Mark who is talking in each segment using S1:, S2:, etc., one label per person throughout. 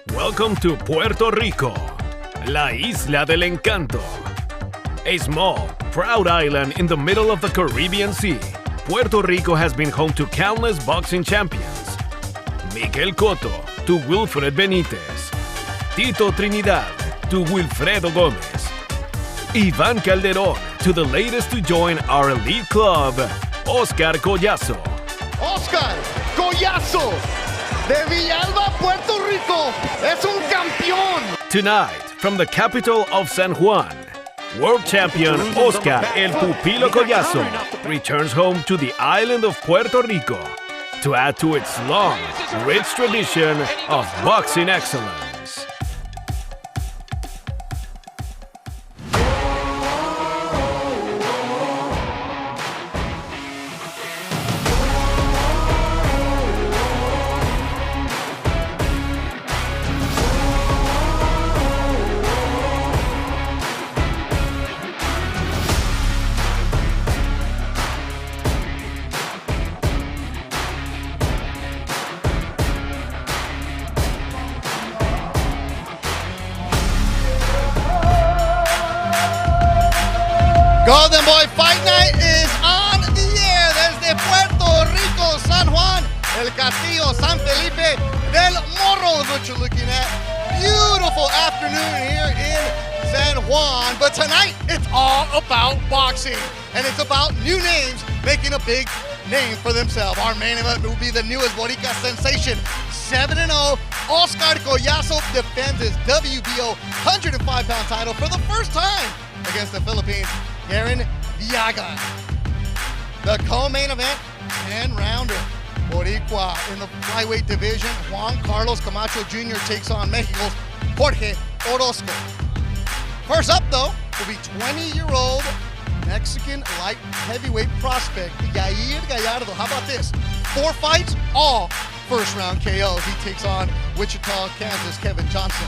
S1: Welcome to Puerto Rico, la isla del encanto. A small, proud island in the middle of the Caribbean Sea, Puerto Rico has been home to countless boxing champions. Miguel Cotto to Wilfred Benitez, Tito Trinidad to Wilfredo Gomez, Ivan Calderón to the latest to join our elite club, Oscar Collazo.
S2: Oscar Collazo de Villalba, Puerto Rico, es un campeón.
S1: Tonight, from the capital of San Juan, world champion Oscar El Pupilo Collazo returns home to the island of Puerto Rico to add to its long, rich tradition of boxing excellence.
S2: Golden Boy Fight Night is on the air desde Puerto Rico, San Juan, El Castillo, San Felipe del Morro, which you're looking at. Beautiful afternoon here in San Juan, but tonight it's all about boxing, and it's about new names making a big name for themselves. Our main event will be the newest Boricua sensation, 7-0. Oscar Collazo defends his WBO 105-pound title for the first time against the Philippines' Garen Diagan. The co-main event, 10-rounder. Boricua in the flyweight division, Juan Carlos Camacho Jr. takes on Mexico's Jorge Orozco. First up, though, will be 20-year-old Mexican light heavyweight prospect Yair Gallardo. How about this? 4 fights, all first-round KOs. He takes on Wichita, Kansas, Kevin Johnson.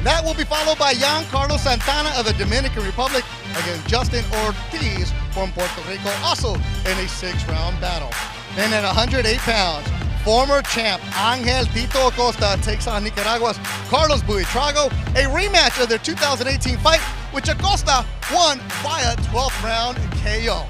S2: That will be followed by Giancarlo Santana of the Dominican Republic against Justin Ortiz from Puerto Rico, also in a 6-round battle. Then at 108 pounds, former champ Angel Tito Acosta takes on Nicaragua's Carlos Buitrago, a rematch of their 2018 fight, which Acosta won via 12th round KO.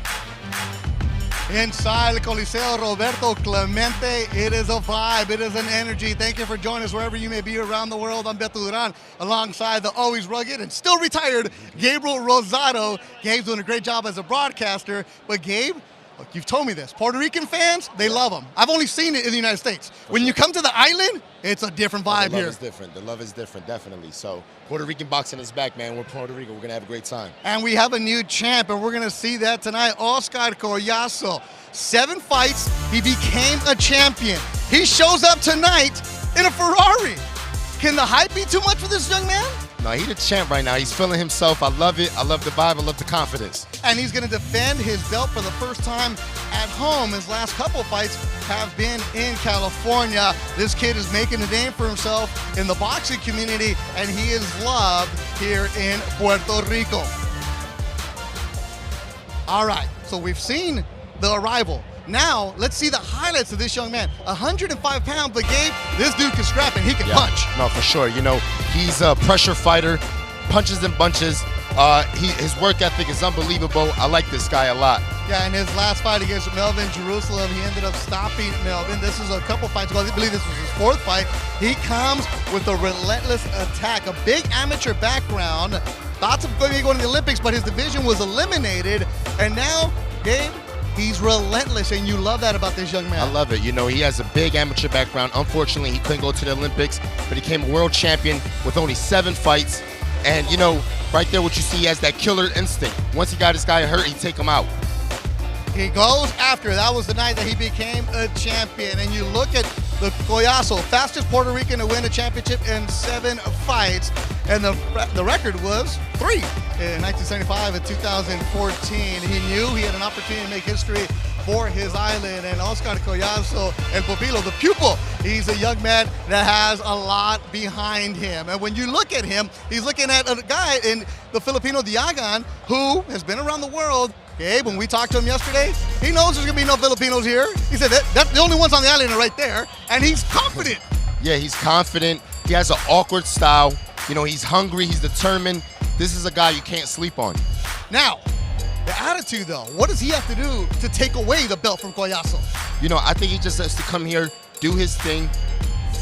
S2: Inside the Coliseo Roberto Clemente, it is a vibe, it is an energy. Thank you for joining us wherever you may be around the world. I'm Beto Duran, alongside the always rugged and still retired Gabriel Rosado. Gabe's doing a great job as a broadcaster, but Gabe, look, you've told me this. Puerto Rican fans, they love him. I've only seen it in the United States. When you come to the island, it's a different vibe here.
S3: The love is different. The love is different, definitely. So Puerto Rican boxing is back, man. We're Puerto Rico. We're going to have a great time.
S2: And we have a new champ, and we're going to see that tonight. Oscar Collazo. 7 fights, he became a champion. He shows up tonight in a Ferrari. Can the hype be too much for this young man?
S3: No, he's the champ right now. He's feeling himself. I love it. I love the vibe. I love the confidence.
S2: And he's going to defend his belt for the first time at home. His last couple fights have been in California. This kid is making a name for himself in the boxing community, and he is loved here in Puerto Rico. All right, so we've seen the arrival. Now, let's see the highlights of this young man. 105 pounds, but Gabe, this dude can scrap and he can punch.
S3: No, for sure. You know, he's a pressure fighter, punches and bunches. His work ethic is unbelievable. I like this guy a lot.
S2: Yeah, in his last fight against Melvin Jerusalem, he ended up stopping Melvin. This is a couple fights ago. I believe this was his 4th fight. He comes with a relentless attack, a big amateur background. Thoughts of going to the Olympics, but his division was eliminated. And now, Gabe, he's relentless, and you love that about this young man.
S3: I love it. You know, he has a big amateur background. Unfortunately, he couldn't go to the Olympics, but he became a world champion with only 7 fights. And, you know, right there what you see, he has that killer instinct. Once he got his guy hurt, he'd take him out.
S2: He goes after. That was the night that he became a champion. And you look at the Collazo, fastest Puerto Rican to win a championship in 7 fights. And the record was 3 in 1975 and 2014. He knew he had an opportunity to make history for his island. And Oscar Collazo, El Pupilo, the pupil, he's a young man that has a lot behind him. And when you look at him, he's looking at a guy in the Filipino Diagan who has been around the world. Gabe, when we talked to him yesterday, he knows there's going to be no Filipinos here. He said that's the only ones on the island are right there, and he's confident.
S3: Yeah, he's confident. He has an awkward style. You know, he's hungry, he's determined. This is a guy you can't sleep on.
S2: Now, the attitude though, what does he have to do to take away the belt from Collazo?
S3: You know, I think he just has to come here, do his thing,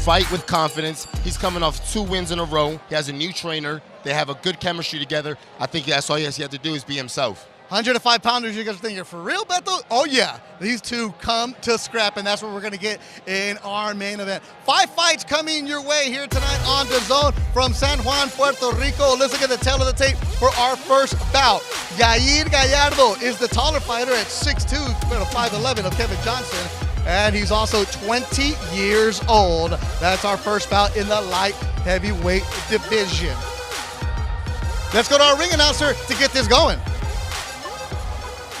S3: fight with confidence. He's coming off 2 wins in a row. He has a new trainer. They have a good chemistry together. I think that's all he has to do is be himself.
S2: 105 pounders, you guys are thinking, for real, Beto? Oh yeah, these two come to scrap, and that's what we're gonna get in our main event. 5 fights coming your way here tonight on DAZN from San Juan, Puerto Rico. Let's look at the tail of the tape for our first bout. Yair Gallardo is the taller fighter at 6'2", 5'11" of Kevin Johnson, and he's also 20 years old. That's our first bout in the light heavyweight division. Let's go to our ring announcer to get this going.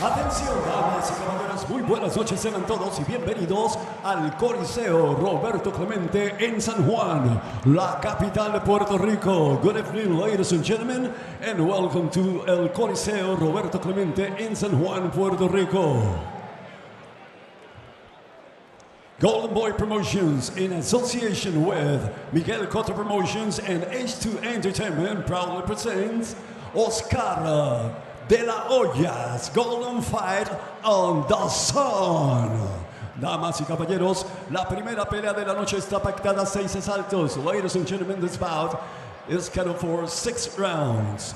S4: Atención, damas y caballeros, muy buenas noches sean todos y bienvenidos al Coliseo Roberto Clemente en San Juan, la capital de Puerto Rico. Good evening, ladies and gentlemen, and welcome to el Coliseo Roberto Clemente en San Juan, Puerto Rico. Golden Boy Promotions, in association with Miguel Cotto Promotions and H2 Entertainment, proudly presents Oscar de la Hoya's Golden Fight on DAZN. Damas y caballeros, la primera pelea de la noche está pactada a 6 asaltos. Ladies and gentlemen, this bout is scheduled for 6 rounds.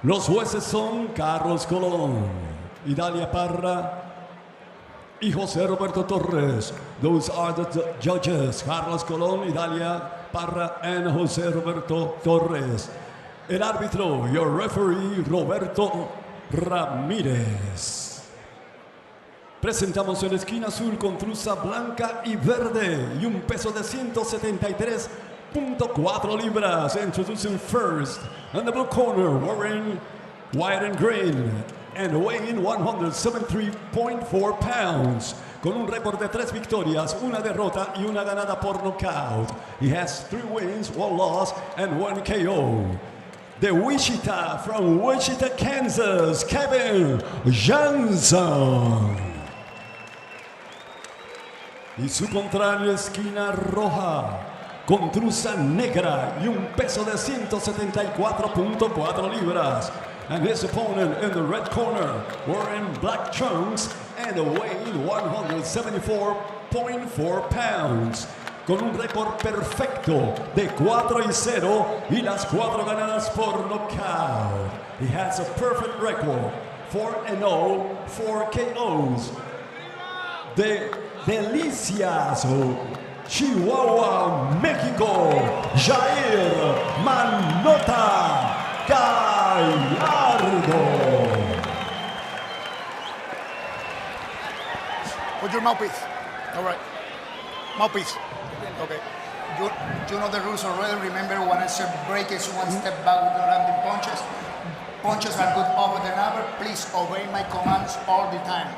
S4: Los jueces son Carlos Colón, Idalia Parra y José Roberto Torres. Those are the judges, Carlos Colón, Idalia Parra, and José Roberto Torres. El árbitro, your referee, Roberto Ramírez. Presentamos en la esquina azul con truza blanca y verde y un peso de 173.4 libras. Introducing first, in the blue corner, wearing white and green, and weighing 173.4 pounds. Con un récord de 3 victorias, 1 derrota y 1 ganada por knockout. He has 3 wins, 1 loss, and 1 KO. De Wichita, from Wichita, Kansas, Kevin Johnson. Y su contrario, esquina roja, con truza negra y un peso de 174.4 libras. And his opponent in the red corner, wearing black trunks and weighing 174.4 pounds. Con un récord perfecto de 4-0 y las 4 ganadas por knockout. He has a perfect record, 4-0, 4 KOs. De Delicias, Chihuahua, México, Yair Manota Gallardo.
S5: Put your mouthpiece. All right. Mouthpiece. Okay. You know the rules already. Remember, when I said break is 1 step back with the landing punches. Punches are good over the number. Please obey my commands all the time.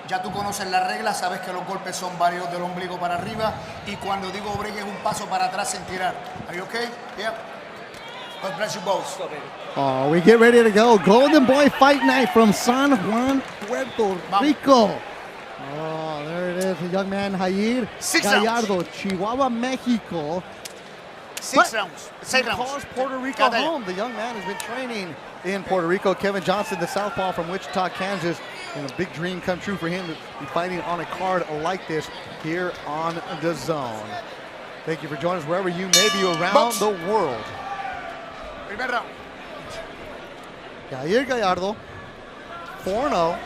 S5: Ya tú conoces las reglas, sabes que los golpes son varios del ombligo para arriba y cuando digo break es un paso para atrás sin tirar. Are you okay? Yeah. God bless you both.
S2: Oh, we get ready to go. Golden Boy Fight Night from San Juan, Puerto Rico. Oh, there it is, the young man Yair Gallardo, Chihuahua, Mexico.
S5: 6 rounds. 6 rounds.
S2: Calls Puerto Rico home. The young man has been training in Puerto Rico. Kevin Johnson, the southpaw from Wichita, Kansas. And a big dream come true for him to be fighting on a card like this here on DAZN. Thank you for joining us wherever you may be around the world.
S5: Primer round.
S2: Yair Gallardo, 4-0,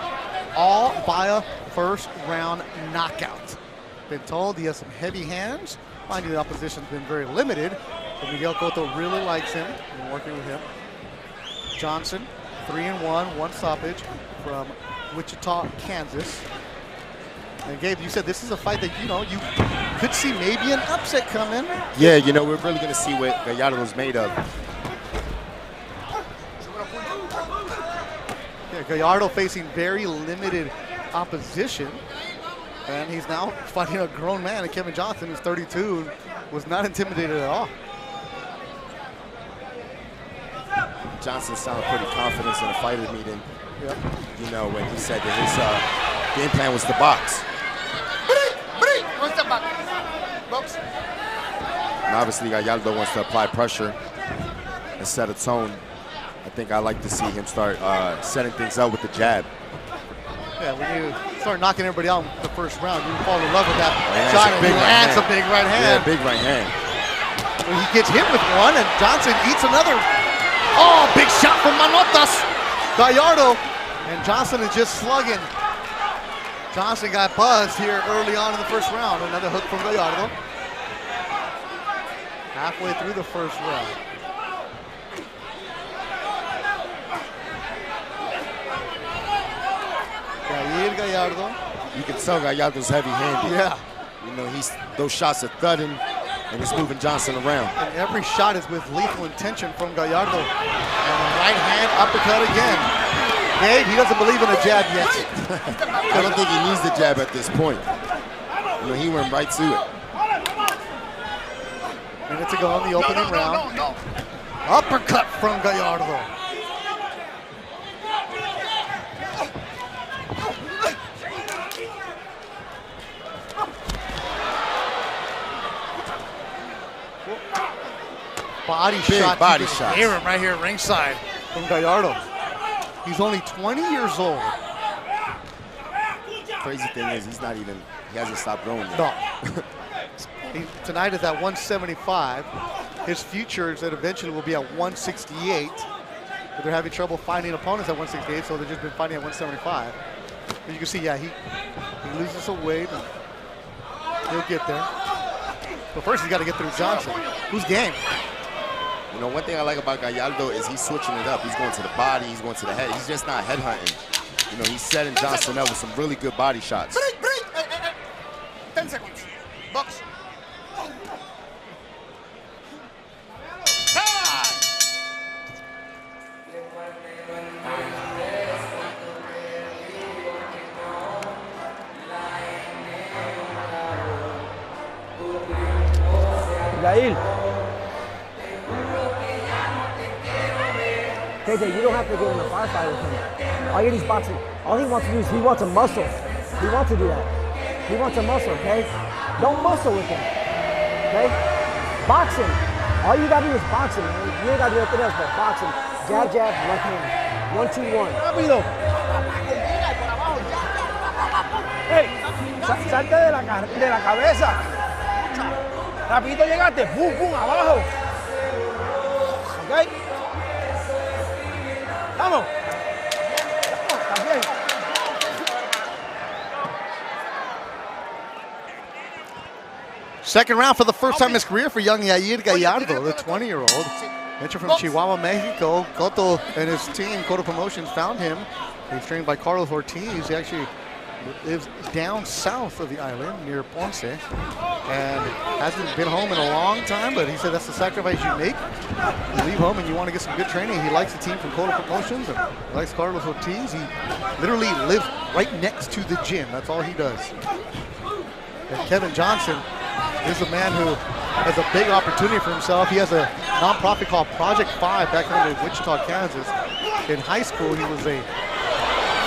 S2: all via first round knockout. Been told he has some heavy hands. Finding the opposition's been very limited, but Miguel Cotto really likes him. Been working with him. Johnson, 3-1, 1 stoppage from Wichita, Kansas. And Gabe, you said this is a fight that, you know, you could see maybe an upset coming.
S3: Yeah, you know, we're really going to see what Gallardo's made of.
S2: Yeah, Gallardo facing very limited opposition. And he's now fighting a grown man, and Kevin Johnson, who's 32, was not intimidated at all.
S3: Johnson sounded pretty confident in the fighter meeting.
S2: Yep.
S3: You know, when he said that his game plan was to box.
S5: What's the box? Box.
S3: And obviously, Gallardo wants to apply pressure and set a tone. I think I like to see him start setting things up with the jab.
S2: Yeah, when you start knocking everybody out in the first round, you fall in love with that
S3: Right,
S2: shot.
S3: that's a big
S2: And
S3: right
S2: lands
S3: hand.
S2: a big right hand.
S3: Yeah, big right hand.
S2: Well, he gets hit with one, and Johnson eats another. Oh, big shot from Manotas. Gallardo, and Johnson is just slugging. Johnson got buzzed here early on in the first round. Another hook from Gallardo. Halfway through the first round. Yair Gallardo.
S3: You can tell Gallardo's heavy-handed.
S2: Yeah.
S3: You know, those shots are thudding, and he's moving Johnson around.
S2: And every shot is with lethal intention from Gallardo. And a right hand uppercut again. Gabe, he doesn't believe in a jab yet.
S3: I don't think he needs the jab at this point. You know, he went right to it.
S2: Minute to go in the opening round. Uppercut from Gallardo. Body
S3: Big
S2: shot.
S3: body
S2: You can
S3: shots.
S2: hear him right here ringside from Gallardo. He's only 20 years old.
S3: Crazy thing is, he hasn't stopped growing yet.
S2: No. Tonight is at 175. His future is that eventually will be at 168. But they're having trouble finding opponents at 168, so they've just been fighting at 175. But you can see, yeah, he loses some weight. And he'll get there. But first, he's got to get through Johnson, who's game.
S3: You know, one thing I like about Gallardo is he's switching it up. He's going to the body, he's going to the head. He's just not head hunting. You know, he's setting Johnson up with some really good body shots.
S5: 10 seconds. Box.
S6: Yair. KJ, you don't have to get in a firefight with him. All he's boxing. All he wants to do is he wants a muscle. He wants to do that. He wants a muscle, okay? Don't muscle with him, okay? Boxing. All you gotta do is boxing, man. You ain't gotta do anything else but boxing. Jab, jab, left hand. 1, 2, 1. Rápido. Hey, salte de la cabeza. Rapidito llegaste, pum, pum, abajo. ¿Ok? Vamos. Está bien.
S2: Second round for the first time in his career for young Yair Gallardo, the 20-year-old. Entry from Chihuahua, Mexico. Cotto and his team, Cotto Promotions, found him. He's trained by Carlos Ortiz. He actually lives down south of the island near Ponce and hasn't been home in a long time, but he said that's the sacrifice you make. You leave home and you want to get some good training. He likes the team from Cotto Promotions and likes Carlos Ortiz. He literally lives right next to the gym. That's all he does. And Kevin Johnson is a man who has a big opportunity for himself. He has a nonprofit called Project 5 back home in Wichita, Kansas. In high school, he was a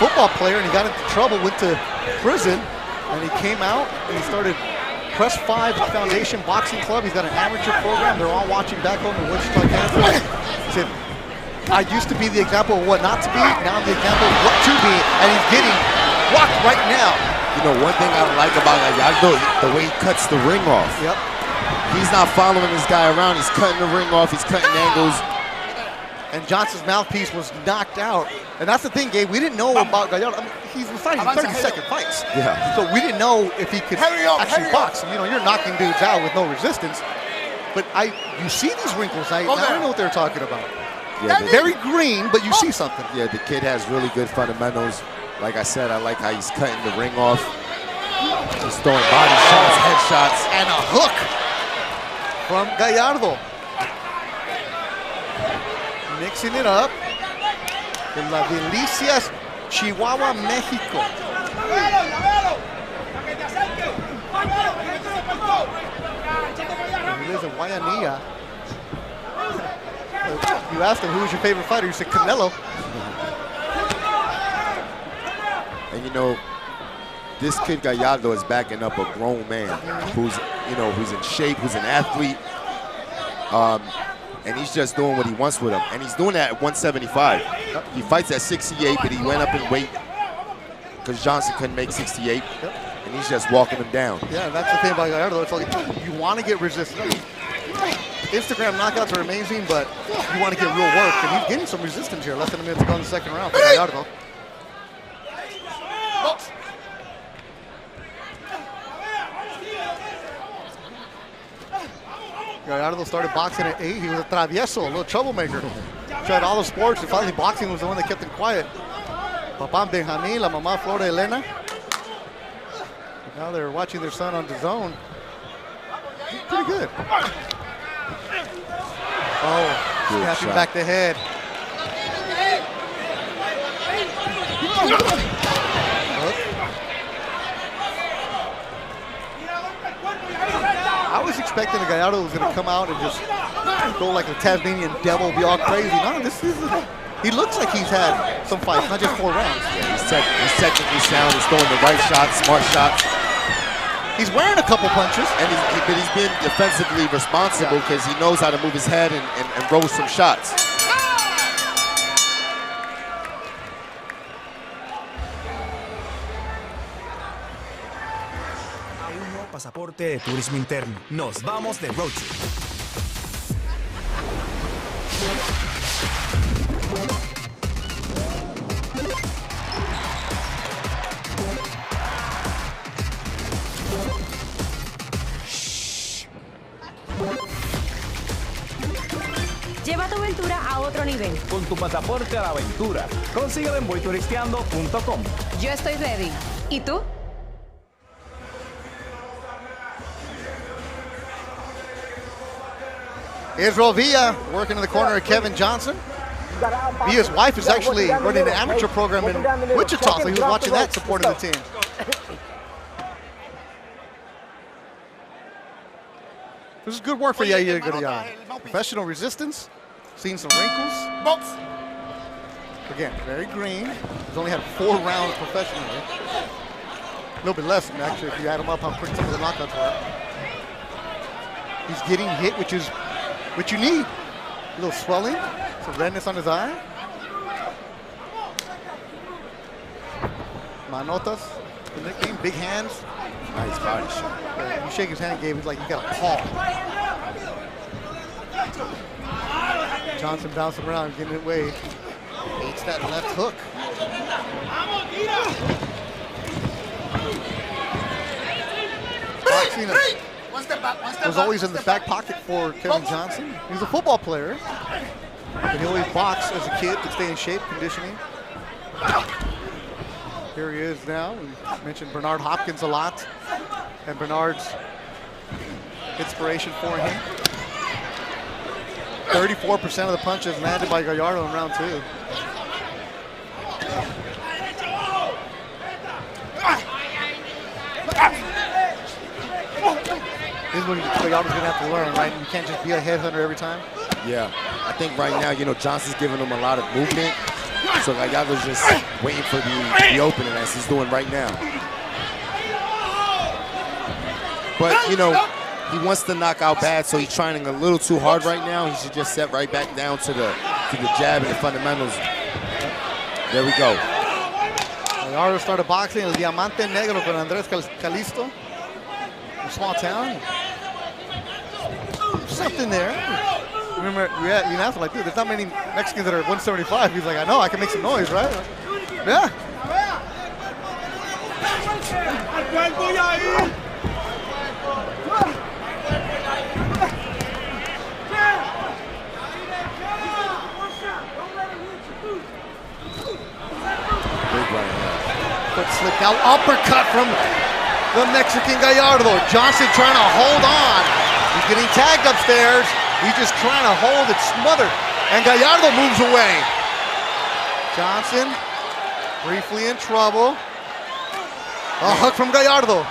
S2: football player and he got into trouble, went to prison, and he came out and he started Press 5 Foundation Boxing Club. He's got an amateur program. They're all watching back home in Wichita, Kansas. He said, I used to be the example of what not to be, now I'm the example of what to be, and he's getting rocked right now.
S3: You know, one thing I like about Gallardo, the way he cuts the ring off.
S2: Yep.
S3: He's not following this guy around. He's cutting the ring off. He's cutting angles.
S2: And Johnson's mouthpiece was knocked out. And that's the thing, Gabe. We didn't know about Gallardo. I mean, he's fighting 30-second fights.
S3: Yeah.
S2: So we didn't know if he could actually box. You know, you're knocking dudes out with no resistance. But you see these wrinkles. I don't know what they're talking about.
S3: Yeah,
S2: Very green, but you see something.
S3: Yeah, the kid has really good fundamentals. Like I said, I like how he's cutting the ring off. He's throwing body shots, headshots.
S2: And a hook from Gallardo. Mixing it up. En las Delicias, Chihuahua, Mexico. He lives in Guayanilla. You asked him who was your favorite fighter. He said Canelo.
S3: And you know, this kid Gallardo is backing up a grown man who's in shape, who's an athlete. And he's just doing what he wants with him. And he's doing that at 175. He fights at 68, but he went up in weight because Johnson couldn't make 68. And he's just walking him down.
S2: Yeah, that's the thing about Gallardo. It's like you want to get resistance. Instagram knockouts are amazing, but you want to get real work. And he's getting some resistance here. Less than a minute to go in the second round for Gallardo. Gallardo started boxing at 8. He was a travieso, a little troublemaker. Tried all the sports, and finally boxing was the one that kept him quiet. Papá Benjamín, la mamá Flora Elena. Now they're watching their son on DAZN. Pretty good. Oh, snapping back the head. I was expecting the Gallardo was going to come out and just go like a Tasmanian devil, be all crazy. No, he looks like he's had some fights, not just 4 rounds.
S3: Yeah, he's technically sound. He's throwing the right shots, smart shots.
S2: He's wearing a couple punches.
S3: And he's been defensively responsible because he knows how to move his head and roll some shots.
S7: Pasaporte de turismo interno. Nos vamos de road trip.
S8: Lleva tu aventura a otro nivel.
S9: Con tu pasaporte a la aventura. Consíguelo en voyturisteando.com.
S8: Yo estoy ready. ¿Y tú?
S2: Israel Villa working in the corner of Kevin Johnson. Villa's wife is actually running an amateur program in Wichita, so he was watching that, supporting the team. This is good work for Yair. Professional resistance, seeing some wrinkles. Again, very green. He's only had 4 rounds professionally. A little bit less, actually, if you add them up, how quick some of the knockouts were. He's getting hit, which is what you need. A little swelling, some redness on his eye. Manotas, the nickname, big hands.
S3: Nice body shot.
S2: You shake his hand, Gabe, he's like, you got a paw. Johnson bouncing around, getting it away. Hates that left hook. Was always in the back pocket for Kevin Johnson. He's a football player, but he always boxed as a kid to stay in shape, conditioning. Here he is now. We mentioned Bernard Hopkins a lot, and Bernard's inspiration for him. 34% of the punches landed by Gallardo in round 2. This is what Gallardo's going to have to learn, right? You can't just be a headhunter every time.
S3: Yeah, I think right now, Johnson's giving him a lot of movement. So Gallardo's just waiting for the opening as he's doing right now. But, he wants to knock out bad, so he's trying a little too hard right now. He should just set right back down to the jab and the fundamentals. There we go.
S2: Gallardo started boxing El Diamante Negro con Andrés Calisto. Small town. Something there. Remember, you asked him like, dude, there's not many Mexicans that are 175. He's like, I know, I can make some noise, right? Yeah.
S3: Big right now.
S2: Foot slip now, uppercut from the Mexican Gallardo. Johnson trying to hold on. He's getting tagged upstairs. He's just trying to hold it smothered. And Gallardo moves away. Johnson briefly in trouble. A hook from Gallardo.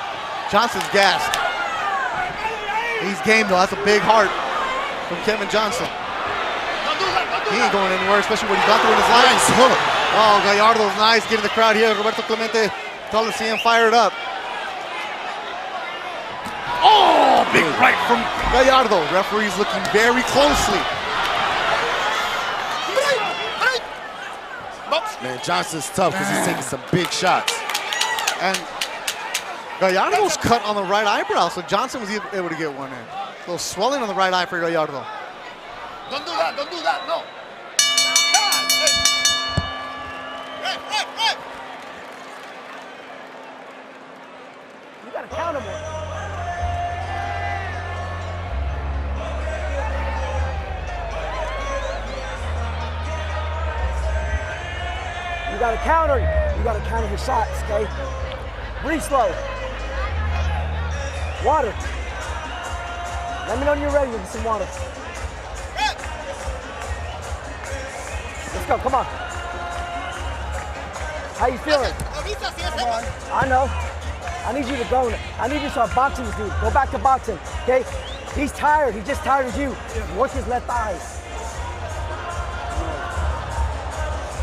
S2: Johnson's gassed. He's game though. That's a big heart from Kevin Johnson. He ain't going anywhere, especially what he's gone through in his life.
S3: Nice hook.
S2: Oh, Gallardo's nice. Getting the crowd here. Roberto Clemente, Coliseo fired up. Oh, Big right from Gallardo. Referee's looking very closely.
S3: Man, Johnson's tough because he's taking some big shots.
S2: And Gallardo's cut on the right eyebrow, so Johnson was able to get one in. A little swelling on the right eye for Gallardo. Don't do that, no.
S6: You gotta count him. You gotta counter. You gotta counter his shots, okay? Breathe slow. Water. Let me know when you're ready with some water. Let's go, come on. How you feeling? I know. I need you to go. I need you to start boxing this dude. Go back to boxing, okay? He's tired. He just tired as you. Work his left eye.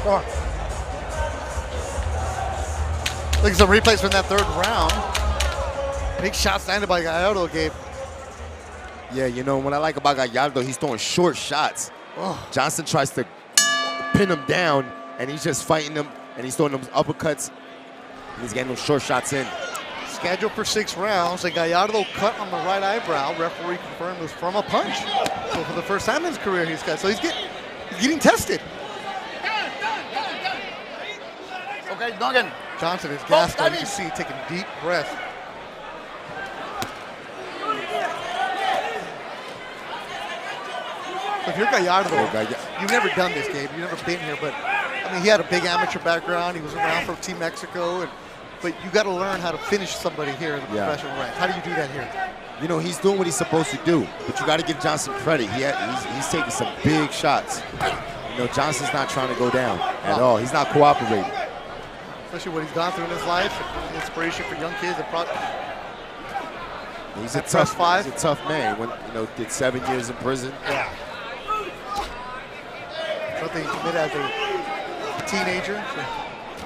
S2: Come on. Look at some replays from that third round. Big shots landed by Gallardo, Gabe.
S3: Yeah, you know, what I like about Gallardo, he's throwing short shots.
S2: Oh.
S3: Johnson tries to pin him down, and he's just fighting him, and he's throwing them uppercuts, and he's getting those short shots in.
S2: Scheduled for 6 rounds, a Gallardo cut on the right eyebrow. Referee confirmed was from a punch. So for the first time in his career, he's getting tested. Okay, Diagan. Johnson is gassed out. You can see taking a deep breath. If you're Gallardo, you've never done this, Gabe. You've never been here, but I mean, he had a big amateur background. He was around for Team Mexico, but you got to learn how to finish somebody here in the professional ranks. How do you do that here?
S3: You know, he's doing what he's supposed to do, but you got to give Johnson credit. He's taking some big shots. You know, Johnson's not trying to go down at all. He's not cooperating.
S2: Especially what he's gone through in his life, inspiration for young kids.
S3: He's a tough man. When did 7 years in prison.
S2: Yeah. Something he committed as a teenager. So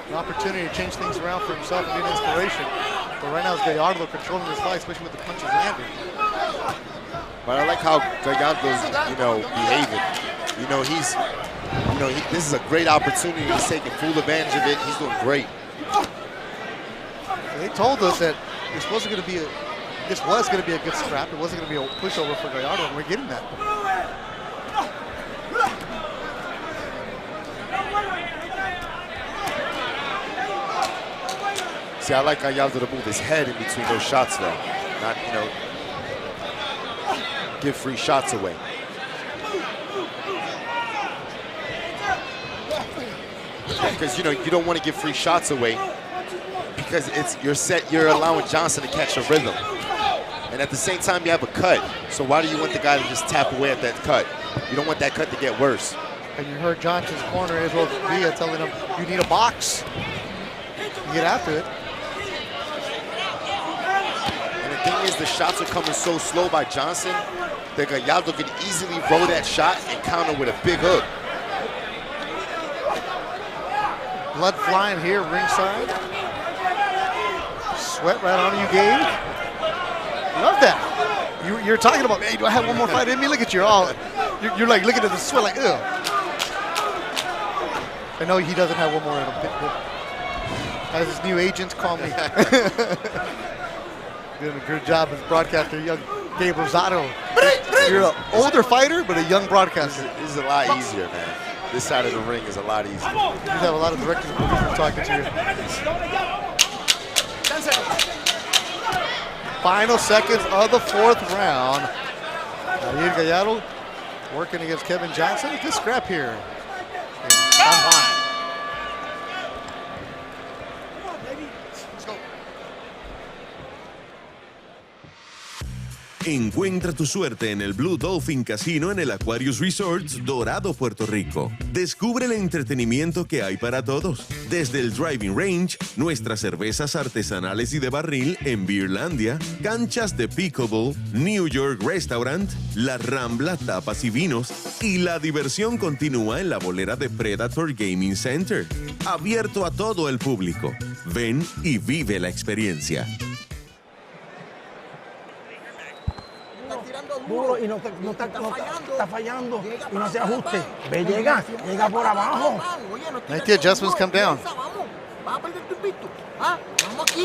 S2: an opportunity to change things around for himself and be an inspiration. But right now, it's Gallardo controlling his life, especially with the punches landing.
S3: But I like how Gallardo's, behaving. This is a great opportunity. He's taking full advantage of it. He's doing great.
S2: They told us that this was going to be a good scrap. It wasn't going to be a pushover for Gallardo, and we're getting that.
S3: See, I like Gallardo to move his head in between those shots, though. Not, give free shots away. Because, you don't want to give free shots away because you're allowing Johnson to catch a rhythm. And at the same time, you have a cut. So why do you want the guy to just tap away at that cut? You don't want that cut to get worse.
S2: And you heard Johnson's corner as well as Villa telling him, you need a box. You get after it.
S3: And the thing is, the shots are coming so slow by Johnson that Gallardo could easily roll that shot and counter with a big hook.
S2: Blood flying here ringside. Sweat right on you, Gabe. Love that. You're talking about, hey, do I have one more fight in me? Look at you all. You're like looking at the sweat like, ugh. I know he doesn't have one more in him. As his new agents call me. Doing a good job as a broadcaster, young Gabe Rosado. You're an older fighter, but a young broadcaster.
S3: This is a lot easier, man. This side of the ring is a lot easier.
S2: You have a lot of directors and producers talking to you. Final seconds of the 4th round. Yair Gallardo working against Kevin Johnson. Good scrap here. San Juan.
S10: Encuentra tu suerte en el Blue Dolphin Casino en el Aquarius Resorts, Dorado, Puerto Rico. Descubre el entretenimiento que hay para todos. Desde el driving range, nuestras cervezas artesanales y de barril en Beerlandia, canchas de pickleball, New York Restaurant, La Rambla Tapas y Vinos y la diversión continúa en la bolera de Predator Gaming Center. Abierto a todo el público. Ven y vive la experiencia.
S6: duro y no está fallando y no hace ajuste. Ve, llega por abajo.
S2: Make the adjustments come down.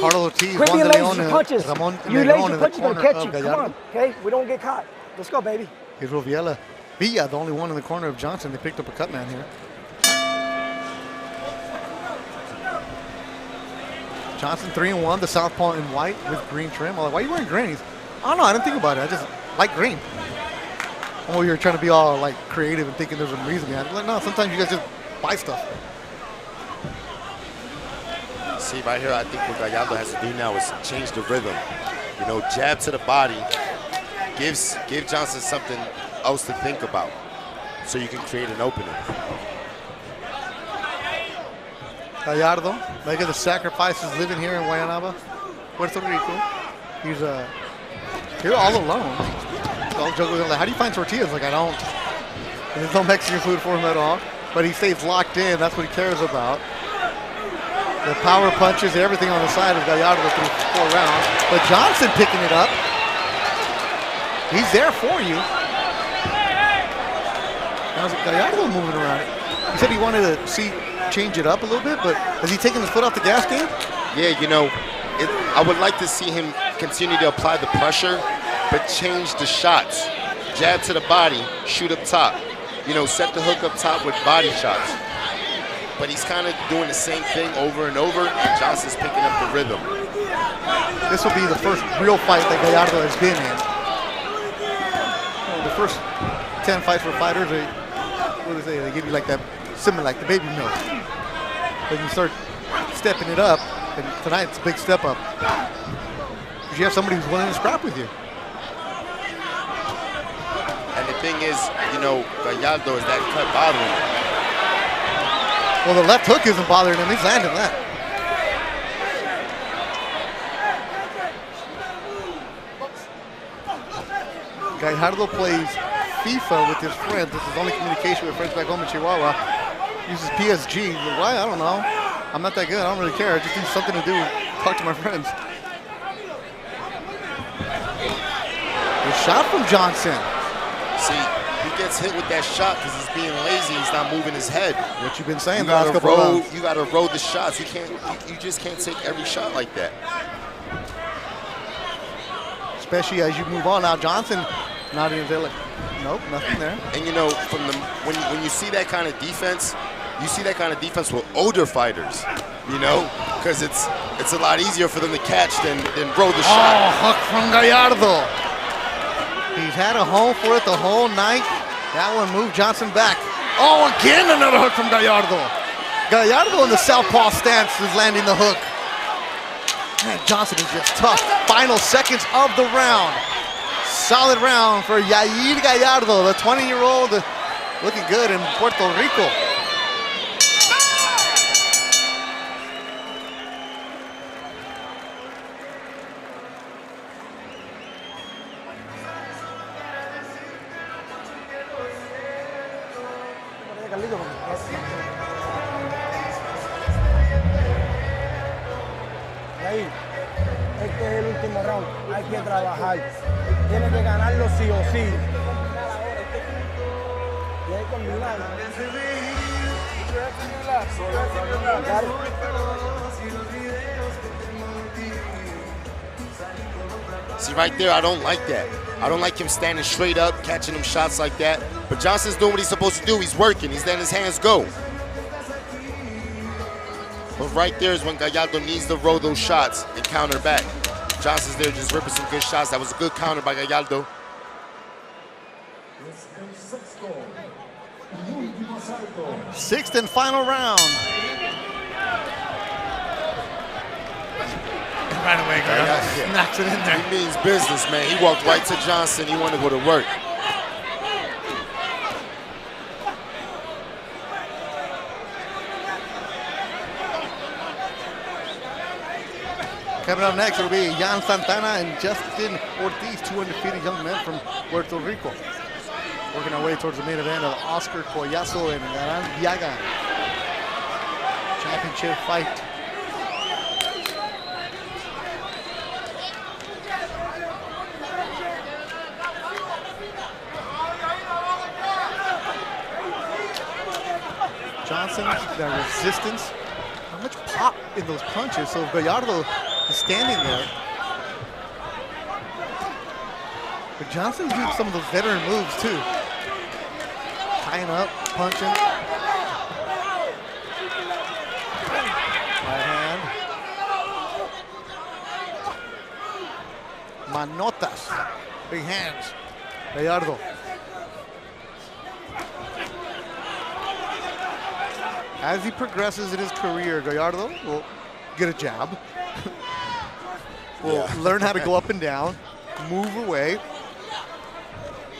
S2: Carlos Ortiz,
S6: Quit
S2: Juan
S6: being
S2: de
S6: lazy
S2: Leon,
S6: punches.
S2: Ramon
S6: You
S2: Leon
S6: lazy
S2: in the
S6: punches gonna
S2: corner
S6: catch you.
S2: of
S6: Come
S2: Gallardo.
S6: on, okay? We don't get caught. Let's go, baby.
S2: Here's Villa, the only one in the corner of Johnson. They picked up a cut man here. Johnson 3-1, the southpaw in white with green trim. I'm like, why are you wearing green? I don't know, I didn't think about it. I just like green. I'm over here trying to be all like creative and thinking there's a reason behind it. Like, no, sometimes you guys just buy stuff.
S3: See, right here, I think what Gallardo has to do now is change the rhythm. You know, jab to the body, give Johnson something else to think about so you can create an opening.
S2: Gallardo making the sacrifices, living here in Guayanaba, Puerto Rico. He's here all alone. I'll joke with him, like, how do you find tortillas? Like, I don't. There's no Mexican food for him at all. But he stays locked in. That's what he cares about. The power punches, everything on the side of Gallardo through 4 rounds. But Johnson picking it up. He's there for you. How's Gallardo moving around? He said he wanted to change it up a little bit, but has he taken his foot off the gas game?
S3: Yeah, you know, I would like to see him continue to apply the pressure, but change the shots. Jab to the body, shoot up top. You know, set the hook up top with body shots. But he's kind of doing the same thing over and over, and Johnson's picking up the rhythm.
S2: This will be the first real fight that Gallardo has been in. Well, the first 10 fights for fighters, what do they say? They give you like that, similar like the baby milk. Then you start stepping it up, and tonight's a big step up. Because you have somebody who's willing to scrap with you.
S3: And the thing is, you know, Gallardo is that cut bothering him.
S2: Well, the left hook isn't bothering him. He's landing that. Gallardo plays FIFA with his friends. This is only communication with friends back home in Chihuahua. Uses PSG. Why? I don't know. I'm not that good. I don't really care. I just need something to do. Talk to my friends. Good shot from Johnson.
S3: See, he gets hit with that shot because he's being lazy. He's not moving his head.
S2: What you've been saying
S3: the last couple rounds. You got to roll the shots. You can't. You just can't take every shot like that.
S2: Especially as you move on now, Johnson not even there. Like, nope, nothing there.
S3: And you know, from the when you see that kind of defense, you see that kind of defense with older fighters. You know, because it's a lot easier for them to catch than roll the shot.
S2: Oh, hook from Gallardo. He's had a home for it the whole night. That one moved Johnson back. Oh, again another hook from Gallardo. Gallardo in the southpaw stance is landing the hook. Man, Johnson is just tough. Final seconds of the round. Solid round for Yair Gallardo, the 20-year-old, looking good in Puerto Rico.
S6: Este es el último round, hay que trabajar, tiene que ganarlo sí o sí.
S3: See, right there, I don't like that. I don't like him standing straight up, catching them shots like that. But Johnson's doing what he's supposed to do. He's working. He's letting his hands go. But right there is when Gallardo needs to roll those shots and counter back. Johnson's there just ripping some good shots. That was a good counter by Gallardo.
S2: Sixth and final round. And right away, Gallardo knocks it in there.
S3: He means business, man. He walked right to Johnson. He wanted to go to work.
S2: Coming up next will be Jan Santana and Justin Ortiz, two undefeated young men from Puerto Rico. Working our way towards the main event of Oscar Collazo and Diagan. Championship fight. Johnson, that resistance. Not much pop in those punches, so Gallardo is standing there. But Johnson's doing some of those veteran moves too. Tying up, punching. Right hand. Manotas. Big hands. Gallardo. As he progresses in his career, Gallardo will get a jab. Will learn how to go up and down, move away.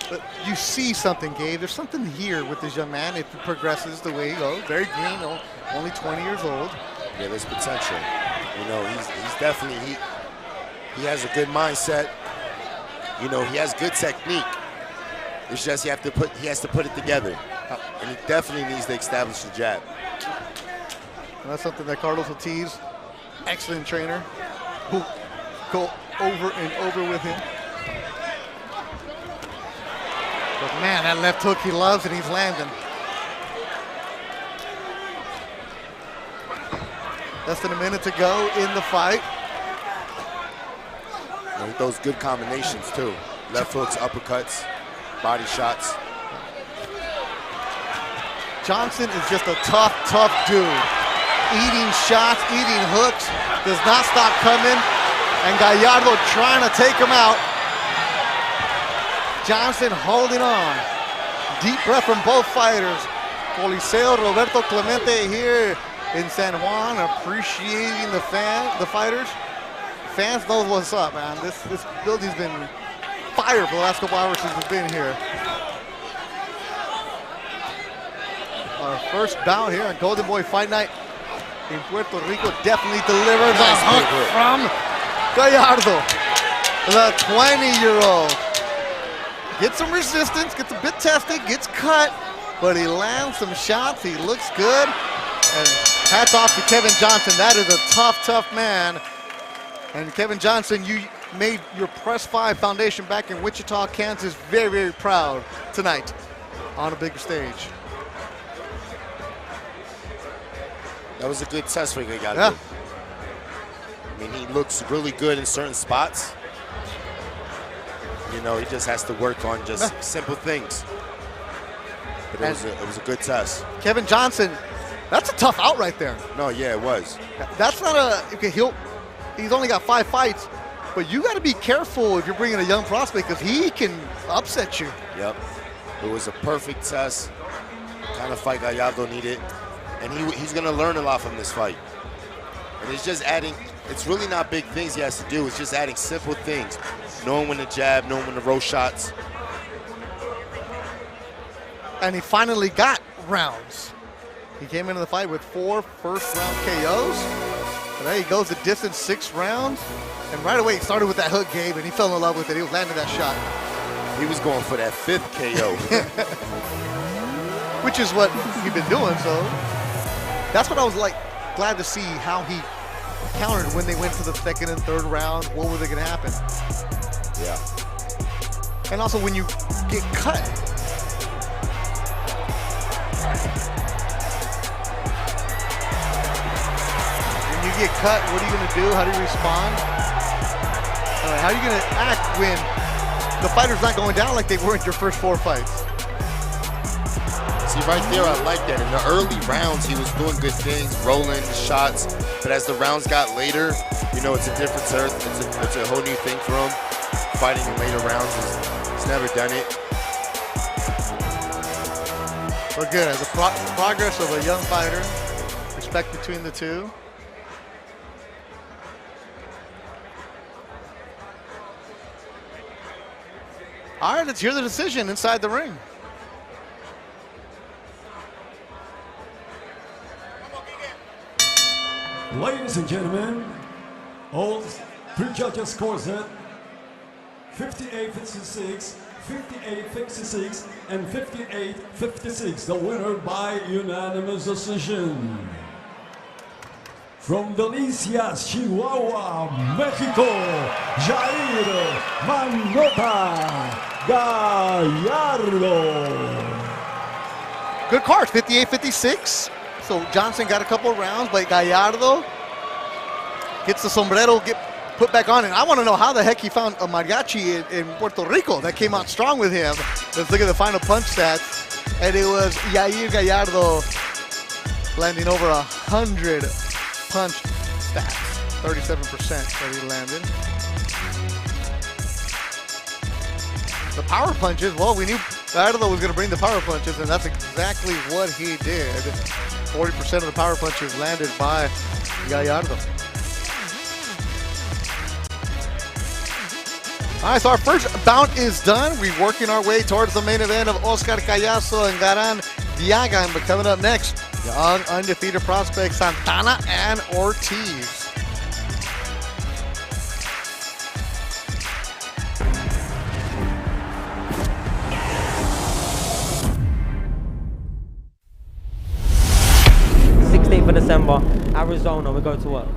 S2: But you see something, Gabe. There's something here with this young man if he progresses the way he goes. Very green, only 20 years old.
S3: Yeah, there's potential. You know, he's definitely, he has a good mindset. You know, he has good technique. It's just he has to put it together. And he definitely needs to establish the jab.
S2: And that's something that Carlos Ortiz, excellent trainer, who go over and over with him. But man, that left hook he loves and he's landing. Less than a minute to go in the fight.
S3: And those good combinations too. Left hooks, uppercuts, body shots.
S2: Johnson is just a tough, tough dude. Eating shots, eating hooks, does not stop coming. And Gallardo trying to take him out. Johnson holding on. Deep breath from both fighters. Coliseo Roberto Clemente here in San Juan, appreciating the fighters. Fans know what's up, man. This building's been fire for the last couple hours since we've been here. Our first bout here on Golden Boy Fight Night in Puerto Rico definitely delivers a hook from Gallardo, the 20-year-old. Gets some resistance, gets a bit tested, gets cut, but he lands some shots. He looks good. And hats off to Kevin Johnson. That is a tough, tough man. And Kevin Johnson, you made your Press 5 Foundation back in Wichita, Kansas, very, very proud tonight on a bigger stage.
S3: That was a good test for Gallardo.
S2: Yeah.
S3: I mean, he looks really good in certain spots. You know, he just has to work on just simple things. But it was a good test.
S2: Kevin Johnson, that's a tough out right there.
S3: No, yeah, it was.
S2: That's not a, okay, he's only got 5 fights, but you got to be careful if you're bringing a young prospect because he can upset you.
S3: Yep. It was a perfect test. Kind of fight Gallardo needed. And he's going to learn a lot from this fight. And it's just adding, it's really not big things he has to do. It's just adding simple things. Knowing when to jab, knowing when to roll shots.
S2: And he finally got rounds. He came into the fight with 4 first-round KOs. And there he goes the distance, 6 rounds. And right away he started with that hook, Gabe, and he fell in love with it. He was landing that shot.
S3: He was going for that 5th KO.
S2: Which is what he'd been doing, so. That's what I was like, glad to see how he countered when they went to the 2nd and 3rd round. What was going to happen?
S3: Yeah.
S2: And also when you get cut. When you get cut, what are you going to do? How do you respond? How are you going to act when the fighter's not going down like they were in your first 4 fights?
S3: See, right there, I like that. In the early rounds, he was doing good things, rolling shots. But as the rounds got later, you know, it's a different turf. It's a whole new thing for him. Fighting in later rounds, he's never done it.
S2: But good, as the progress of a young fighter, respect between the two. All right, let's hear the decision inside the ring.
S4: Ladies and gentlemen, all 3 judges scores it 58-56, 58-56, and 58-56. The winner by unanimous decision. From Delicias, Chihuahua, Mexico, Yair Manota Gallardo.
S2: Good card, 58-56. So Johnson got a couple rounds, but Gallardo gets the sombrero put back on. And I want to know how the heck he found a mariachi in Puerto Rico that came out strong with him. Let's look at the final punch stats. And it was Yair Gallardo landing over 100 punch stats. 37% that he landed. The power punches, well, we knew Gallardo was going to bring the power punches, and that's exactly what he did. 40% of the power punches landed by Gallardo. All right, so our first bout is done. We're working our way towards the main event of Oscar Collazo and Garen Diagan. But coming up next, young undefeated prospects Santana and Ortiz.
S6: For December, Arizona, we go to work.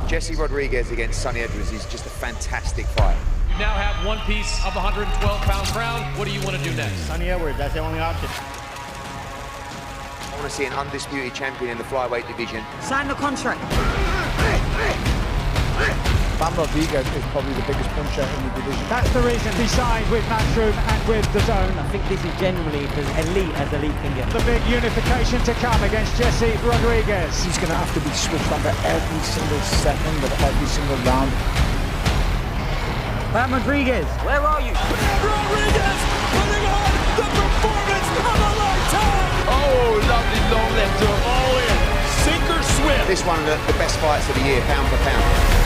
S11: Jesse Rodriguez against Sonny Edwards is just a fantastic fight.
S12: You now have one piece of the 112-pound crown. What do you want to do next?
S13: Sonny Edwards, that's the only option.
S11: I want to see an undisputed champion in the flyweight division.
S8: Sign the contract.
S13: Bam Rodriguez is probably the biggest puncher in the division.
S14: That's the reason he signed with Matchroom and with DAZN.
S6: I think this is genuinely as elite can get.
S14: The big unification to come against Jesse Rodriguez.
S13: He's going to have to be switched on for every single second of every single round.
S6: Bam Rodriguez, where are you?
S15: Bam Rodriguez putting on the performance of a lifetime.
S16: Oh, lovely long left hook. All in. Sink or swim.
S11: This one of the best fights of the year, pound for pound.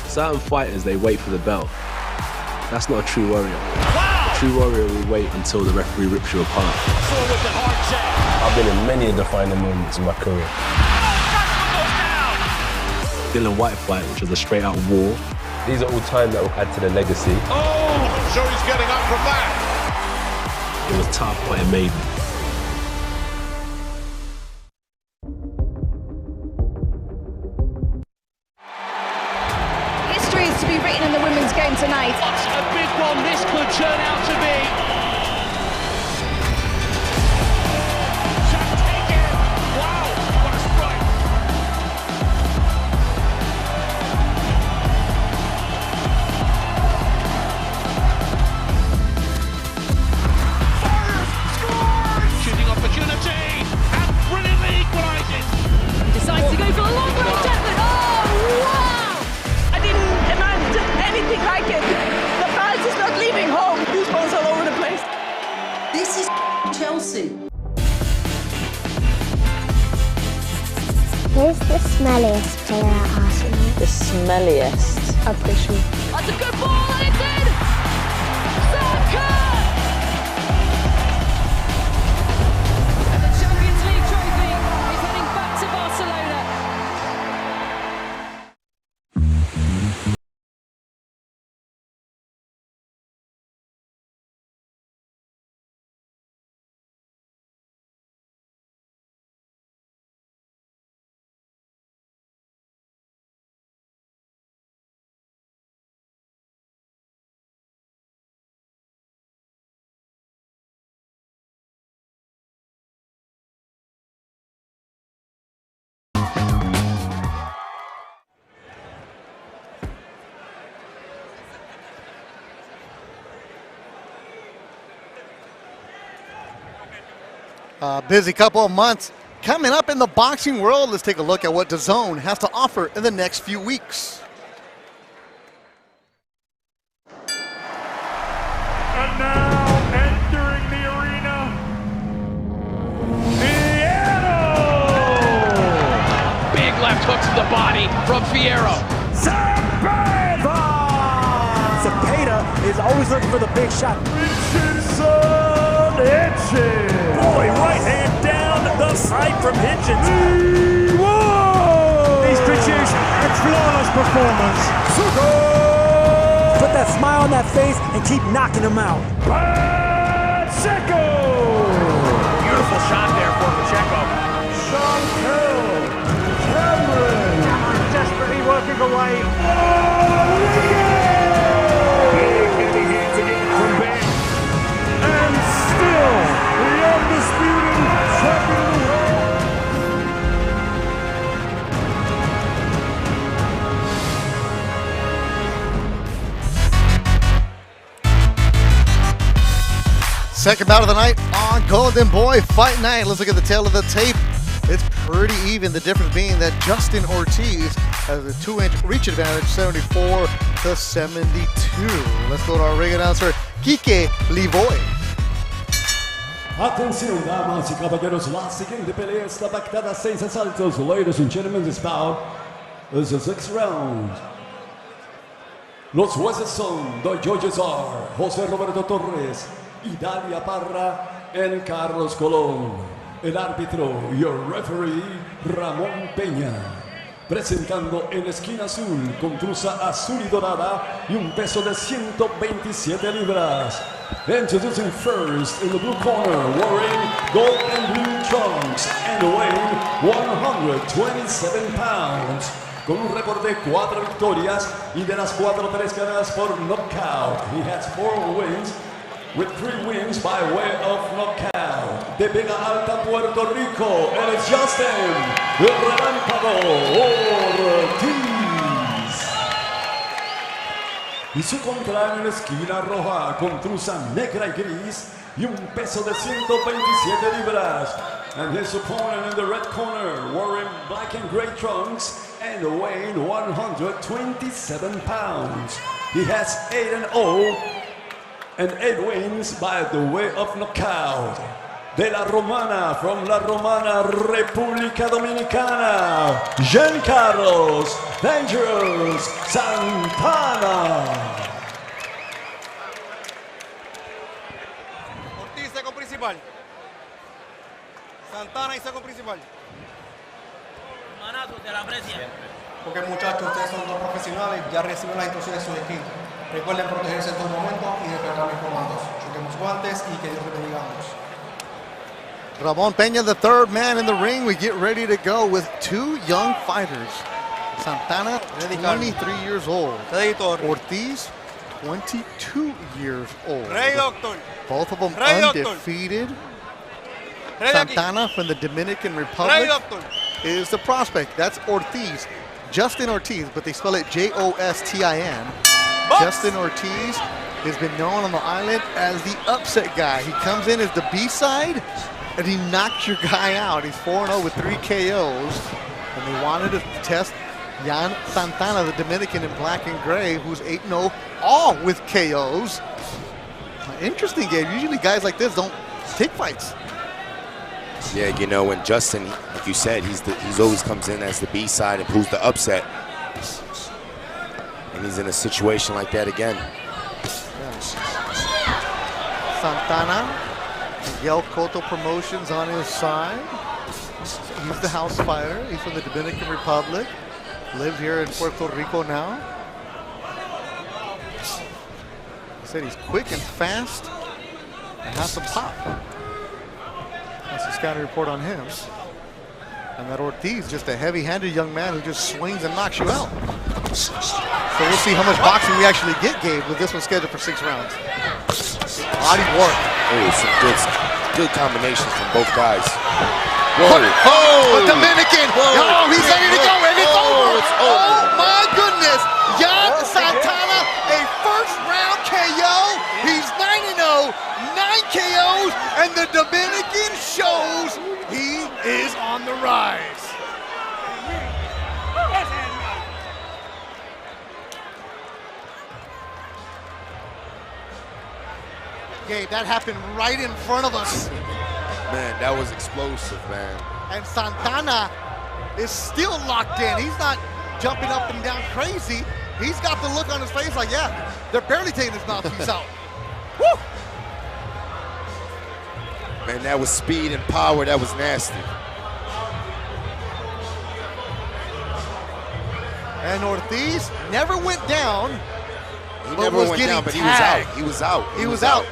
S17: Certain fighters, they wait for the bell. That's not a true warrior. Wow. A true warrior will wait until the referee rips you apart.
S15: With the hard jab.
S17: I've been in many defining moments in my career. Dylan White fight, which was a straight-out war. These are all times that will add to the legacy.
S16: Oh, I'm sure he's getting up from that.
S17: It was tough, but it made me.
S18: To be written in the women's game tonight.
S12: What a big one this could turn out to be. Shot taken. Wow, what a strike. Fires, scores! Shooting opportunity, and brilliantly equalizes.
S18: Decides to go for a long range effort. Oh, wow! Anything like it. The fans is not leaving home. Goosebumps all over the place.
S19: This is Chelsea.
S20: Who's the smelliest player at Arsenal?
S21: The smelliest?
S20: Official.
S18: That's a good ball and it's in! Saka! And the Champions League trophy is heading back to Barcelona.
S2: Busy couple of months coming up in the boxing world. Let's take a look at what DAZN has to offer in the next few weeks.
S15: And now entering the arena, Fierro!
S12: Big left hook to the body from Fierro.
S14: Cepeda is always looking for the big shot.
S15: Boy, right hand down the side from Hitchens.
S14: Whoa! He's produced a flawless performance. Put that smile on that face and keep knocking him out.
S15: Pacheco!
S14: Desperately working away. And still, the undisputed champion of the world.
S2: Second bout of the night on Golden Boy Fight Night. Let's look at the tail of the tape. It's pretty even. The difference being that Justin Ortiz has a 2-inch reach advantage, 74 to 72. Let's go to our ring announcer, Quique Livoy.
S4: Atención, damas y caballeros, la siguiente pelea está pactada a 6 asaltos. Ladies and gentlemen, this bout is a 6th round. Los jueces son the judges are José Roberto Torres, Idalia Parra, and Carlos Colón. El árbitro, your referee, Ramón Peña. Presentando en la esquina azul, con truza azul y dorada y un peso de 127 libras. Introducing first in the blue corner, wearing gold and blue trunks and weighing 127 pounds. Con un récord de 4 victorias y de las 4, 3 ganadas por knockout. He has 4 wins, with 3 wins by way of knockout. De Vega Alta, Puerto Rico, él es Justin, el Relámpago Ortiz. Y su contrario en la esquina roja, con truza negra y gris y un peso de 127 libras. And his opponent in the red corner, wearing black and gray trunks and weighing 127 pounds. He has 8-0. And 8 wins by the way of knockout. De la Romana, from La Romana, República Dominicana, Giancarlo Dangerous Santana.
S2: Ortiz, seco principal. Santana y seco principal.
S21: Hermanazo, te la aprecia.
S22: Porque muchachos, ustedes son 2 profesionales, ya reciben las instrucciones de su equipo. Recuerden protegerse en todo momento y respetar mis comandos. Choquemos guantes y que Dios te bendiga a ambos.
S2: Ramon Peña, the third man in the ring. We get ready to go with 2 young fighters. Santana, 23 years old. Ortiz, 22 years old. Both of them undefeated. Santana from the Dominican Republic is the prospect. That's Ortiz. Justin Ortiz, but they spell it Jostin. Justin Ortiz has been known on the island as the upset guy. He comes in as the B-side, and he knocks your guy out. He's 4-0 with 3 KOs, and they wanted to test Yan Santana, the Dominican in black and gray, who's 8-0, all with KOs. Interesting game. Usually guys like this don't take fights.
S3: Yeah, you know, and Justin, like you said, he's always comes in as the B-side and pulls the upset. And he's in a situation like that again.
S2: Santana, Miguel Cotto Promotions on his side. He's the house fighter. He's from the Dominican Republic. Lives here in Puerto Rico now. He said he's quick and fast and has some pop. That's the scouting report on him. And that Ortiz, just a heavy-handed young man who just swings and knocks you out. So we'll see how much boxing we actually get, Gabe, with this one scheduled for 6 rounds. Body work.
S3: Oh, some good combinations from both guys.
S2: Whoa! Oh, the Dominican! Whoa. Oh, he's ready to go, and it's over!
S3: It's over.
S2: Oh my goodness! Yan Santana, a first-round KO. He's 9-0, 9 KOs, and the Dominican shows he is on the rise. Okay, that happened right in front of us.
S3: Man, that was explosive, man.
S2: And Santana is still locked in. He's not jumping up and down crazy. He's got the look on his face like, yeah, they're barely taking his mouthpiece out. Woo!
S3: Man, that was speed and power. That was nasty.
S2: And Ortiz never went down.
S3: He never went down, but he was out. He was out.
S2: He was out.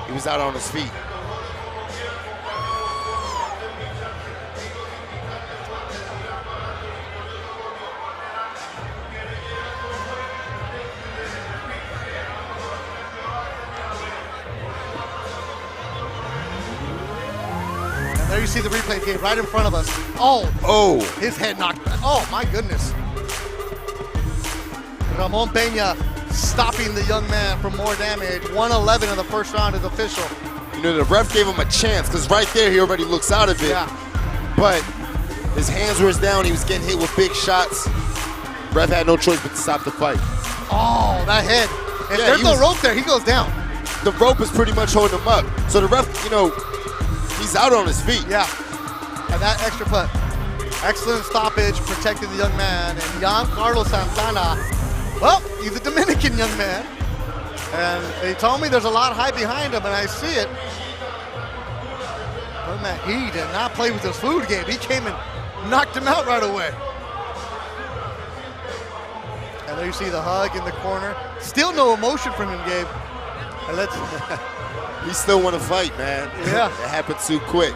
S3: He was out on his feet.
S2: There you see the replay game right in front of us. Oh, his head knocked back. Oh my goodness. Ramon Peña stopping the young man from more damage. 111 in the first round is official.
S3: You know, the ref gave him a chance because right there he already looks out of it.
S2: Yeah.
S3: But his hands were down. He was getting hit with big shots. Ref had no choice but to stop the fight.
S2: Oh, that head. If there's no rope there, he goes down.
S3: The rope is pretty much holding him up. So the ref, you know, he's out on his feet.
S2: Yeah. And that extra put. Excellent stoppage, protecting the young man. And Giancarlo Santana, well, he's a Dominican young man. And they told me there's a lot of hype behind him, and I see it. But man, he did not play with his food game. He came and knocked him out right away. And there you see the hug in the corner. Still no emotion from him, Gabe. And let's
S3: he still want to fight, man.
S2: Yeah.
S3: It happened too quick.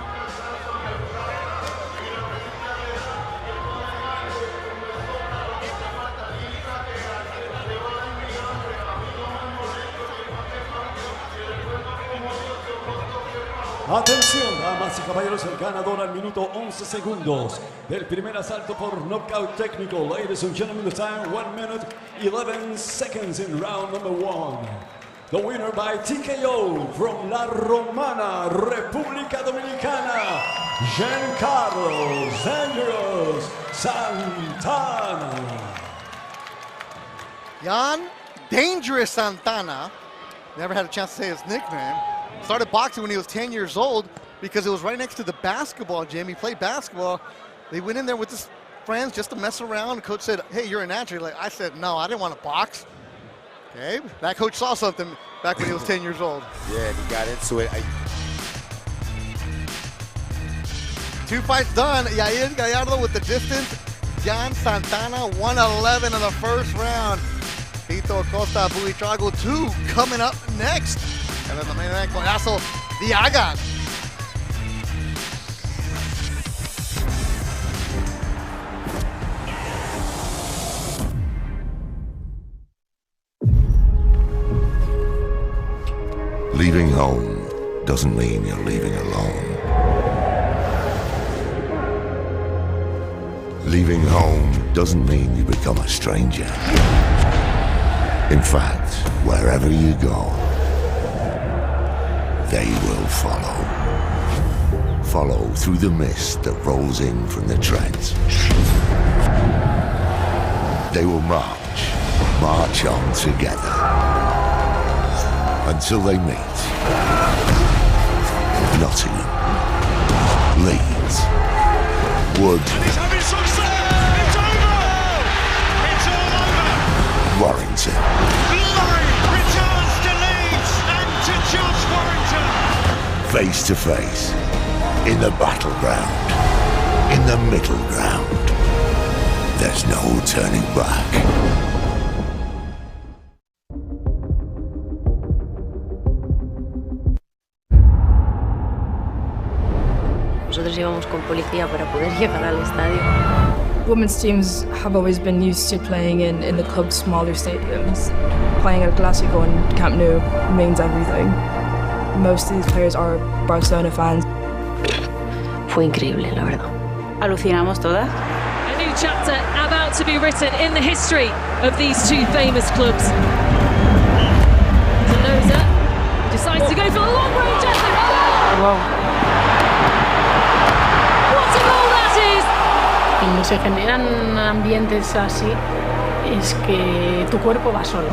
S4: Atención, damas y caballeros, el ganador al minuto 11 segundos del primer asalto por knockout técnico. Ladies and gentlemen, the time 1 minute 11 seconds in round number 1. The winner by TKO from La Romana, República Dominicana, Giancarlo Santana.
S2: Jan Dangerous Santana, never had a chance to say his nickname. Started boxing when he was 10 years old because it was right next to the basketball gym. He played basketball. They went in there with his friends just to mess around. Coach said, hey, you're a natural. Like, I said, no, I didn't want to box. Okay, that coach saw something back when he was 10 years old.
S3: Yeah, he got into it.
S2: 2 fights done. Yair Gallardo with the distance. Jan Santana, 111 in the first round. Tito Acosta, Buitrago, 2 coming up next. And then the main event, Collazo, Diagan.
S1: Leaving home doesn't mean you're leaving alone. Leaving home doesn't mean you become a stranger. In fact, wherever you go, they will follow. Follow through the mist that rolls in from the treads. They will march on together, until they meet Nottingham, Leeds, Wood,
S12: and he's having success! It's over! It's all over!
S1: Warrington.
S12: Glory returns to Leeds and to Josh Warrington!
S1: Face to face, in the battleground, in the middle ground. There's no turning back.
S21: Nosotros íbamos con policía para poder llegar al estadio.
S23: Women's teams have always been used to playing in the club's smaller stadiums. Playing at Clásico and Camp Nou means everything. Most of these players are Barcelona fans.
S21: Fue increíble, la verdad.
S18: Alucinamos todas.
S24: A new chapter about to be written in the history of these two famous clubs. Tolosa decides to go for the long range effort.
S21: Wow.
S24: What a goal that is!
S23: Cuando se generan ambientes así, es que tu cuerpo va solo.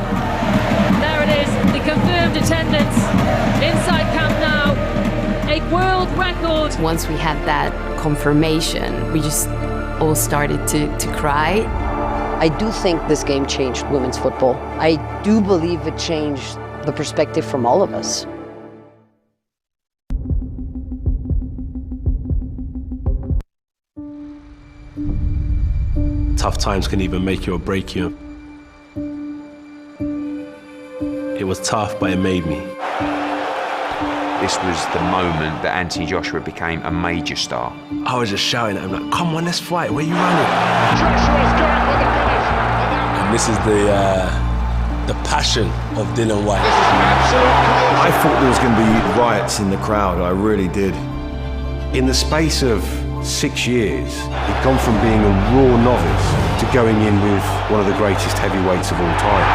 S24: There it is, the confirmed attendance inside Camp Nou. A world record.
S21: Once we had that confirmation, we just all started to cry.
S25: I do think this game changed women's football. I do believe it changed the perspective from all of us.
S17: Tough times can even make you or break you. It was tough, but it made me.
S11: This was the moment that Anthony Joshua became a major star.
S17: I was just shouting at him like, come on, let's fight, where you running?
S12: Joshua's going for the finish.
S17: And this is the passion of Dylan White.
S26: I thought there was going to be riots in the crowd, I really did.
S5: In the space of 6 years, he'd gone from being a raw novice to going in with one of the greatest heavyweights of all time.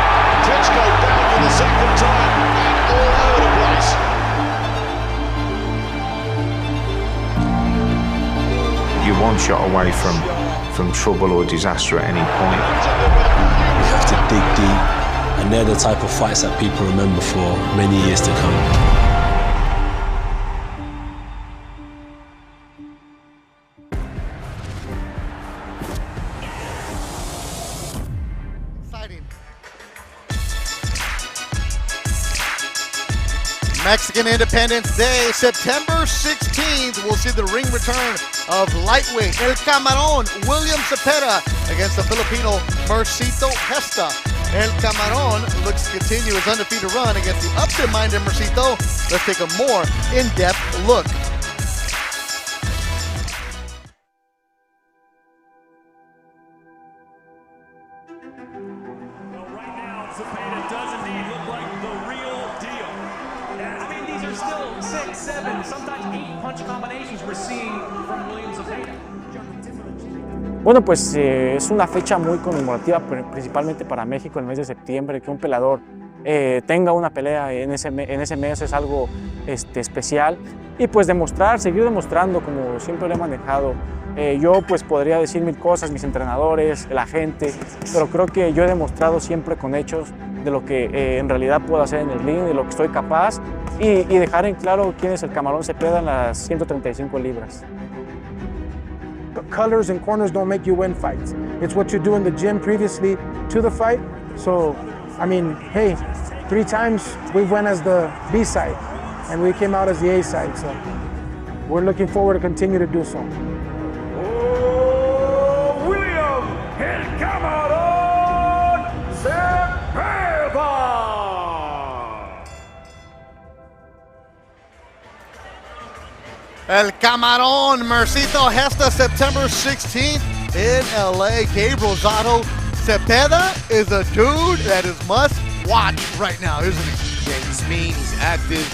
S12: Klitschko down for the second time and all over the place.
S11: You're one shot away from trouble or disaster at any point.
S17: You have to dig deep, and they're the type of fights that people remember for many years to come.
S2: Mexican Independence Day, September 16th, we'll see the ring return of lightweight El Camarón William Cepeda against the Filipino Mercito Gesta. El Camarón looks to continue his undefeated run against the upset-minded Mercito. Let's take a more in-depth look.
S6: Bueno, pues es una fecha muy conmemorativa, principalmente para México, en el mes de septiembre. Que un peleador tenga una pelea en ese mes es algo especial. Y pues seguir demostrando como siempre lo he manejado. Yo pues podría decir mil cosas, mis entrenadores, la gente, pero creo que yo he demostrado siempre con hechos de lo que en realidad puedo hacer en el ring, de lo que estoy capaz y dejar en claro quién es el Camarón Cepeda en las 135 libras.
S7: Colors and corners don't make you win fights. It's what you do in the gym previously to the fight. So, I mean, hey, 3 times we went as the B side and we came out as the A side. So we're looking forward to continue to do so.
S14: William El Camarón Cepeda.
S2: El Camarón Mercito Gesta, September 16th in LA. Gabriel Zotto. Cepeda is a dude that is must watch right now, isn't he?
S3: Yeah, he's mean, he's active,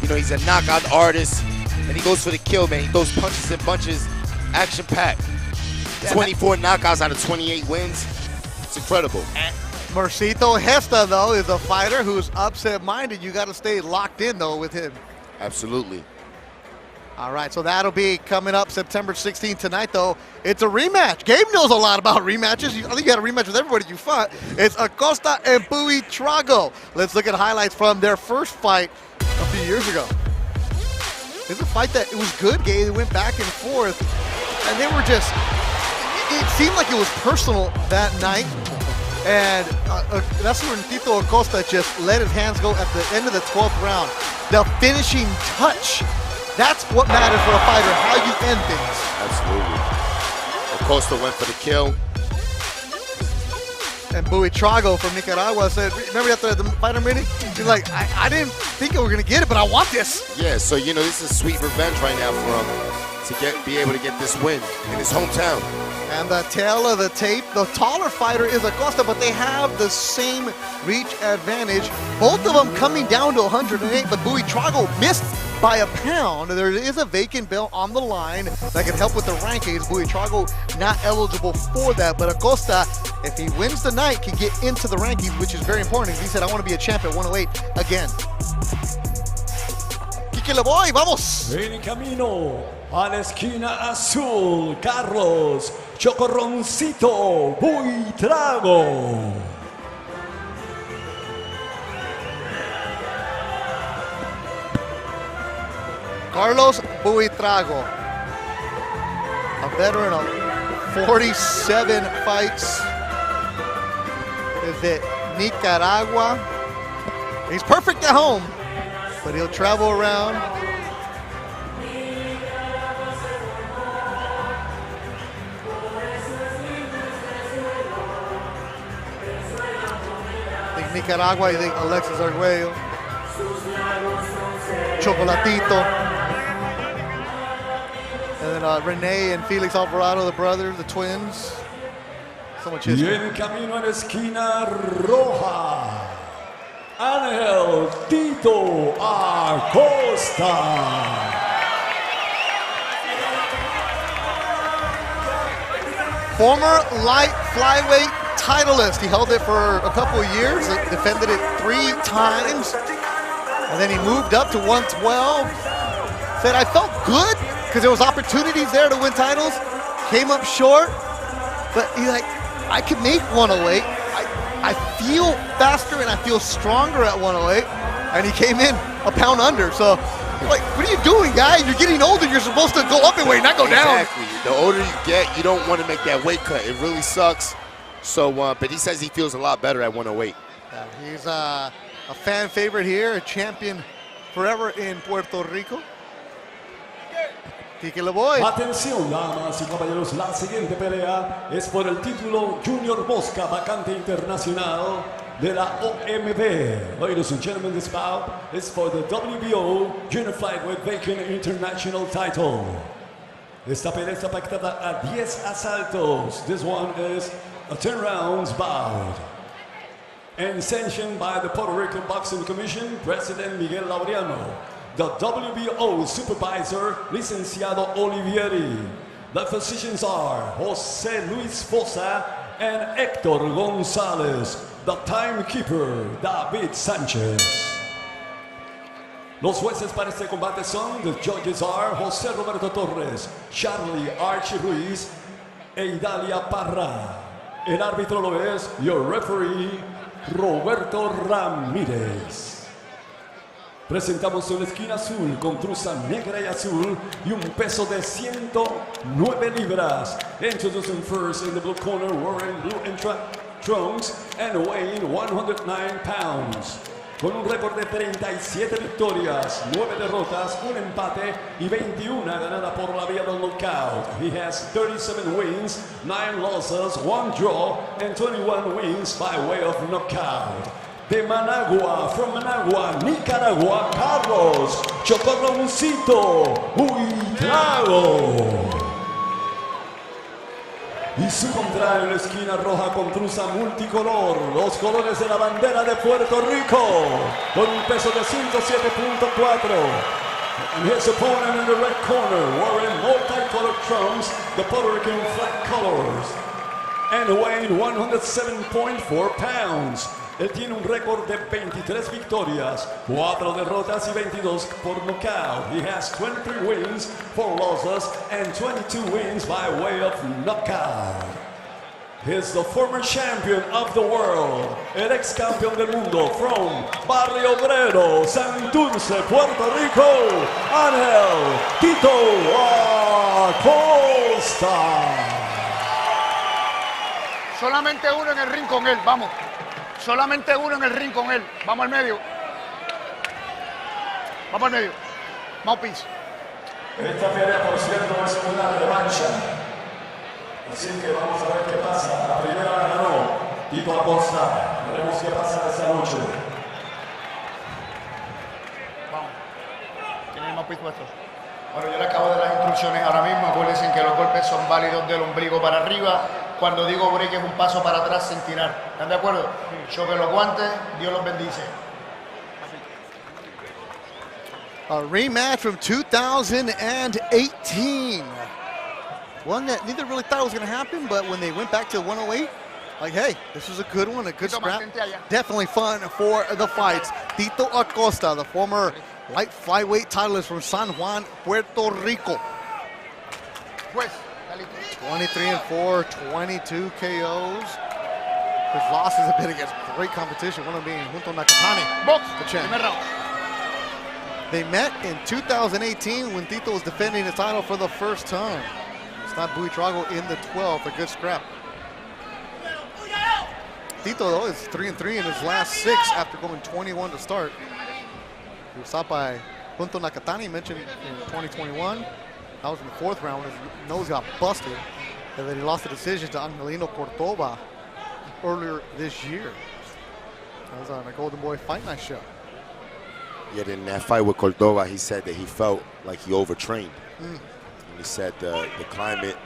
S3: you know, he's a knockout artist, and he goes for the kill, man. He throws punches and bunches, action-packed. 24 knockouts out of 28 wins. It's incredible.
S2: And Mercito Gesta, though, is a fighter who's upset-minded. You got to stay locked in, though, with him.
S3: Absolutely.
S2: All right, so that'll be coming up September 16th tonight, though. It's a rematch. Gabe knows a lot about rematches. I think you had a rematch with everybody you fought. It's Acosta and Buitrago. Let's look at highlights from their first fight a few years ago. It's a fight that it was good, Gabe. They went back and forth, and they were just, it seemed like it was personal that night. And that's when Tito Acosta just let his hands go at the end of the 12th round. The finishing touch. That's what matters for a fighter, how you end things.
S3: Absolutely. Acosta went for the kill.
S2: And Buitrago from Nicaragua said, remember after the fight meeting? He's like, I didn't think we were going to get it, but I want this.
S3: Yeah, so, you know, this is sweet revenge right now for him to be able to get this win in his hometown.
S2: And the tail of the tape, the taller fighter is Acosta, but they have the same reach advantage. Both of them coming down to 108, but Buitrago missed by a pound. There is a vacant belt on the line that can help with the rankings. Buitrago not eligible for that, but Acosta, if he wins tonight, can get into the rankings, which is very important. He said, I want to be a champ at 108 again. Quique Le Boy, vamos.
S4: En camino a la esquina azul, Carlos Chocorroncito Buitrago.
S2: Carlos Buitrago, a veteran of 47 fights, is at Nicaragua. He's perfect at home, but he'll travel around. I think Nicaragua, you think Alexis Arguello, Chocolatito. And then Rene and Felix Alvarado, the brothers, the twins. So much history.
S4: Y en camino a la esquina roja, Ángel Tito Acosta.
S2: Former light flyweight titleist. He held it for a couple of years, defended it 3 times, and then he moved up to 112. Said, I felt good because there was opportunities there to win titles. Came up short, but he's like, I could make 108. I feel faster and I feel stronger at 108. And he came in a pound under. So, like, what are you doing, guy? You're getting older. You're supposed to go up in weight, not go down.
S3: Exactly. The older you get, you don't want to make that weight cut. It really sucks. So, but he says he feels a lot better at 108.
S2: He's a fan favorite here, a champion forever in Puerto Rico.
S4: Atención, damas y caballeros, la siguiente pelea es por el título Junior Mosca Vacante Internacional de la OMB. Ladies and gentlemen, this bout is for the WBO Junior Flyweight Vacant International title. Esta pelea está pactada a 10 asaltos. This one is a 10 rounds bout. And sanctioned by the Puerto Rican Boxing Commission, President Miguel Laureano. The WBO supervisor, Licenciado Olivieri. The physicians are Jose Luis Fosa and Hector González. The timekeeper, David Sánchez. Los jueces para este combate son, the judges are José Roberto Torres, Charlie Archie Ruiz e Idalia Parra. El árbitro lo es, your referee, Roberto Ramírez. Presentamos en la esquina azul con truza negra y azul y un peso de 109 libras. Introducing first in the blue corner, wearing blue trunks and weighing 109 pounds. Con un récord de 37 victorias, 9 derrotas, un empate y 21 ganada por la vía del knockout. He has 37 wins, 9 losses, 1 draw and 21 wins by way of knockout. De Managua, from Managua, Nicaragua, Carlos Chocorroncito Buitrago. Y su contrario en la esquina roja con truza multicolor, los colores de la bandera de Puerto Rico, con un peso de 107.4. And his opponent in the red corner, wearing multicolored trunks, the Puerto Rican flag colors, and weighing 107.4 pounds. Él tiene un récord de 23 victorias, 4 derrotas y 22 por knockout. He has 23 wins, 4 losses, and 22 wins by way of knockout. He's the former champion of the world, el ex campeón del mundo from Barrio Obrero, Santurce, Puerto Rico, Ángel Tito Acosta.
S8: Solamente uno en el ring con él, vamos. Solamente uno en el ring con él. Vamos al medio. Vamos al medio. Mouthpiece.
S4: Esta pelea, por cierto, es una revancha. Así que vamos a ver qué pasa. La primera la ganó Tito Acosta. Veremos qué pasa esta noche.
S8: Vamos. ¿Tiene el mouthpiece puesto?
S22: Bueno, yo le acabo de dar las instrucciones ahora mismo. Acuérdense que los golpes son válidos del ombligo para arriba. Cuando digo break es un paso para atrás sin tirar. ¿Están de acuerdo? Choque los guantes, Dios los bendice.
S2: A rematch from 2018. One that neither really thought was going to happen, but when they went back to 108, like, hey, this was a good one, a good scrap. Definitely fun for the fights. Tito Acosta, the former light flyweight titleist from San Juan, Puerto Rico. 23-4, 22 KOs. His losses have been against great competition, one of them being Junto Nakatani, the champ. They met in 2018 when Tito was defending his title for the first time. It's not Buitrago in the 12th, a good scrap. Tito, though, is 3-3 in his last 6 after going 21 to start. He was stopped by Junto Nakatani, mentioned in 2021. That was in the 4th round when his nose got busted. And then he lost the decision to Angelino Cordoba earlier this year. That was on a Golden Boy Fight Night show.
S3: Yet in that fight with Cordoba, he said that he felt like he overtrained. And he said the climate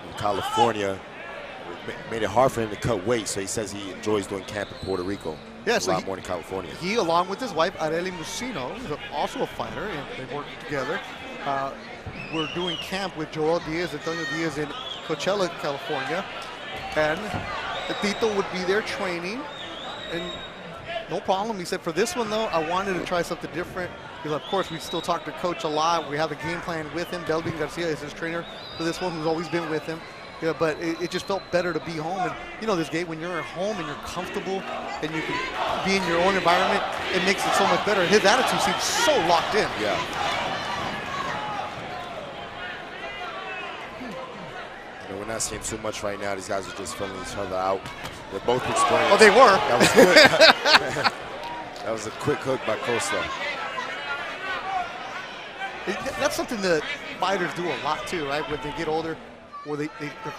S3: in California made it hard for him to cut weight, so he says he enjoys doing camp in Puerto Rico.
S2: Yeah,
S3: a lot more in California.
S2: He, along with his wife, Arely Musino, who's also a fighter, and they work together. We're doing camp with Joel Diaz, Antonio Diaz in Coachella, California, and Tito would be there training, and no problem. He said, for this one though, I wanted to try something different, because of course we still talk to Coach a lot. We have a game plan with him. Delvin Garcia is his trainer for this one, who's always been with him. Yeah, but it just felt better to be home. And you know, this game, when you're at home and you're comfortable and you can be in your own environment, it makes it so much better. His attitude seems so locked in.
S3: Yeah. You know, we're not seeing too much right now. These guys are just filling each other out. They're both experienced.
S2: Oh, they were.
S3: That was good. That was a quick hook by Costa.
S2: That's something that fighters do a lot too, right? When they get older, where they're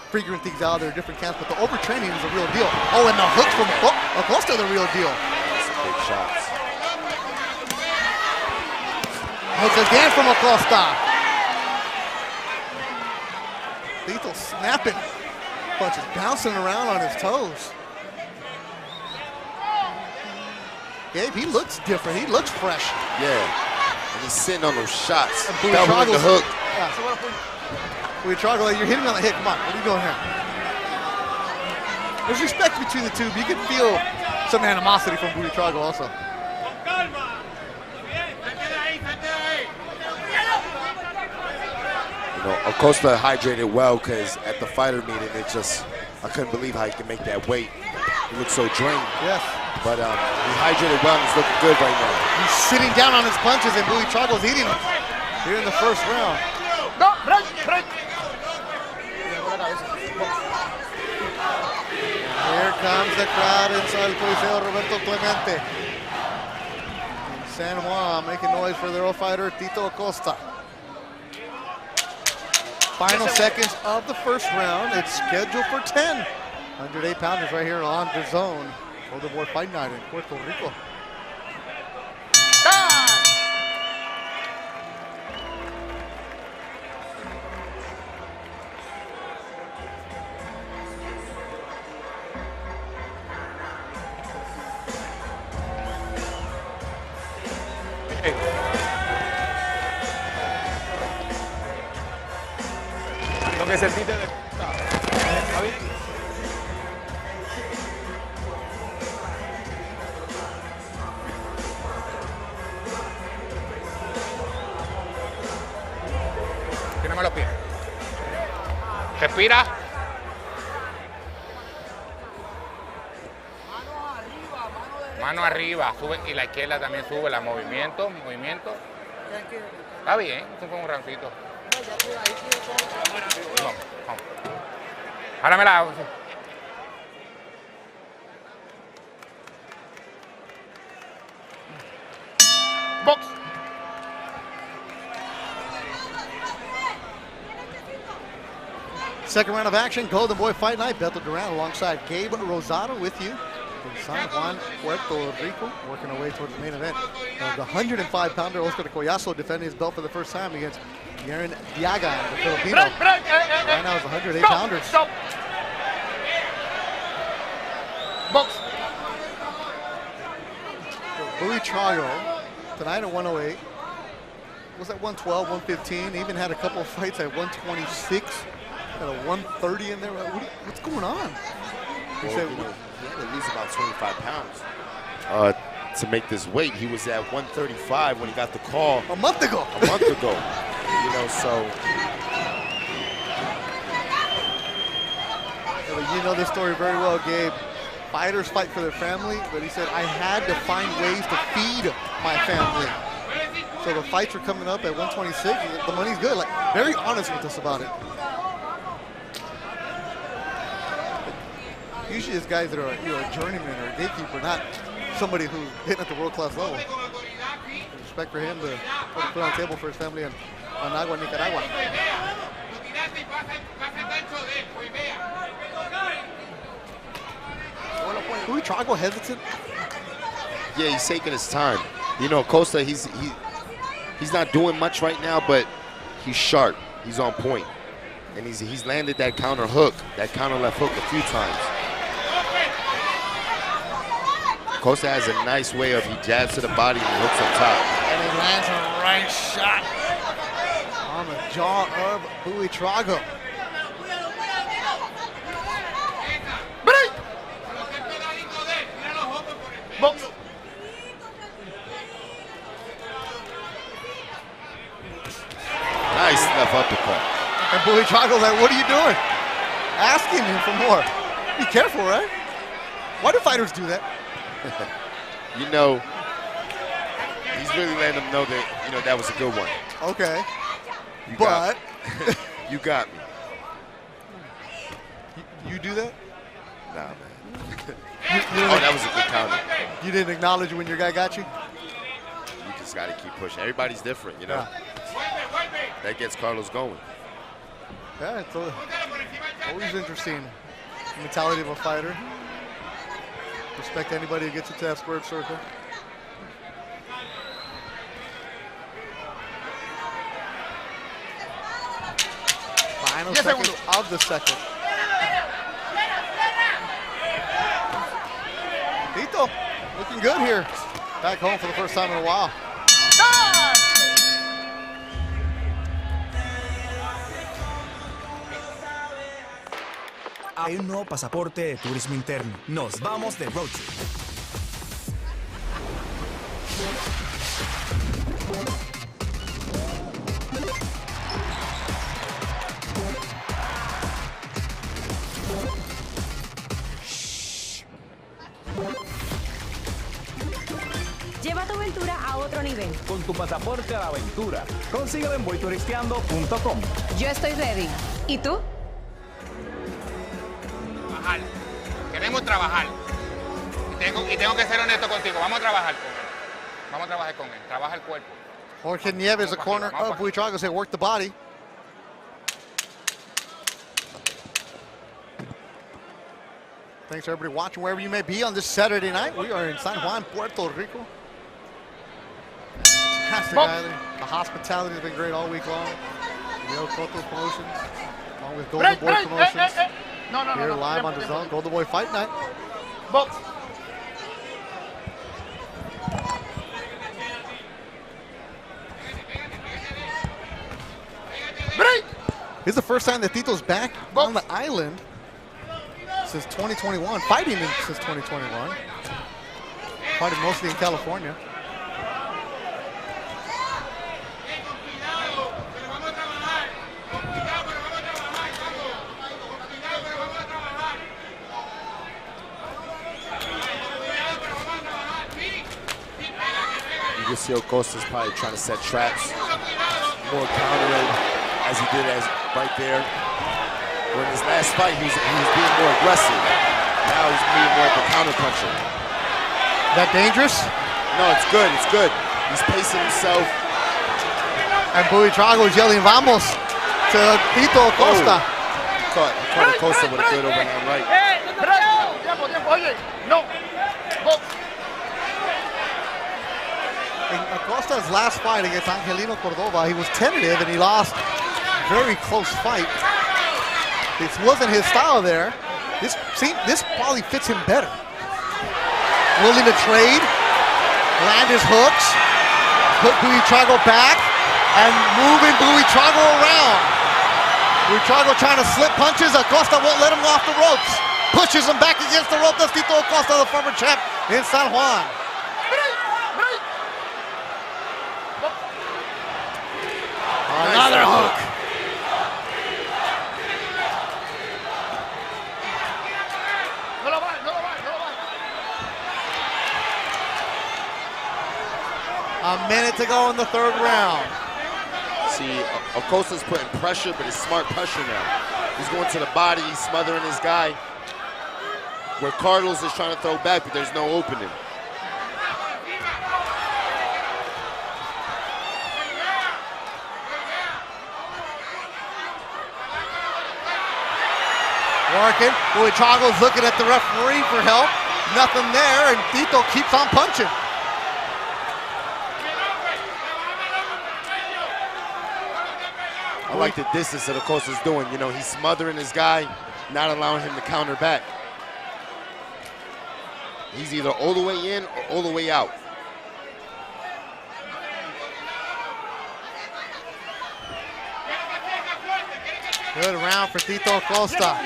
S2: figuring things out, they're different camps, but the overtraining is a real deal. Oh, and the hooks from Acosta are the real deal.
S3: Some big shots.
S2: Hooks again from Acosta. Lethal snapping punches, bouncing around on his toes. Gabe, he looks different. He looks fresh.
S3: Yeah. And he's sitting on those shots.
S2: Buitrago's
S3: the hook.
S2: Yeah, so what Buitrago, like, you're hitting me on the hip. Come on, what are you doing here? There's respect between the two, but you can feel some animosity from Buitrago also.
S3: You know, Acosta hydrated well, because at the fighter meeting, I couldn't believe how he can make that weight. He looks so drained.
S2: Yes.
S3: But he hydrated well and he's looking good right now.
S2: He's sitting down on his punches and Buitrago's eating them here in the first round.
S8: No, break.
S2: Here comes the crowd inside the Coliseo Roberto Clemente. San Juan making noise for their own fighter, Tito Acosta. Final seconds of the first round. It's scheduled for 10. 108 pounders right here on DAZN. Golden Boy Fight Night in Puerto Rico.
S9: Lo que sentiste de... ¿Está bien? Tírame los pies. Respira. Mano arriba, sube, y la izquierda también sube, la movimiento. Está bien, esto fue un rancito. Vamos. Ahora me la hago. Box.
S2: Second round of action, Golden Boy Fight Night. Beto Duran alongside Gabe Rosado with you from San Juan, Puerto Rico, working our way towards the main event. The 105-pounder Oscar Collazo defending his belt for the first time against Garen, Diagan, the Filipino. Right now it's 108 pounders.
S8: Stop. Box.
S2: Buitrago tonight at 108. Was at 112, 115. Even had a couple of fights at 126. Got a 130 in there. What's going on?
S3: He said he had at least about 25 pounds to make this weight. He was at 135 when he got the call.
S2: A month ago.
S3: You know, so.
S2: You know this story very well, Gabe. Fighters fight for their family, but he said, I had to find ways to feed my family. So the fights were coming up at 126. The money's good. Like, very honest with us about it. Usually it's guys that are a journeyman or a gatekeeper, not somebody who's hitting at the world-class level. Respect for him to put on the table for his family in Managua, Nicaragua. Buitrago hesitant?
S3: Yeah, he's taking his time. You know, Costa, he's not doing much right now, but he's sharp. He's on point. And he's landed that counter hook, that counter left hook a few times. Costa has a nice way of he jabs to the body and hooks up top.
S2: And he lands a right shot on the jaw of Buitrago. And Buitrago's like, what are you doing? Asking him for more. Be careful, right? Why do fighters do that?
S3: You know, he's really letting them know that, you know, that was a good one.
S2: Okay.
S3: But you got me.
S2: You do that?
S3: Nah, man. Oh, that was a good counter.
S2: You didn't acknowledge when your guy got you?
S3: You just got to keep pushing. Everybody's different, you know?
S2: Yeah.
S3: That gets Carlos going.
S2: Yeah, it's always interesting. The mentality of a fighter. Respect anybody who gets into that squared circle. Final seconds of the second. Tito, looking good here. Back home for the first time in a while.
S10: Hay un nuevo pasaporte de turismo interno. Nos vamos de road trip.
S13: Lleva tu aventura a otro nivel.
S10: Con tu pasaporte a la aventura. Consíguelo en voyturisteando.com.
S13: Yo estoy ready. ¿Y tú?
S9: Trabajar. Queremos trabajar. Y tengo que ser honesto contigo. Vamos a trabajar con él. Vamos a trabajar con él. Trabaja el cuerpo.
S2: Jorge Nieves, the corner of Buitrago, say work the body. Thanks to everybody watching wherever you may be on this Saturday night. We are in San Juan, Puerto Rico. Fantastic island. The hospitality has been great all week long. Miguel Cotto Promotions, along with Golden Boy Promotions. Here live on DAZN, Golden Boy Fight Night. This is the first time that Tito's back on the island since 2021, fighting since 2021. Fighting mostly in California.
S3: You can see Acosta's probably trying to set traps, more countering as he did right there. When his last fight, he was being more aggressive. Now he's being more of a counter puncher.
S2: That dangerous?
S3: No, it's good. It's good. He's pacing himself.
S2: And Buitrago is yelling "Vamos" to Tito Acosta.
S3: Caught Acosta with a good overhand right.
S2: In Acosta's last fight against Angelino Cordova, he was tentative and he lost. Very close fight. This wasn't his style there. This probably fits him better. Willing to trade, land his hooks, put Buitrago back, and moving Buitrago around. Buitrago trying to slip punches. Acosta won't let him off the ropes. Pushes him back against the rope. That's Tito Acosta, the former champ in San Juan. Another hook. A minute to go in the third round.
S3: See, Acosta's putting pressure, but it's smart pressure now. He's going to the body, he's smothering his guy. Where Carlos is trying to throw back, but there's no opening.
S2: Working. Buitrago's looking at the referee for help. Nothing there, and Tito keeps on punching.
S3: I like the distance that Acosta's doing. You know, he's smothering his guy, not allowing him to counter back. He's either all the way in or all the way out.
S2: Good round for Tito Acosta.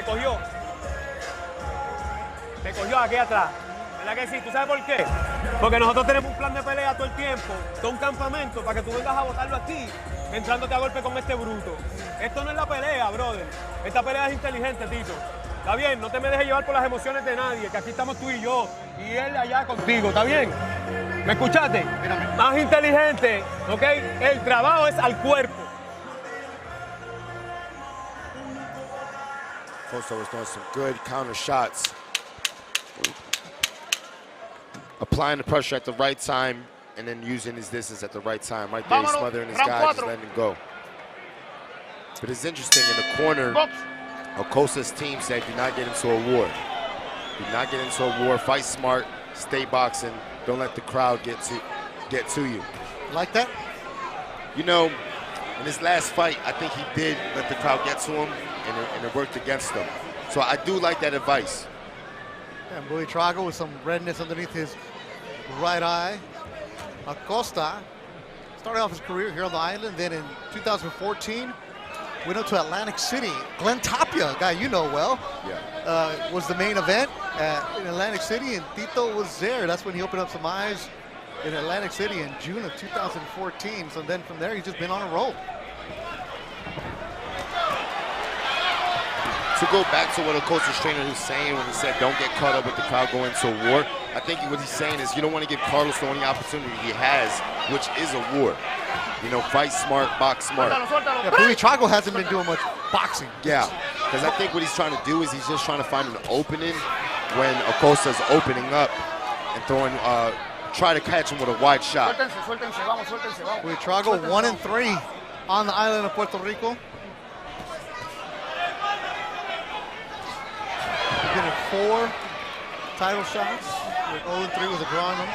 S1: cogió. Te cogió aquí atrás. ¿Verdad que sí? ¿Tú sabes por qué? Porque nosotros tenemos un plan de pelea todo el tiempo, todo un campamento, para que tú vengas a botarlo aquí, entrándote a golpe con este bruto. Esto no es la pelea, brother. Esta pelea es inteligente, Tito. ¿Está bien? No te me dejes llevar por las emociones de nadie, que aquí estamos tú y yo, y él allá contigo, ¿está bien? ¿Me escuchaste? Más inteligente, ¿ok? El trabajo es al cuerpo.
S3: Acosta was doing some good counter shots. Applying the pressure at the right time and then using his distance at the right time. Right there, he's smothering his guy, just letting him go. But it's interesting, in the corner, Acosta's team said, do not get into a war. Do not get into a war. Fight smart, stay boxing. Don't let the crowd get to you.
S2: Like that?
S3: You know, in his last fight, I think he did let the crowd get to him, and it worked against him. So I do like that advice.
S2: And Buitrago with some redness underneath his right eye. Acosta started off his career here on the island. Then in 2014, went up to Atlantic City. Glenn Tapia, a guy you know well, was the main event in Atlantic City, and Tito was there. That's when he opened up some eyes in Atlantic City in June of 2014. So then from there, he's just been on a roll.
S3: To go back to what Acosta's trainer was saying when he said don't get caught up with the crowd going to war, I think what he's saying is you don't want to give Carlos the only opportunity he has, which is a war. You know, fight smart, box smart.
S2: Yeah, Buitrago hasn't been doing much boxing.
S3: Yeah, because I think what he's trying to do is he's just trying to find an opening when Acosta's opening up and throwing, try to catch him with a wide shot.
S2: Buitrago 1-3 on the island of Puerto Rico. He's been in 4 title shots, with 0-3 with a draw on them.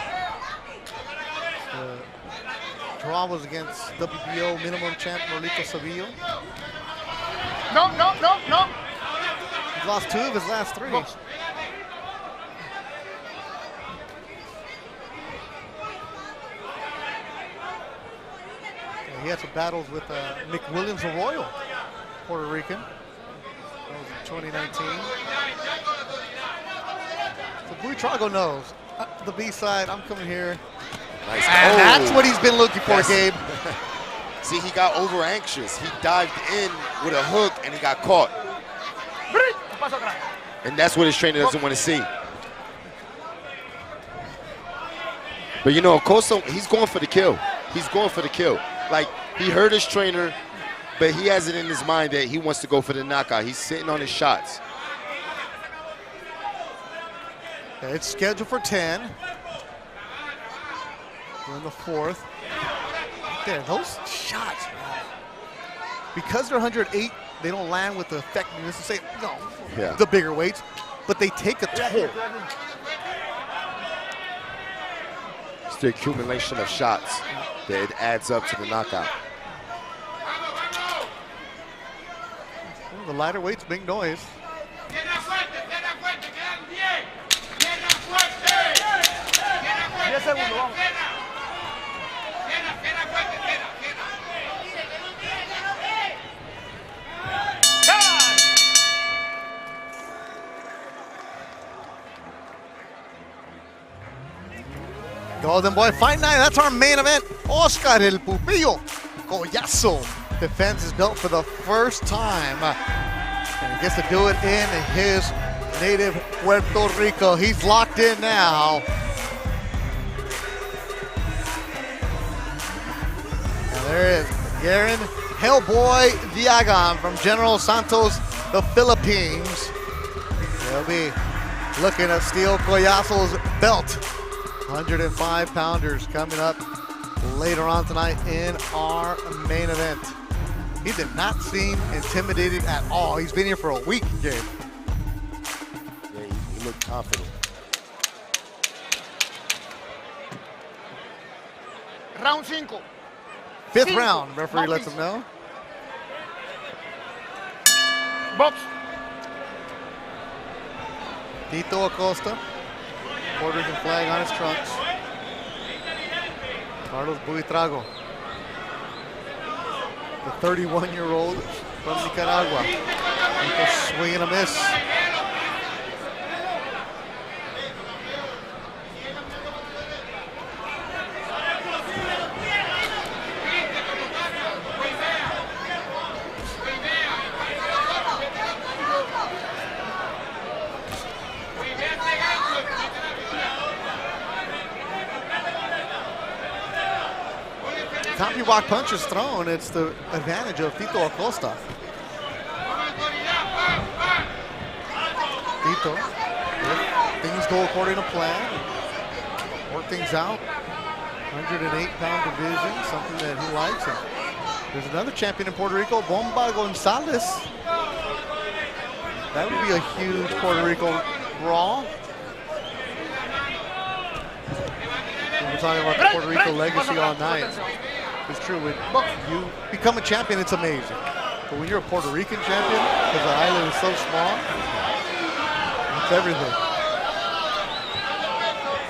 S2: The draw was against WBO minimum champ Norlito Savillo.
S8: No.
S2: He's lost 2 of his last 3. He had some battles with Nick Williams Arroyo, Puerto Rican. That was in 2019. So Buitrago knows. Up to the B side, I'm coming here.
S3: Nice.
S2: And that's what he's been looking for, Gabe.
S3: See, he got over anxious. He dived in with a hook and he got caught. And that's what his trainer doesn't want to see. But you know, Acosta, he's going for the kill. He's going for the kill. Like, he heard his trainer, but he has it in his mind that he wants to go for the knockout. He's sitting on his shots.
S2: It's scheduled for 10. We're in the 4th. There, those shots, because they're 108, they don't land with the effectiveness to say, no, the bigger weights, but they take a toll.
S3: It's the accumulation of shots that it adds up to the knockout.
S2: The lighter weights make noise. Golden Boy Fight Night, that's our main event. Oscar el Pupilo Collazo defends his belt for the first time. And he gets to do it in his native Puerto Rico. He's locked in now. And there is Garen Hellboy Diagan from General Santos, the Philippines. They'll be looking at steal Collazo's belt. 105-pounders coming up later on tonight in our main event. He did not seem intimidated at all. He's been here for a week, Gabe.
S3: Yeah, he looked confident.
S8: Round 5.
S2: 5th round, referee lets him know.
S8: Box.
S2: Tito Acosta. Puerto Rican flag on his trunks. Carlos Buitrago, the 31-year-old from Nicaragua. Tito swing and a miss. Time you walk punch is thrown, it's the advantage of Tito Acosta. Tito, if things go according to plan, work things out. 108-pound division, something that he likes. And there's another champion in Puerto Rico, Bomba Gonzalez. That would be a huge Puerto Rico brawl. We're talking about the Puerto Rico legacy all night. It's true. When you become a champion, it's amazing. But when you're a Puerto Rican champion, because the island is so small, it's everything.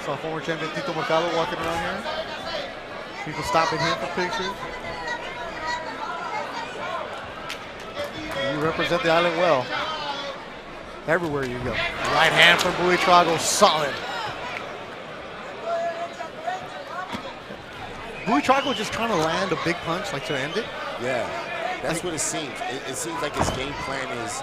S2: Saw former champion Tito Mercado walking around here. People stopping him for pictures. You represent the island well. Everywhere you go. Right hand from Buitrago, solid. Buitrago just trying to land a big punch, like to end it.
S3: Yeah, that's what it seems. It seems like his game plan is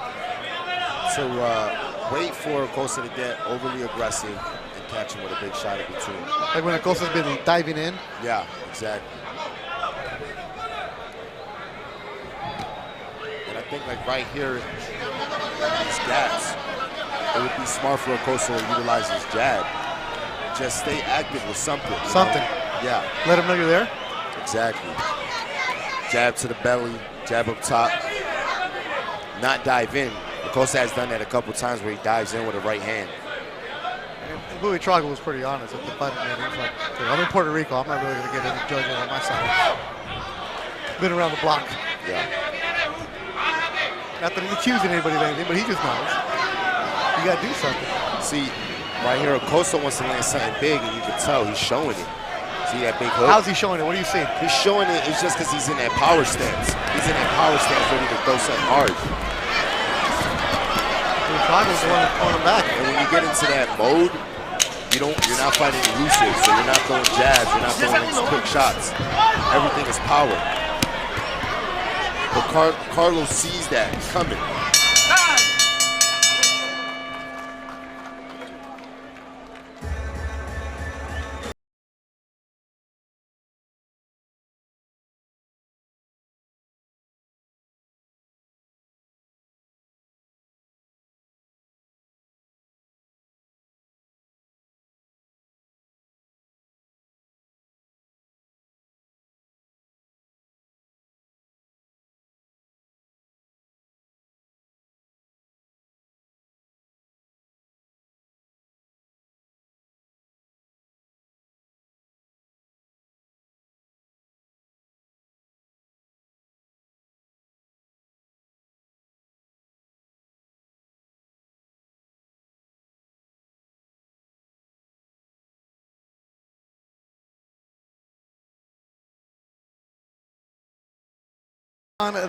S3: to wait for Acosta to get overly aggressive and catch him with a big shot in between.
S2: Like when Acosta's been diving in?
S3: Yeah, exactly. And I think like right here, these gaps, it would be smart for Acosta to utilize his jab. Just stay active with something.
S2: Something.
S3: Yeah.
S2: Let him know you're there?
S3: Exactly. Jab to the belly, jab up top. Not dive in. Acosta has done that a couple times where he dives in with a right hand.
S2: And Buitrago was pretty honest at the fight. He's like, I'm in Puerto Rico. I'm not really going to get any judging on my side. Been around the block.
S3: Yeah.
S2: Not that he's accusing anybody of anything, but he just knows. You got to do something.
S3: See, right here, Acosta wants to land something big, and you can tell he's showing it. See that big hook?
S2: How's he showing it? What do you see?
S3: He's showing it. It's just because he's in that power stance. He's in that power stance ready to throw something hard.
S2: Buitrago's the one that's throwing him back.
S3: And when you get into that mode, you're not fighting elusive. So you're not throwing jabs. You're not throwing these quick shots. Everything is power. But Carlos sees that coming.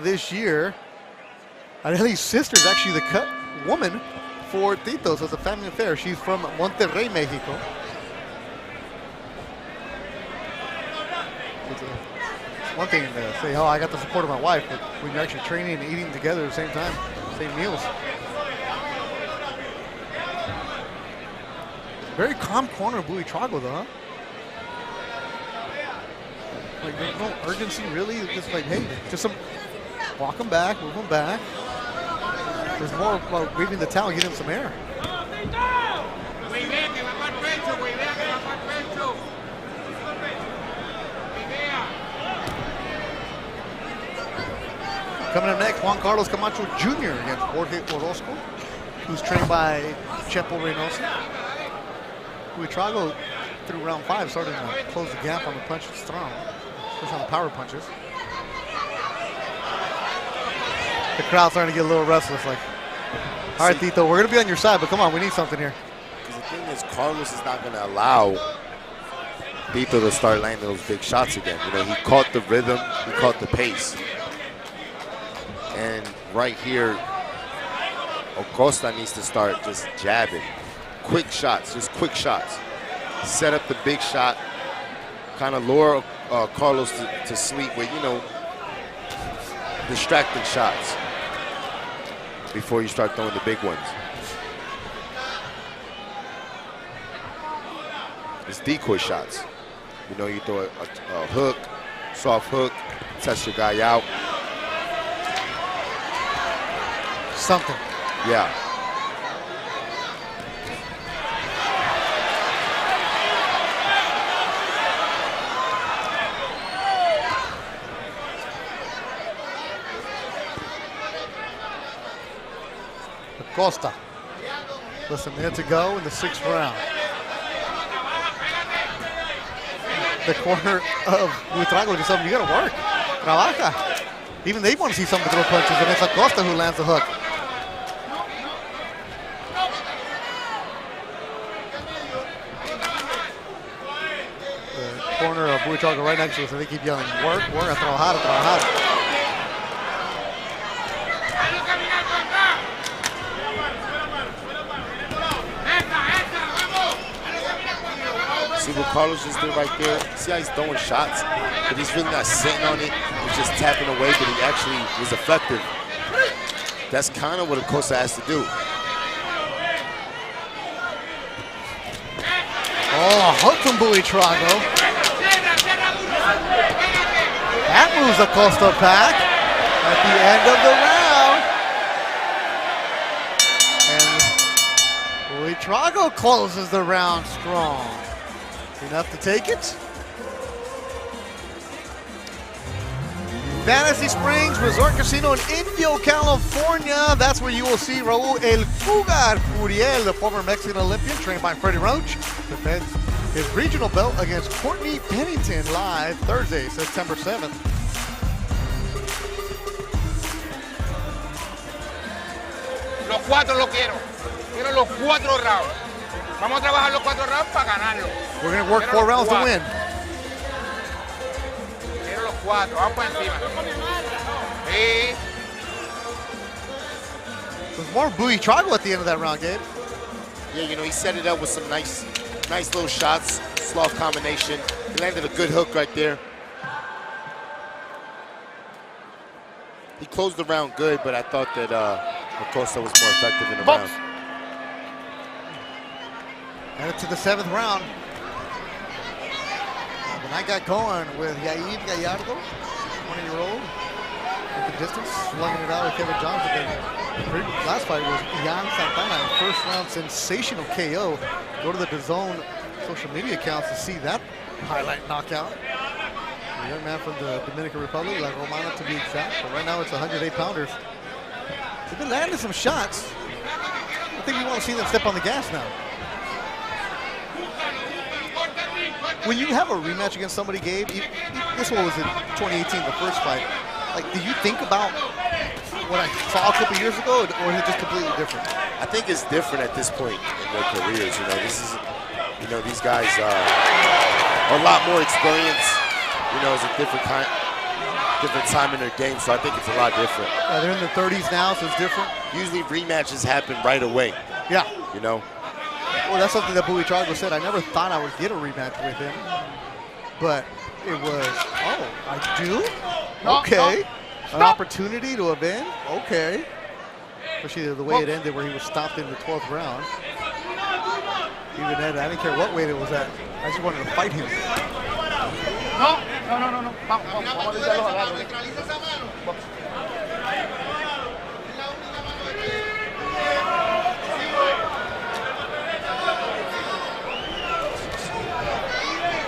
S2: This year, Arely's sister is actually the woman for Tito, so it's a family affair. She's from Monterrey, Mexico. It's one thing to say, oh, I got the support of my wife, but when you're actually training and eating together at the same time, same meals. Very calm corner of Buitrago, though, huh? Like, there's no urgency, really. It's just like, hey, just some walk him back, move him back. There's more about waving the towel, getting him some air. Coming up next, Juan Carlos Camacho Jr. against Jorge Orozco, who's trained by Chepo Reynoso. Buitrago, through round 5, started to close the gap on the punches thrown, especially on the power punches. The crowd's starting to get a little restless, like, all right, Tito, we're going to be on your side, but come on, we need something here.
S3: Because the thing is, Carlos is not going to allow Tito to start landing those big shots again. You know, he caught the rhythm, he caught the pace. And right here, Acosta needs to start just jabbing. Quick shots, just quick shots. Set up the big shot, kind of lure Carlos to sleep with, you know, distracting shots before you start throwing the big ones. It's decoy shots. You know, you throw a hook, soft hook, test your guy out.
S2: Something.
S3: Yeah.
S2: Acosta. Less than a minute to go in the 6th round. The corner of Buitrago is something you gotta work. Trabaja. Even they want to see someone throw punches, and it's Acosta who lands the hook. The corner of Buitrago right next to us, and they keep yelling, work, a trabajar, a trabajar.
S3: See what Carlos just did right there? See how he's throwing shots? But he's really not sitting on it. He's just tapping away, but he actually was effective. That's kind of what Acosta has to do.
S2: Oh, hook from Buitrago. That moves Acosta back at the end of the round. And Buitrago closes the round strong. Enough to take it. Fantasy Springs Resort Casino in Indio, California. That's where you will see Raul El Cougar Furiel, the former Mexican Olympian trained by Freddie Roach, defends his regional belt against Courtney Pennington live Thursday, September 7th.
S9: Los cuatro lo quiero. Quiero los 4 rounds. Vamos a trabajar los 4 rounds para ganarlo.
S2: We're going to work 4 rounds to win.
S9: Quiero los 4. Vamos para encima. Sí.
S2: There's more Buitrago at the end of that round, Gabe.
S3: Yeah, you know, he set it up with some nice little shots, soft combination. He landed a good hook right there. He closed the round good, but I thought that Acosta was more effective in the round.
S2: And to the 7th round. The night got going with Yair Gallardo, 20-year-old, in the distance, slugging it out with Kevin Johnson. The last fight was Jan Santana, first round sensational KO. Go to the DAZN social media accounts to see that highlight knockout. A young man from the Dominican Republic, La Romana to be exact, but right now it's 108-pounders. They've been landing some shots. I think we want to see them step on the gas now. When you have a rematch against somebody, Gabe, this one was in 2018, the first fight. Like, do you think about what I saw a couple years ago, or is it just completely different?
S3: I think it's different at this point in their careers. You know, this is, you know, these guys are a lot more experienced. You know, it's a different time in their game, so I think it's a lot different.
S2: They're in their 30s now, so it's different.
S3: Usually rematches happen right away.
S2: Yeah.
S3: You know.
S2: Well, that's something that Buitrago said. I never thought I would get a rematch with him, but it was, oh, I do? Okay. An opportunity to avenge? Okay. Especially the way it ended where he was stopped in the 12th round. Even then, I didn't care what weight it was at. I just wanted to fight him.
S8: No. Vamos a agarros.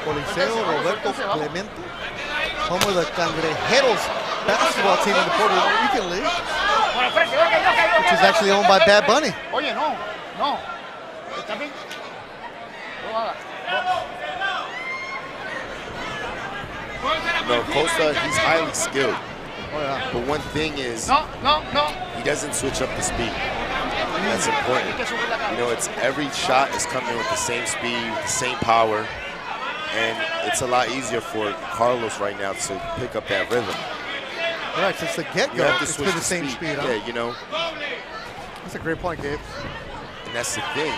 S2: Coliseo Roberto Clemente, home of the Cangrejeros basketball team in the Puerto Rican League, which is actually owned by Bad Bunny.
S8: Oye, no. ¿Está bien?
S3: No, Acosta, he's highly skilled.
S2: Oh, yeah.
S3: But one thing is,
S8: No.
S3: he doesn't switch up the speed. That's important. You know, it's every shot is coming with the same speed, the same power. And it's a lot easier for Carlos right now to pick up that rhythm.
S2: Right, since the get-go,
S3: You have to
S2: it's
S3: switch
S2: been the
S3: the
S2: same
S3: speed.
S2: speed, huh?
S3: Yeah, you know.
S2: That's a great point, Gabe.
S3: And that's the thing.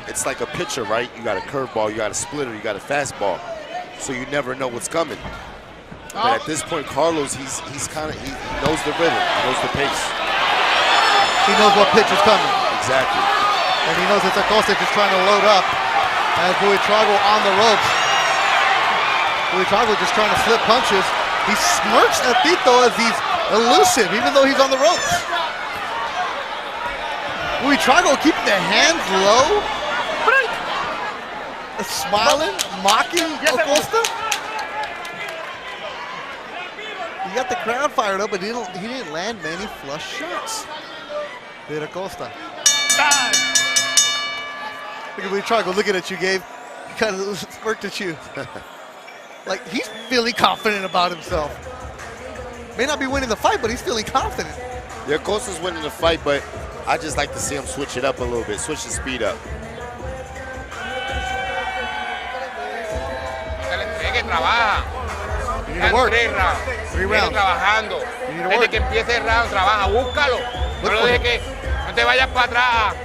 S3: It's like a pitcher, right? You got a curveball, you got a splitter, you got a fastball. So you never know what's coming. But at this point, Carlos, he knows the rhythm, he knows the pace.
S2: He knows what pitch is coming.
S3: Exactly.
S2: And he knows it's Acosta just trying to load up as Buitrago on the ropes. Buitrago just trying to slip punches. He smirks at Tito as he's elusive, even though he's on the ropes. Buitrago keeping the hands low. Smiling, mocking Acosta. He got the crowd fired up, but he didn't land many flush shots. Did Acosta. Look at Buitrago looking at you, Gabe. He kind of smirked at you. Like, he's feeling confident about himself. May not be winning the fight, but he's feeling confident.
S3: Yeah, Acosta's winning the fight, but I just like to see him switch it up a little bit, switch the speed up.
S9: Trabaja.
S2: You need to work. 3 rounds.
S9: Trabajando. Desde que empiece el round, trabaja, búscalo. No lo dejes que no te vayas para atrás.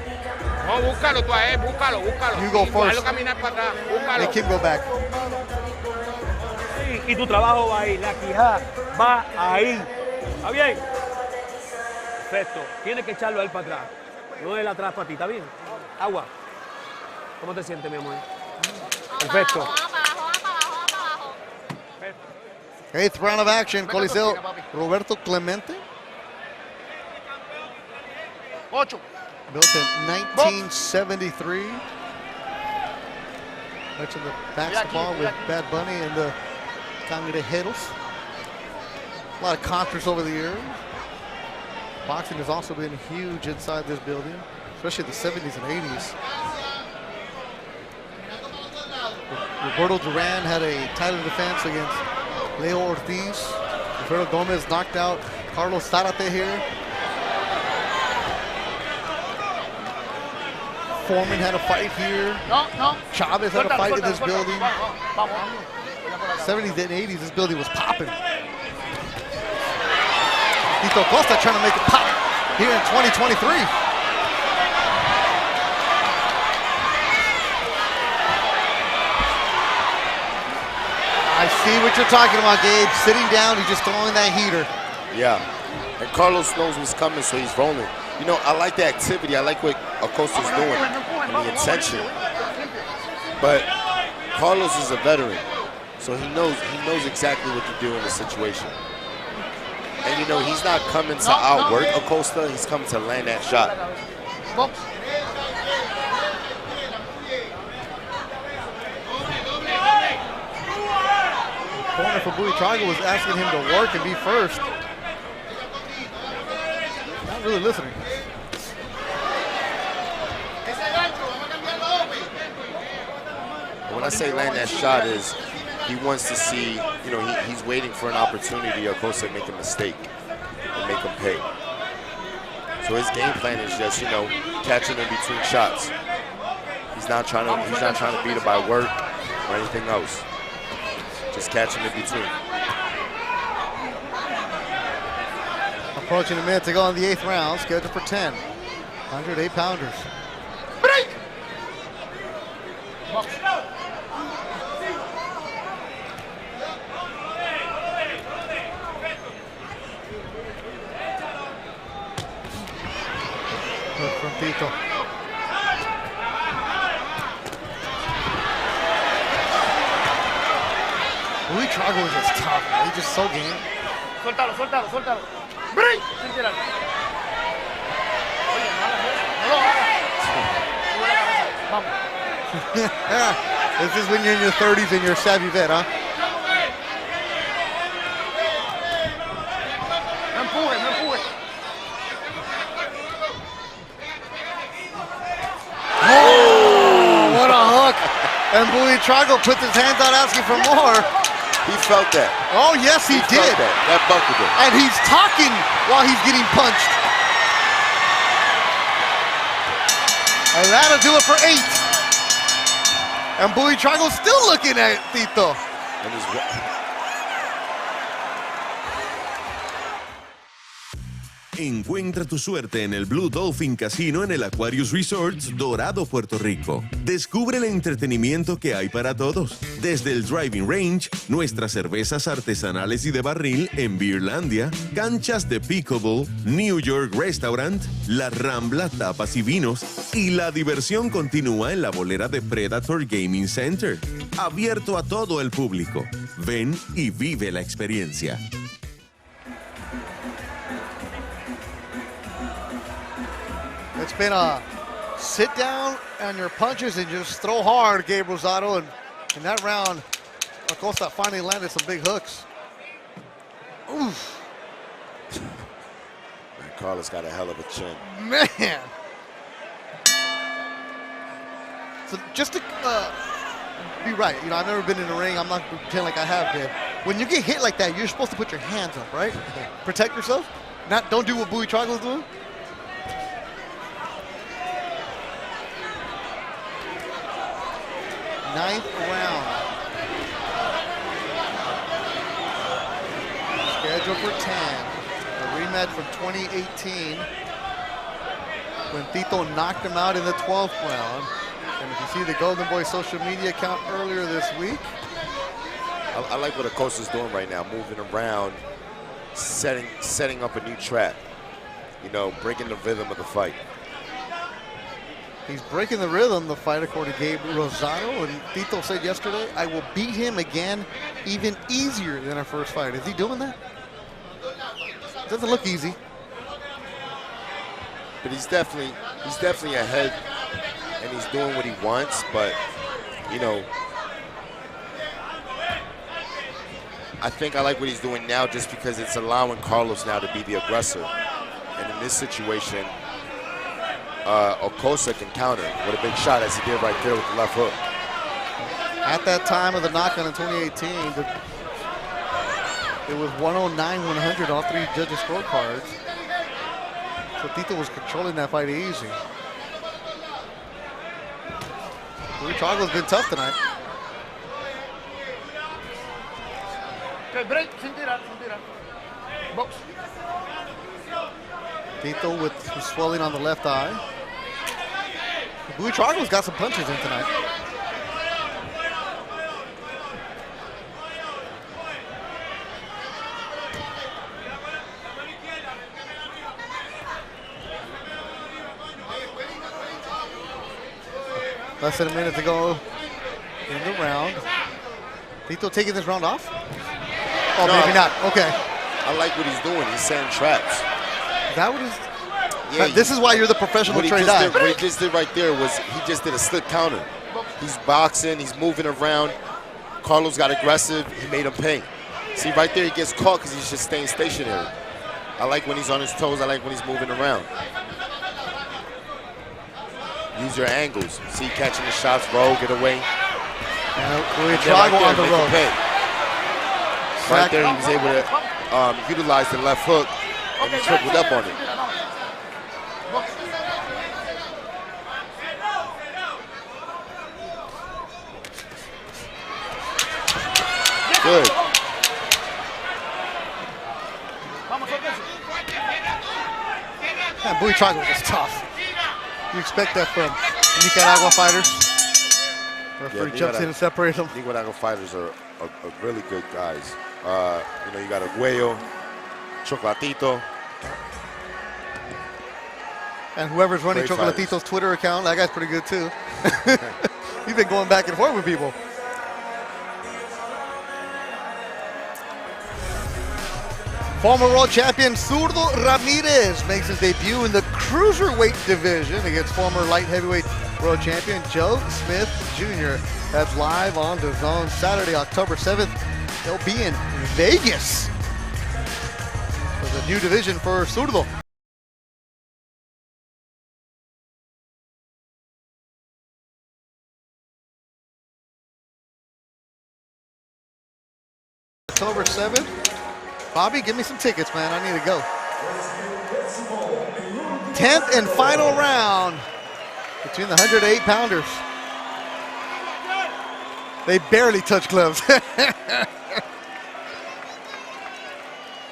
S9: No, búscalo tú a él, búscalo.
S2: You go first.
S9: Hazlo caminar para atrás, búscalo.
S2: Make him go back.
S1: Y tu trabajo va ahí, la quijada va ahí. ¿Está bien? Perfecto. Tienes que echarlo a él para atrás. No él atrás para ti, ¿está bien? Agua. ¿Cómo te sientes, mi amor? Perfecto.
S2: 8th round of action, Coliseo Roberto Clemente.
S8: 8.
S2: Built in 1973. Mentioned the basketball with Bad Bunny and the Cangrejeros. A lot of concerts over the years. Boxing has also been huge inside this building, especially the 70s and 80s. Roberto Duran had a title defense against Leo Ortiz. Alfredo Gomez knocked out Carlos Zarate here. Foreman had a fight here. Chavez had a fight in this building. 70s and 80s, this building was popping. Tito Acosta trying to make it pop here in 2023. I see what you're talking about, Gabe. Sitting down, he's just throwing that heater.
S3: Yeah, and Carlos knows what's coming, so he's rolling. You know, I like the activity. I like what Acosta's doing and the intention. But Carlos is a veteran, so he knows exactly what to do in the situation. And you know, he's not coming to outwork Acosta. He's coming to land that shot.
S2: Corner for Buitrago was asking him to work and be first. Not really listening.
S3: When I say land that shot is, he wants to see, you know, he's waiting for an opportunity Acosta to make a mistake and make him pay. So his game plan is just, you know, catching him between shots. He's not trying to beat him by work or anything else. Just catch him in between.
S2: Approaching a minute to go in the 8th round, scheduled for 10. 108 pounders.
S8: Break!
S2: Good from Tito. Buitrago is just tough, man. He's just so game.
S8: Suéltalo, suéltalo, suéltalo. Break! Oye, no lo hagas. Vamos.
S2: This is when you're in your 30s and you're a savvy vet, huh?
S8: No empuje, no empuje.
S2: Oh, what a hook. And Buitrago puts his hands out asking for more.
S3: He felt that.
S2: Oh, yes, he did.
S3: That buckled him.
S2: And he's talking while he's getting punched. And that'll do it for 8. And Buitrago's still looking at Tito.
S15: Encuentra tu suerte en el Blue Dolphin Casino en el Aquarius Resorts Dorado, Puerto Rico. Descubre el entretenimiento que hay para todos. Desde el Driving Range, nuestras cervezas artesanales y de barril en Beerlandia, canchas de pickleball, New York Restaurant, la Rambla Tapas y Vinos y la diversión continúa en la bolera de Predator Gaming Center. Abierto a todo el público. Ven y vive la experiencia.
S2: It's been a sit down on your punches and just throw hard, Gabe Rosado. And in that round, Acosta finally landed some big hooks. Oof.
S3: Man, Carlos got a hell of a chin.
S2: Man. So just to be right, you know, I've never been in a ring. I'm not pretending like I have been. When you get hit like that, you're supposed to put your hands up, right? Protect yourself. Don't do what Buitrago's doing. Ninth round. Scheduled for 10. A rematch from 2018 when Tito knocked him out in the 12th round. And if you see the Golden Boy social media account earlier this week.
S3: I like what Acosta's doing right now, moving around, setting up a new trap. You know, breaking the rhythm of the fight.
S2: He's breaking the rhythm, the fight, according to Gabe Rosado. And Tito said yesterday, I will beat him again even easier than our first fight. Is he doing that? Doesn't look easy.
S3: But he's definitely ahead, and he's doing what he wants. But, you know, I think I like what he's doing now just because it's allowing Carlos now to be the aggressor. And in this situation, Acosta can counter with a big shot as he did right there with the left hook.
S2: At that time of the knockout in 2018, it was 109-100 on 3 judges' scorecards. So Tito was controlling that fight easy. Buitrago's been tough tonight.
S8: Okay, break, sin tirar. Box.
S2: Tito with some swelling on the left eye. Buitrago's got some punches in tonight. Less than a minute to go in the round. Tito taking this round off? Oh, no, maybe not. Okay.
S3: I like what he's doing. He's setting traps.
S2: Is that what he's... Yeah, this is why you're the professional trained eye.
S3: What he just did right there was he just did a slip counter. He's boxing, he's moving around. Carlos got aggressive, he made him pay. See, right there he gets caught because he's just staying stationary. I like when he's on his toes, I like when he's moving around. Use your angles. See, catching the shots, roll, get away.
S2: Buitrago on the road.
S3: Right there he was able to utilize the left hook and he tripled up on it. Good.
S2: Man, Buitrago was tough. You expect that from Nicaragua fighters? Referee jumps in and separates them.
S3: Nicaragua fighters are really good guys. You know, you got Aguayo, Chocolatito.
S2: And whoever's running
S3: Great
S2: Chocolatito's Twitter account, that guy's pretty good too. He's been going back and forth with people. Former world champion Zurdo Ramirez makes his debut in the cruiserweight division against former light heavyweight world champion Joe Smith Jr. That's live on DAZN Saturday, October 7th. He'll be in Vegas for the new division for Zurdo. October 7th. Bobby, give me some tickets, man. I need to go. 10th and final round between the 108-pounders. They barely touch gloves.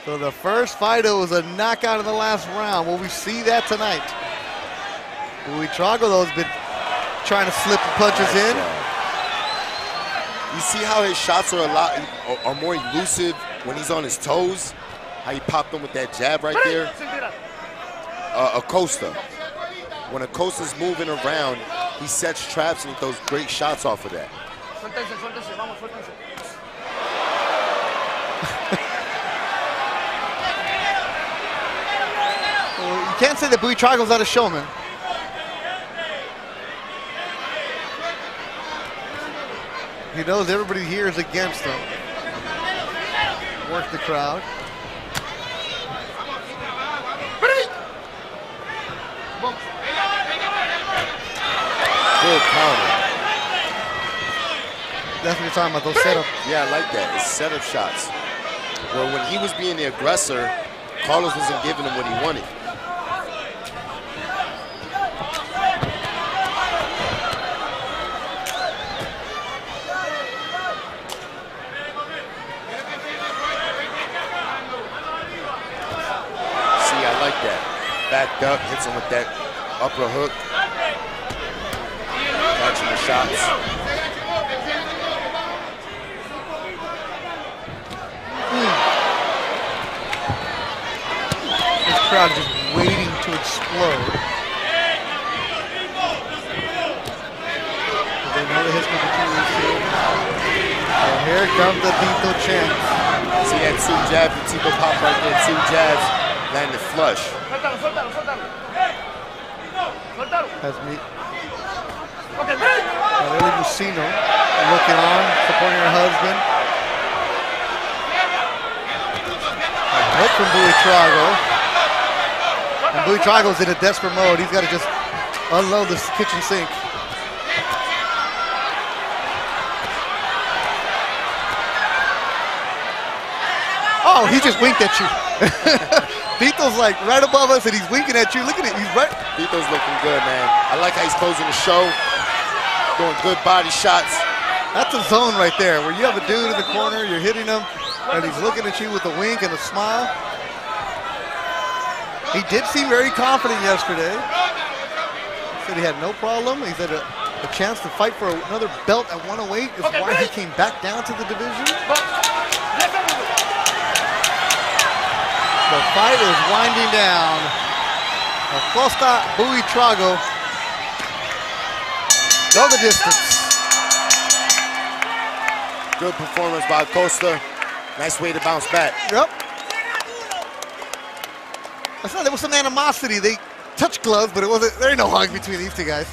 S2: So the first fight, it was a knockout in the last round. Will we see that tonight? Buitrago, though, has been trying to slip the punches in.
S3: You see how his shots are more elusive when he's on his toes? How he popped him with that jab right there? Acosta. When Acosta's moving around, he sets traps and he throws great shots off of that.
S2: Well, you can't say that Buitrago's not a showman. He knows everybody here is against him. Work the crowd.
S3: Good counter.
S2: That's what you're talking about, those setup.
S3: Yeah, I like that. It's setup shots. Well, when he was being the aggressor, Carlos wasn't giving him what he wanted. See, I like that. Backed up, hits him with that upper hook. Catching the shots.
S2: This crowd just waiting to explode. They know the history between these two. And here comes the Tito chant.
S3: See that two jabs, the Tito pop right there, two jabs, landed flush.
S2: Has me. Lily Lucino looking on, supporting her husband. A hit from Buitrago. And Buitrago's in a desperate mode. He's got to just unload this kitchen sink. Oh, he just winked at you. Tito's like right above us and he's winking at you. Look at it, he's right.
S3: Tito's looking good, man. I like how he's closing the show, doing good body shots.
S2: That's a zone right there where you have a dude in the corner, you're hitting him, and he's looking at you with a wink and a smile. He did seem very confident yesterday. He said he had no problem. He said a chance to fight for another belt at 108 is why he came back down to the division. The fight is winding down. Acosta, Buitrago go the distance.
S3: Good performance by Acosta. Nice way to bounce back.
S2: Yep. I thought there was some animosity. They touched gloves, but it wasn't. There ain't no hug between these two guys.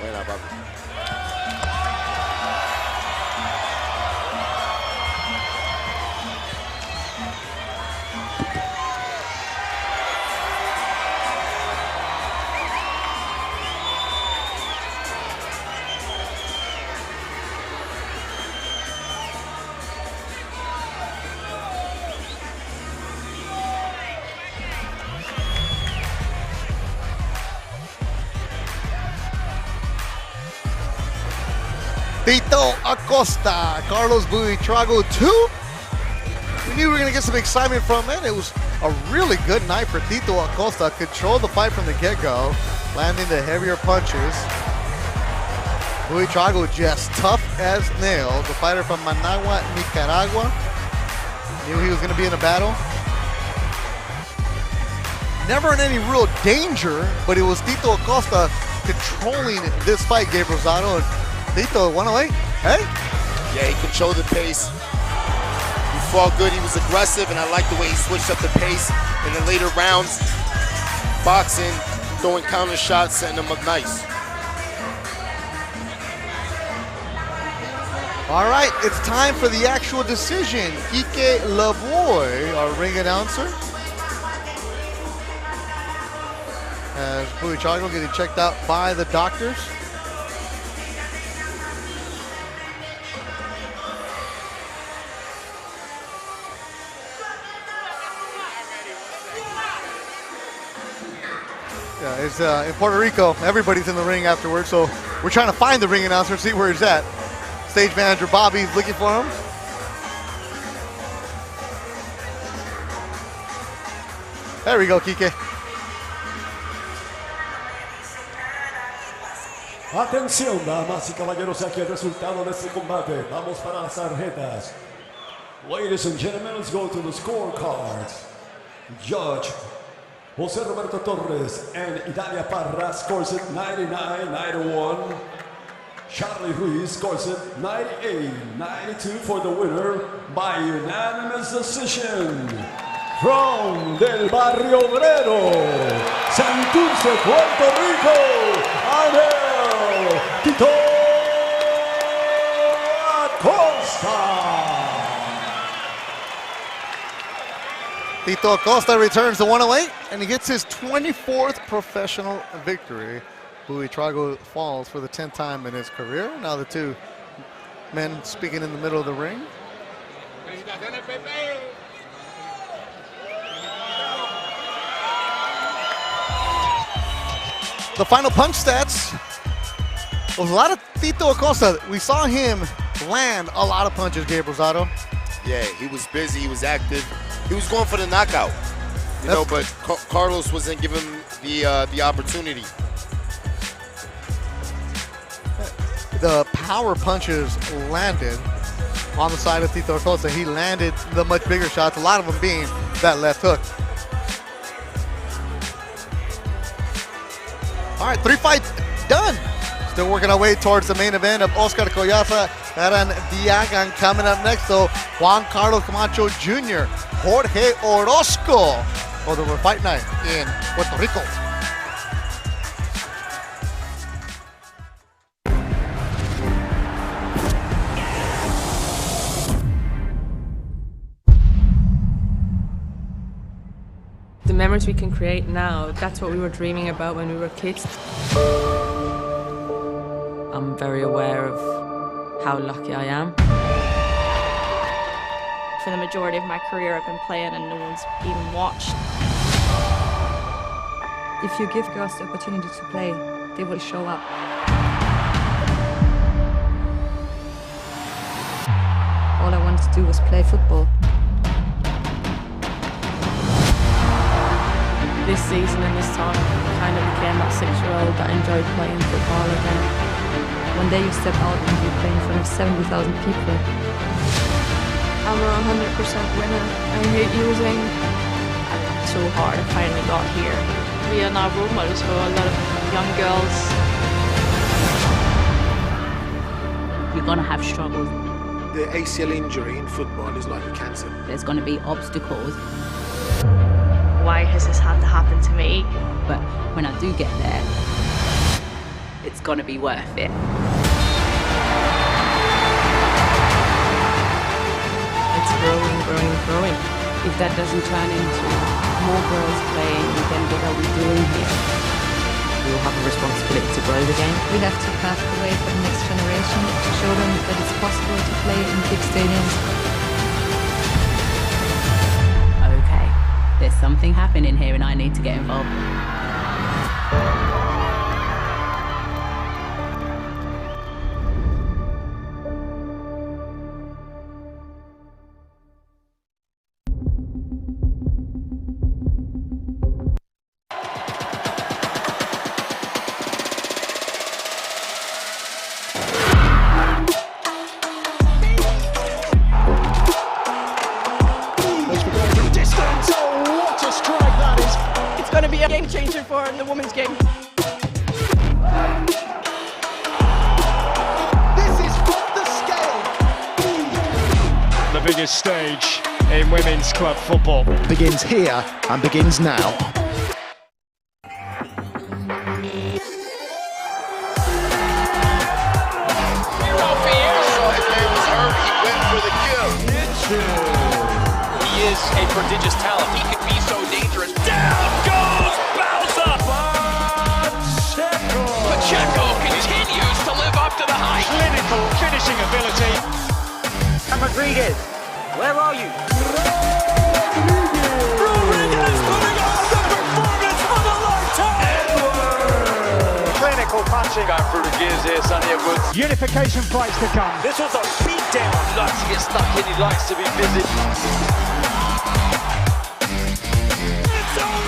S3: Wait up, Bobby.
S2: Tito Acosta, Carlos Buitrago 2. We knew we were going to get some excitement from it. It was a really good night for Tito Acosta. Controlled the fight from the get-go, landing the heavier punches. Buitrago just tough as nails. The fighter from Managua, Nicaragua. Knew he was going to be in a battle. Never in any real danger, but it was Tito Acosta controlling this fight, Gabe Rosado. And Tito, 108, hey?
S3: Yeah, he controlled the pace. He fought good, he was aggressive, and I like the way he switched up the pace in the later rounds. Boxing, throwing counter shots, setting them up nice.
S2: All right, it's time for the actual decision. Ike Lavoy, our ring announcer. As Buitrago getting checked out by the doctors. Yeah, it's in Puerto Rico. Everybody's in the ring afterwards, so we're trying to find the ring announcer, see where he's at. Stage manager Bobby's looking for him. There we go, Kike.
S4: Atención, damas y caballeros, aquí el resultado de este combate. Vamos para las tarjetas. Ladies and gentlemen, let's go to the scorecards. Judge Jose Roberto Torres and Italia Parra scores it 99-91. Charlie Ruiz scores it 98-92 for the winner by unanimous decision. From Del Barrio Obrero, Santos, Puerto Rico, Anel Tito Acosta.
S2: Tito Acosta returns to 108, and he gets his 24th professional victory. Buitrago falls for the 10th time in his career. Now the two men speaking in the middle of the ring. The final punch stats was a lot of Tito Acosta. We saw him land a lot of punches, Gabriel Rosado.
S3: Yeah, he was busy, he was active. He was going for the knockout, you know, but Carlos wasn't giving him the opportunity.
S2: The power punches landed on the side of Tito Acosta. He landed the much bigger shots, a lot of them being that left hook. All right, 3 fights done. Still working our way towards the main event of Oscar Collazo and Diagan coming up next. So Juan Carlos Camacho Jr., Jorge Orozco for the fight night in Puerto Rico.
S16: The memories we can create now, that's what we were dreaming about when we were kids. I'm very aware of how lucky I am.
S18: For the majority of my career, I've been playing and no one's even watched.
S19: If you give girls the opportunity to play, they will show up. All I wanted to do was play football.
S16: This season and this time, I kind of became that 6-year-old that enjoyed playing football again.
S19: One day you step out and you play in front of 70,000 people.
S18: I'm a 100% winner. I hate losing. I worked so hard, I finally got here. We are now role models for a lot of young girls.
S20: You're gonna have struggles.
S23: The ACL injury in football is like cancer.
S20: There's gonna be obstacles.
S18: Why has this had to happen to me?
S20: But when I do get there, it's gonna be worth it.
S16: It's growing, growing, growing. If that doesn't turn into more girls playing, then what are we doing here? We'll have a responsibility to grow the game.
S19: We have to pave the way for the next generation to show them that it's possible to play in big stadiums.
S20: Okay, there's something happening here and I need to get involved.
S18: Game changer for the women's game.
S26: This is off the scale.
S27: The biggest stage in women's club football
S26: Begins here and begins now.
S12: He is a prodigious talent. He can be so dangerous. Down goes Bowser! Pacheco continues to live up to the hype. Clinical finishing ability.
S28: Rodriguez, where are you?
S12: Rodriguez putting on the performance of a lifetime!
S28: Clinical punching.
S12: Going through the gears here, Sonny Edwards.
S28: Unification fights to come.
S12: This was a beatdown. He likes to get stuck in, he likes to be busy. It's over!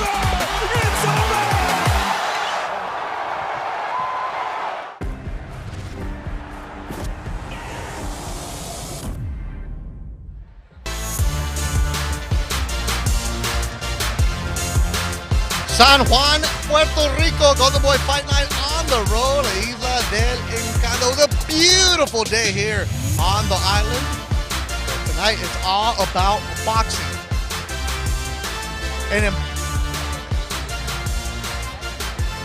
S2: San Juan, Puerto Rico, Golden Boy Fight Night on the road, Isla del Encanto. It was a beautiful day here on the island. Tonight it's all about boxing.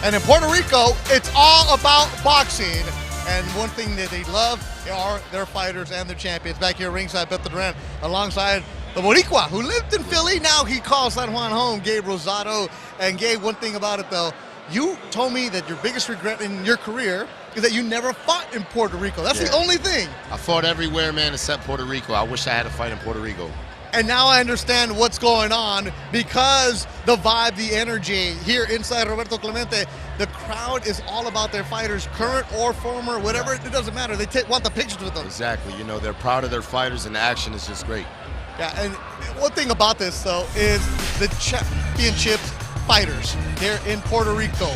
S2: And in Puerto Rico, it's all about boxing. And one thing that they love are their fighters and their champions. Back here ringside, Beto Duran, alongside the Boricua, who lived in Philly. Now he calls San Juan home, Gabe Rosado. And Gabe, one thing about it though, you told me that your biggest regret in your career is that you never fought in Puerto Rico. That's the only thing.
S3: I fought everywhere, man, except Puerto Rico. I wish I had a fight in Puerto Rico.
S2: And now I understand what's going on because the vibe, the energy here inside Roberto Clemente, the crowd is all about their fighters, current or former, whatever, it doesn't matter. They want the pictures with them.
S3: Exactly. You know, they're proud of their fighters and the action is just great.
S2: Yeah, and one thing about this, though, is the championships fighters here in Puerto Rico.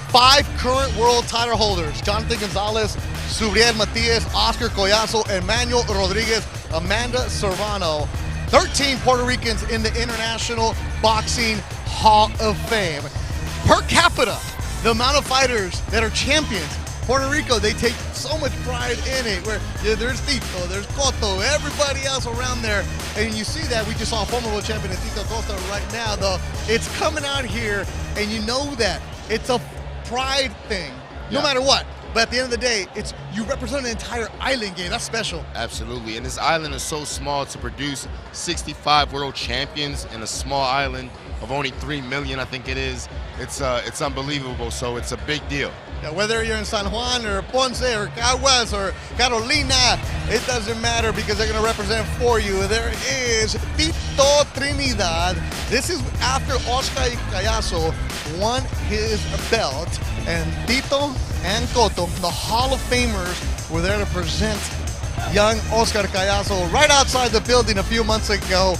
S2: 5 current world title holders: Jonathan Gonzalez, Subriel Matias, Oscar Collazo, Emmanuel Rodriguez, Amanda Serrano. 13 Puerto Ricans in the International Boxing Hall of Fame. Per capita, the amount of fighters that are champions, Puerto Rico, they take so much pride in it. Where there's Tito, there's Cotto, everybody else around there. And you see that. We just saw former world champion Tito Acosta right now, though. It's coming out here, and you know that. It's a pride thing, no matter what. But at the end of the day, it's you represent an entire island game. That's special.
S3: Absolutely. And this island is so small to produce 65 world champions in a small island of only 3 million, I think it is. It's unbelievable. So it's a big deal.
S2: Yeah, whether you're in San Juan or Ponce or Caguas or Carolina, it doesn't matter because they're going to represent for you. There is Tito Trinidad. This is after Oscar Collazo won his belt, and Tito and Cotto, the Hall of Famers, were there to present young Oscar Collazo right outside the building a few months ago,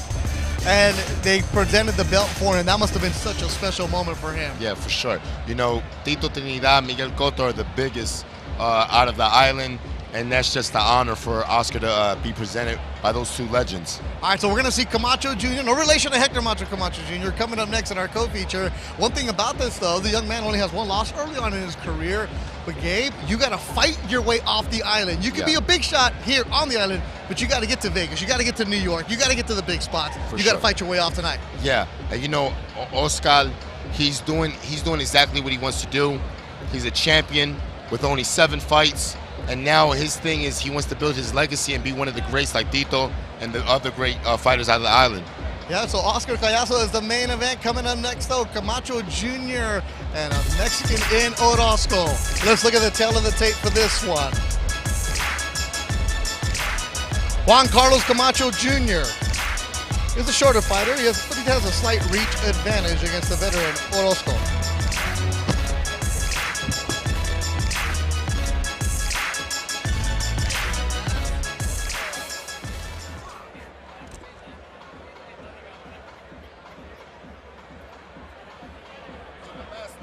S2: and they presented the belt for him. That must have been such a special moment for him.
S3: Yeah, for sure. You know, Tito Trinidad, Miguel Cotto are the biggest out of the island, and that's just the honor for Oscar to be presented by those 2 legends.
S2: All right, so we're going to see Camacho Jr., no relation to Hector Camacho Jr., coming up next in our co-feature. One thing about this, though, the young man only has 1 loss early on in his career. But, Gabe, you got to fight your way off the island. You can be a big shot here on the island, but you got to get to Vegas. You got to get to New York. You got to get to the big spots. You got to fight your way off tonight.
S3: Yeah, and you know, Oscar, he's doing exactly what he wants to do. He's a champion with only 7 fights. And now his thing is he wants to build his legacy and be one of the greats like Tito and the other great fighters out of the island.
S2: Yeah, so Oscar Collazo is the main event. Coming up next, though, Camacho Jr. and a Mexican in Orozco. Let's look at the tail of the tape for this one. Juan Carlos Camacho Jr. He's a shorter fighter, but he has a slight reach advantage against the veteran Orozco.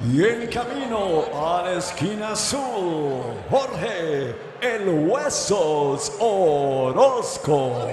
S4: Y en camino a la esquina azul, Jorge El Huesos Orozco.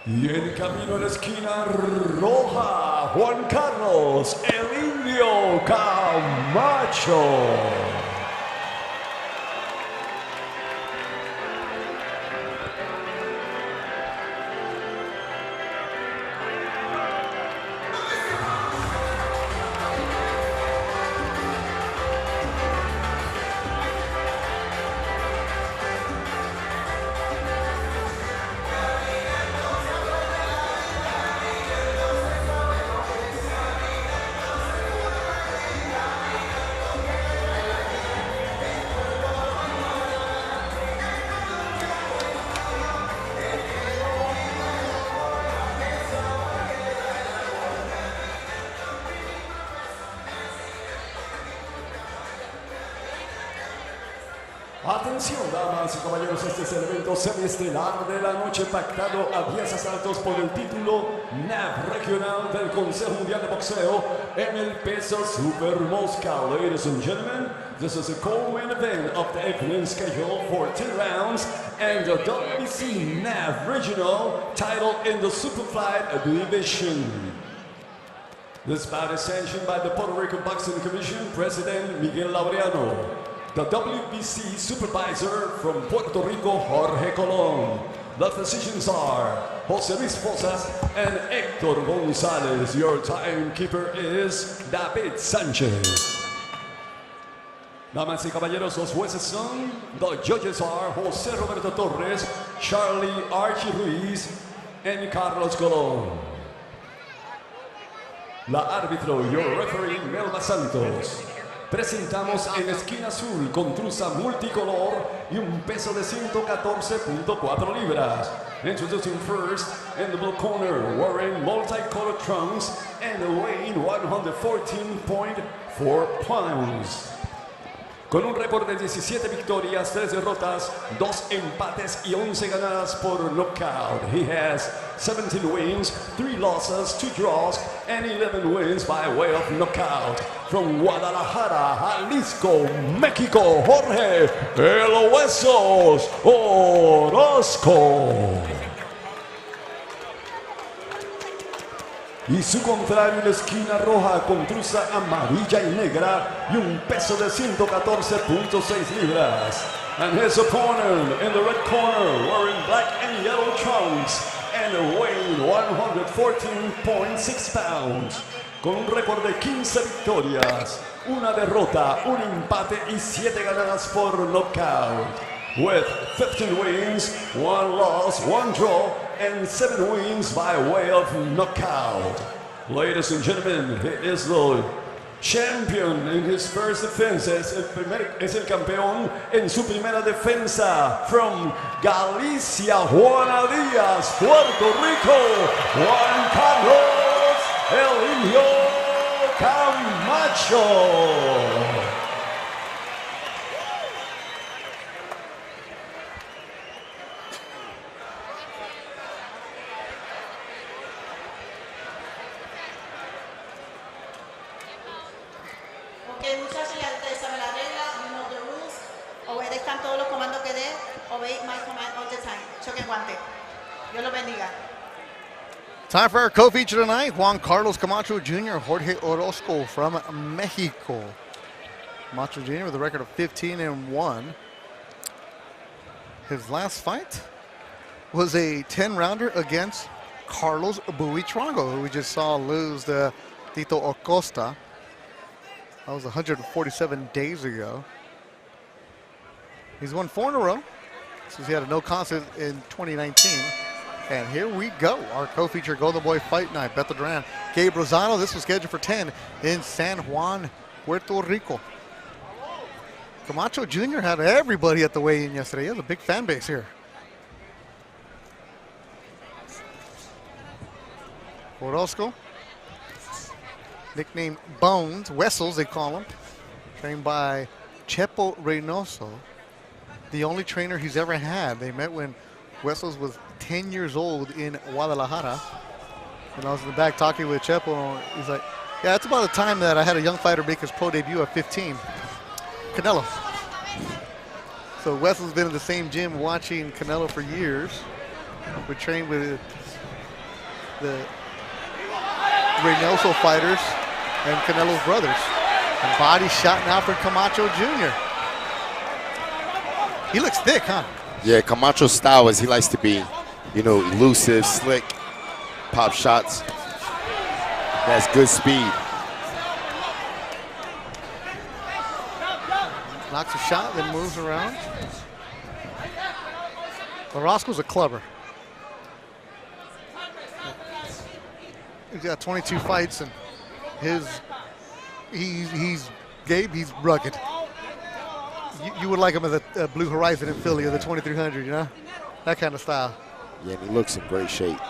S4: Y en camino a la esquina roja, Juan Carlos El Indio Camacho. Atención, damas y caballeros, este es el evento semiestelar de la noche pactado a 10 asaltos por el título NAB regional del Consejo Mundial de Boxeo en el peso super mosca. Ladies and gentlemen, this is a co-main event of the evening schedule for 10 rounds and the WBC NAB regional title in the Superflight division. This bout is sanctioned by the Puerto Rico Boxing Commission President Miguel Laureano. The WBC supervisor from Puerto Rico, Jorge Colón. The physicians are Jose Luis Fosas and Héctor González. Your timekeeper is David Sánchez. Damas y caballeros, los jueces son, the judges are José Roberto Torres, Charlie Archie Ruiz, and Carlos Colón. La árbitro, your referee, Melba Santos. Presentamos en esquina azul con truza multicolor y un peso de 114.4 libras. Introducing first in the blue corner, wearing multicolored trunks and weighing 114.4 pounds. Con un récord de 17 victorias, 3 derrotas, 2 empates y 11 ganadas por knockout. He has 17 wins, 3 losses, 2 draws, and 11 wins by way of knockout. From Guadalajara, Jalisco, México, Jorge El Huesos Orozco. Y su contrario en la esquina roja con truza amarilla y negra y un peso de 114.6 libras. And his opponent in the red corner wearing black and yellow trunks and weighing 114.6 pounds. Con un récord de 15 victorias, una derrota, un empate y 7 ganadas por knockout. With 15 wins, 1 loss, 1 draw, and 7 wins by way of knockout. Ladies and gentlemen, he is the champion in his first defense. Es el campeón en su primera defensa. From Galicia, Juana Díaz, Puerto Rico, Juan Carlos El Indio Camacho.
S5: Muchachos, ya ustedes saben la regla, you know the rules. Obedezcan todos los comandos que dé. Obey my command all the time. Choque guante. Dios los bendiga.
S2: Time for our co-feature tonight, Juan Carlos Camacho Jr., Jorge Orozco from Mexico. Camacho Jr. with a record of 15-1. His last fight was a 10-rounder against Carlos Buitrago, who we just saw lose to Tito Acosta. That was 147 days ago. He's won 4 in a row since he had a no contest in 2019. And here we go, our co-feature Golden Boy Fight Night. Beto Duran, Gabe Rosano. This was scheduled for 10 in San Juan, Puerto Rico. Camacho Jr. had everybody at the weigh-in yesterday. He has a big fan base here. Orozco, nicknamed Bones, Wessels they call him, trained by Chepo Reynoso, the only trainer he's ever had. They met when Wessels was 10 years old in Guadalajara. And I was in the back talking with Chepo, and he's like, yeah, it's about the time that I had a young fighter make his pro debut at 15. Canelo. So Wessels has been in the same gym watching Canelo for years. We trained with the Reynoso fighters and Canelo's brothers. And body shot now for Camacho Jr. He looks thick, huh?
S3: Yeah, Camacho's style is he likes to be, you know, elusive, slick, pop shots. That's good speed.
S2: Knocks a shot, then moves around. Orozco's a clubber. He's got 22 fights, and he's rugged. You would like him at the Blue Horizon in Philly or the 2300, you know? That kind of style.
S3: Yeah, and he looks in great shape.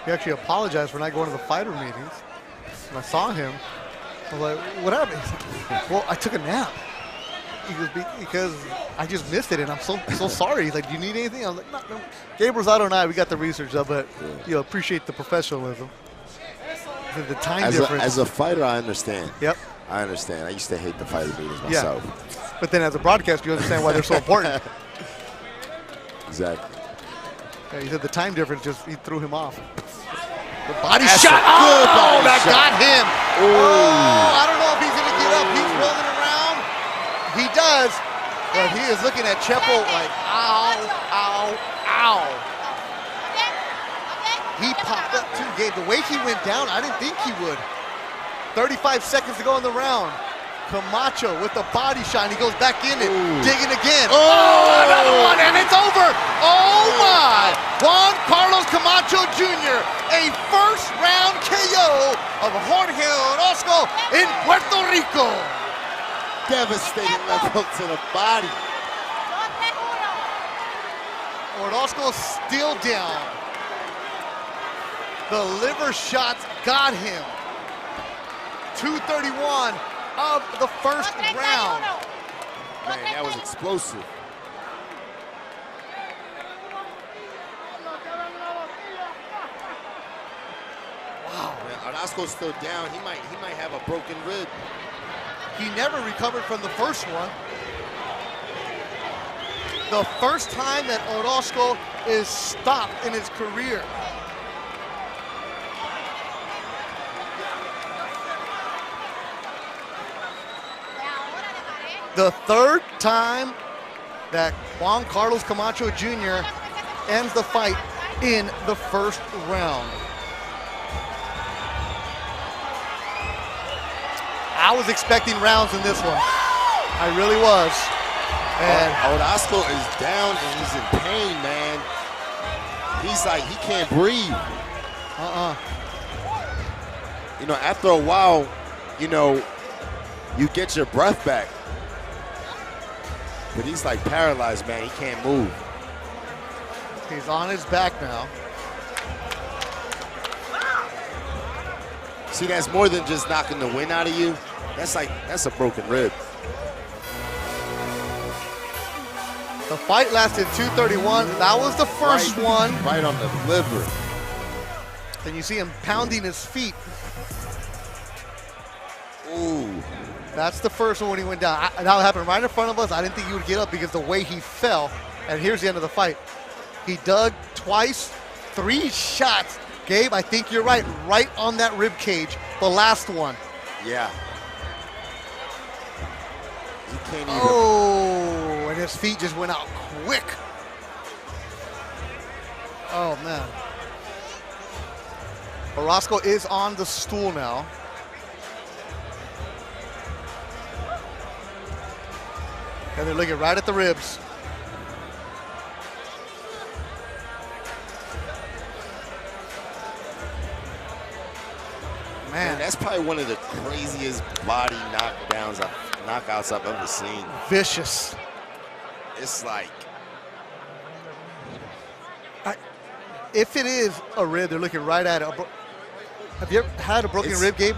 S2: He actually apologized for not going to the fighter meetings. When I saw him, I was like, what happened? He's like, well, I took a nap. He goes, because I just missed it, and I'm so sorry. He's like, do you need anything? I was like, no. Gabriel Rosado and I, we got the research up, but appreciate the professionalism. The time difference.
S6: As a fighter, I understand.
S2: Yep.
S6: I understand. I used to hate the fighter meetings myself.
S2: But then as a broadcaster, you understand why they're so important.
S6: Exactly.
S2: Yeah, he said the time difference he threw him off. The body
S6: That's
S2: shot. That
S6: shot.
S2: got him.
S6: Ooh.
S2: Oh, I don't know if he's going to get up. He's rolling around. He does. But he is looking at Chepo like, ow, ow, ow. He popped up too, Gabe. The way he went down, I didn't think he would. 35 seconds to go in the round. Camacho with the body shot. He goes back in it, digging again. Oh, another one, and it's over. Oh, my. Juan Carlos Camacho Jr., a first-round KO of Jorge Orozco in Puerto Rico.
S6: Devastating level to the body.
S2: Orozco still down. The liver shots got him. 2:31 of the first round.
S6: Man, that was explosive. Wow. Man, Orozco's still down. He might have a broken rib.
S2: He never recovered from the first one. The first time that Orozco is stopped in his career. The third time that Juan Carlos Camacho Jr. ends the fight in the first round. I was expecting rounds in this one. I really was. And
S6: Orozco is down and he's in pain, man. He's like, he can't breathe. You know, after a while, you know, you get your breath back. But he's like paralyzed, man. He can't move.
S2: He's on his back now.
S6: See, that's more than just knocking the wind out of you. That's a broken rib.
S2: The fight lasted 2:31. That was the first one.
S6: Right on the liver.
S2: And you see him pounding his feet.
S6: Ooh.
S2: That's the first one when he went down. That happened right in front of us. I didn't think he would get up because the way he fell. And here's the end of the fight. He dug twice, 3 shots. Gabe, I think you're right. Right on that rib cage. The last one.
S6: Yeah. He can't even.
S2: Oh, and his feet just went out quick. Oh, man. Orozco is on the stool now. And they're looking right at the ribs.
S6: Man, that's probably one of the craziest body knockouts I've ever seen.
S2: Vicious.
S6: It's like,
S2: if it is a rib, they're looking right at it. Have you ever had a broken rib, Gabe?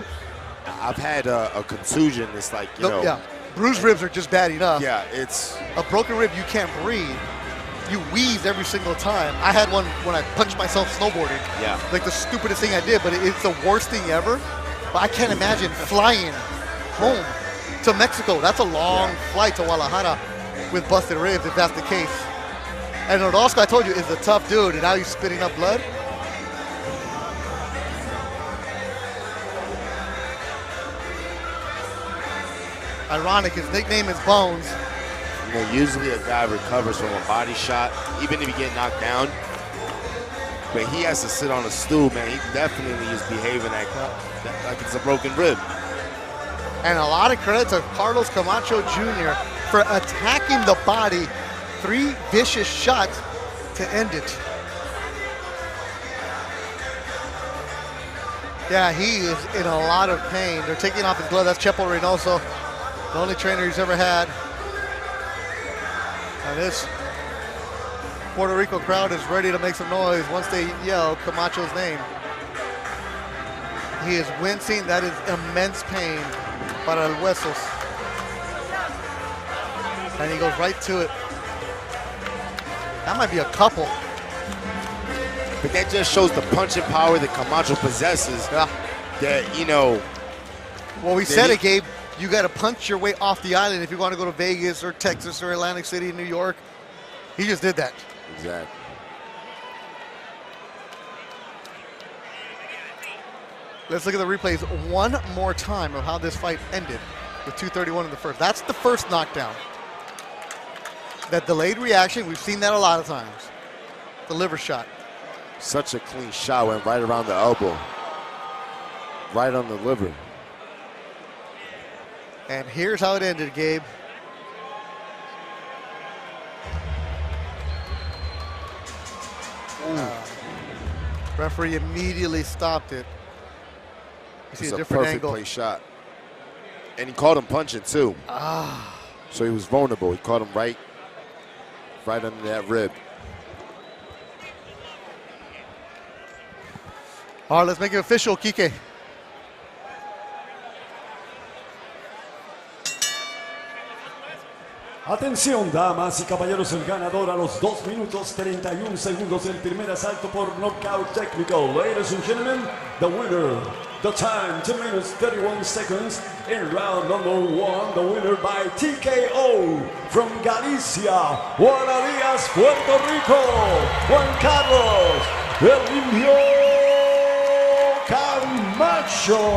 S6: I've had a contusion. It's like, you know.
S2: Yeah, bruised ribs are just bad enough.
S6: Yeah, it's.
S2: A broken rib, you can't breathe. You wheeze every single time. I had one when I punched myself snowboarding.
S6: Yeah.
S2: Like the stupidest thing I did, but it's the worst thing ever. But I can't imagine flying home to Mexico. That's a long flight to Guadalajara with busted ribs if that's the case. And Orozco, I told you, is a tough dude, and now he's spitting up blood. Ironic, his nickname is Bones.
S6: You know, usually a guy recovers from a body shot, even if he get knocked down. But he has to sit on a stool, man. He definitely is behaving like it's a broken rib.
S2: And a lot of credit to Carlos Camacho Jr. for attacking the body. 3 vicious shots to end it. Yeah, he is in a lot of pain. They're taking off his glove. That's Chepo Reynoso, the only trainer he's ever had. And this Puerto Rico crowd is ready to make some noise once they yell Camacho's name. He is wincing. That is immense pain. para el Huesos. And he goes right to it. That might be a couple.
S6: But that just shows the punching power that Camacho possesses.
S2: Yeah.
S6: That, you know.
S2: Well, we said it, Gabe. You got to punch your way off the island if you want to go to Vegas or Texas or Atlantic City, New York. He just did that.
S6: Exactly.
S2: Let's look at the replays one more time of how this fight ended with 2:31 in the first. That's the first knockdown. That delayed reaction, we've seen that a lot of times. The liver shot.
S6: Such a clean shot, went right around the elbow. Right on the liver.
S2: And here's how it ended, Gabe. Referee immediately stopped it. You see
S6: It's
S2: a
S6: a
S2: different
S6: perfect
S2: angle.
S6: play shot. And he caught him punching too. So he was vulnerable. He caught him right under that rib.
S2: All right, let's make it official, Kike.
S4: Atención, damas y caballeros, el ganador a los 2 minutos 31 segundos del primer asalto por knockout técnico. Ladies and gentlemen, the winner, the time 2 minutes 31 seconds in round number 1, the winner by TKO from Galicia, Buenos, Puerto Rico, Juan Carlos El Indio Camacho.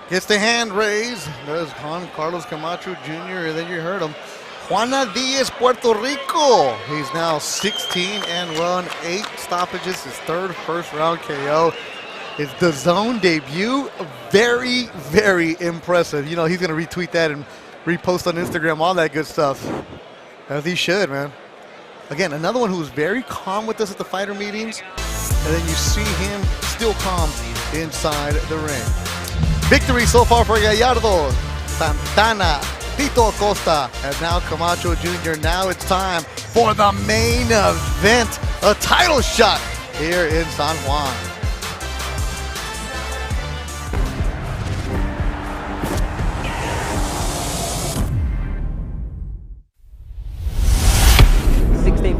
S2: Gets the hand raised. There's Juan Carlos Camacho Jr. And then you heard him. Juana Diaz, Puerto Rico. He's now 16-1, 8 stoppages. His third first-round KO. It's the DAZN debut. Very, very impressive. You know, he's going to retweet that and repost on Instagram, all that good stuff. As he should, man. Again, another one who was very calm with us at the fighter meetings. And then you see him still calm inside the ring. Victory so far for Gallardo, Santana, Tito Acosta, and now Camacho Jr. Now it's time for the main event, a title shot here in San Juan.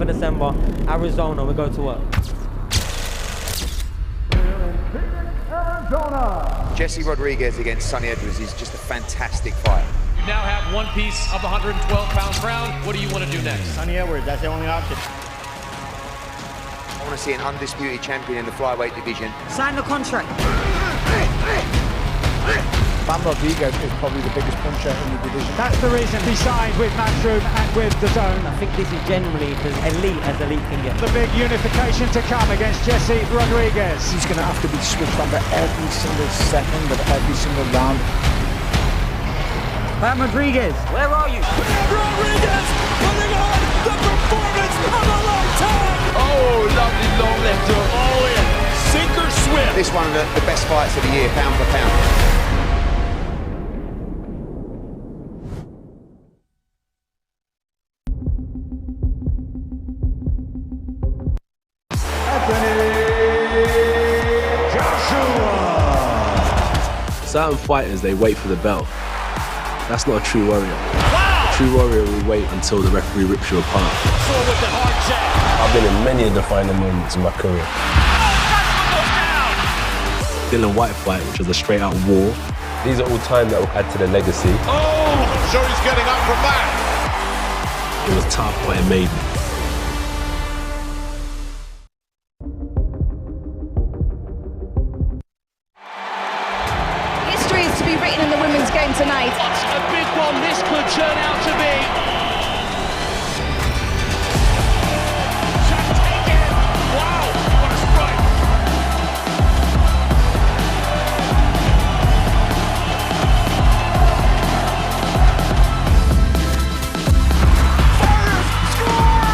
S7: of December, Arizona, we go to work.
S11: Jesse Rodriguez against Sonny Edwards is just a fantastic fight.
S12: You now have one piece of the 112-pound crown. What do you want to do next?
S14: Sonny Edwards, that's the only option.
S11: I want to see an undisputed champion in the flyweight division.
S13: Sign the contract.
S14: Bam Rodriguez is probably the biggest puncher in the division.
S28: That's the reason he signed with Matchroom and with DAZN.
S7: I think this is generally as elite can get.
S28: The big unification to come against Jesse Rodriguez.
S14: He's going to have to be switched on to every single second of every single round.
S7: Bam Rodriguez, where are you?
S12: Rodriguez putting on the performance of a lifetime! Oh, lovely long left hook. All in. Sink or swim.
S11: This one of the best fights of the year, pound for pound.
S17: Certain fighters, they wait for the bell. That's not a true warrior. Wow. A true warrior will wait until the referee rips you apart.
S12: With the hard jab.
S17: I've been in many defining moments in my career. Dylan White fight, which was a straight-out war. These are all time that will add to the legacy.
S12: Oh, I'm sure he's getting up from that.
S17: It was tough, but it made me.
S21: In the women's game tonight.
S12: What a big one this could turn out to be. Shot taken. Wow, what a strike. Fires, score!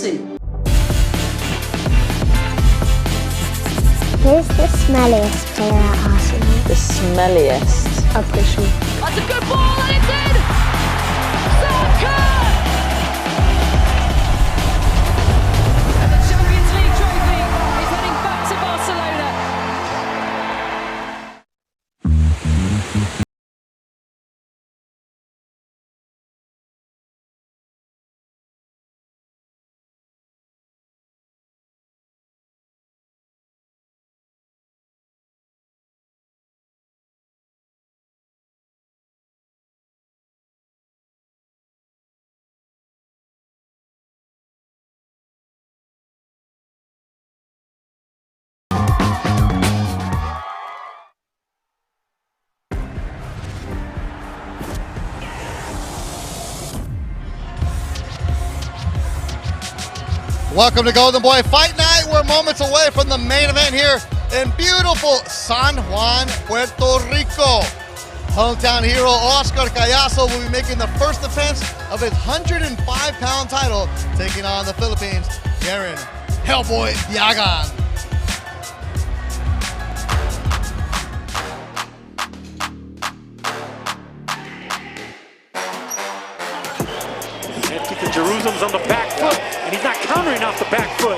S1: suit.
S8: Who's the smelliest player at Arsenal?
S1: The smelliest.
S8: Official.
S18: That's a good ball, and it's in! Saka! And the Champions League trophy is heading back to Barcelona.
S2: Welcome to Golden Boy Fight Night. We're moments away from the main event here in beautiful San Juan, Puerto Rico. Hometown hero Oscar Collazo will be making the first defense of his 105-pound title, taking on the Philippines' Garen, Hellboy Diagan.
S28: Jerusalem's on the back foot, and he's not countering off the back foot.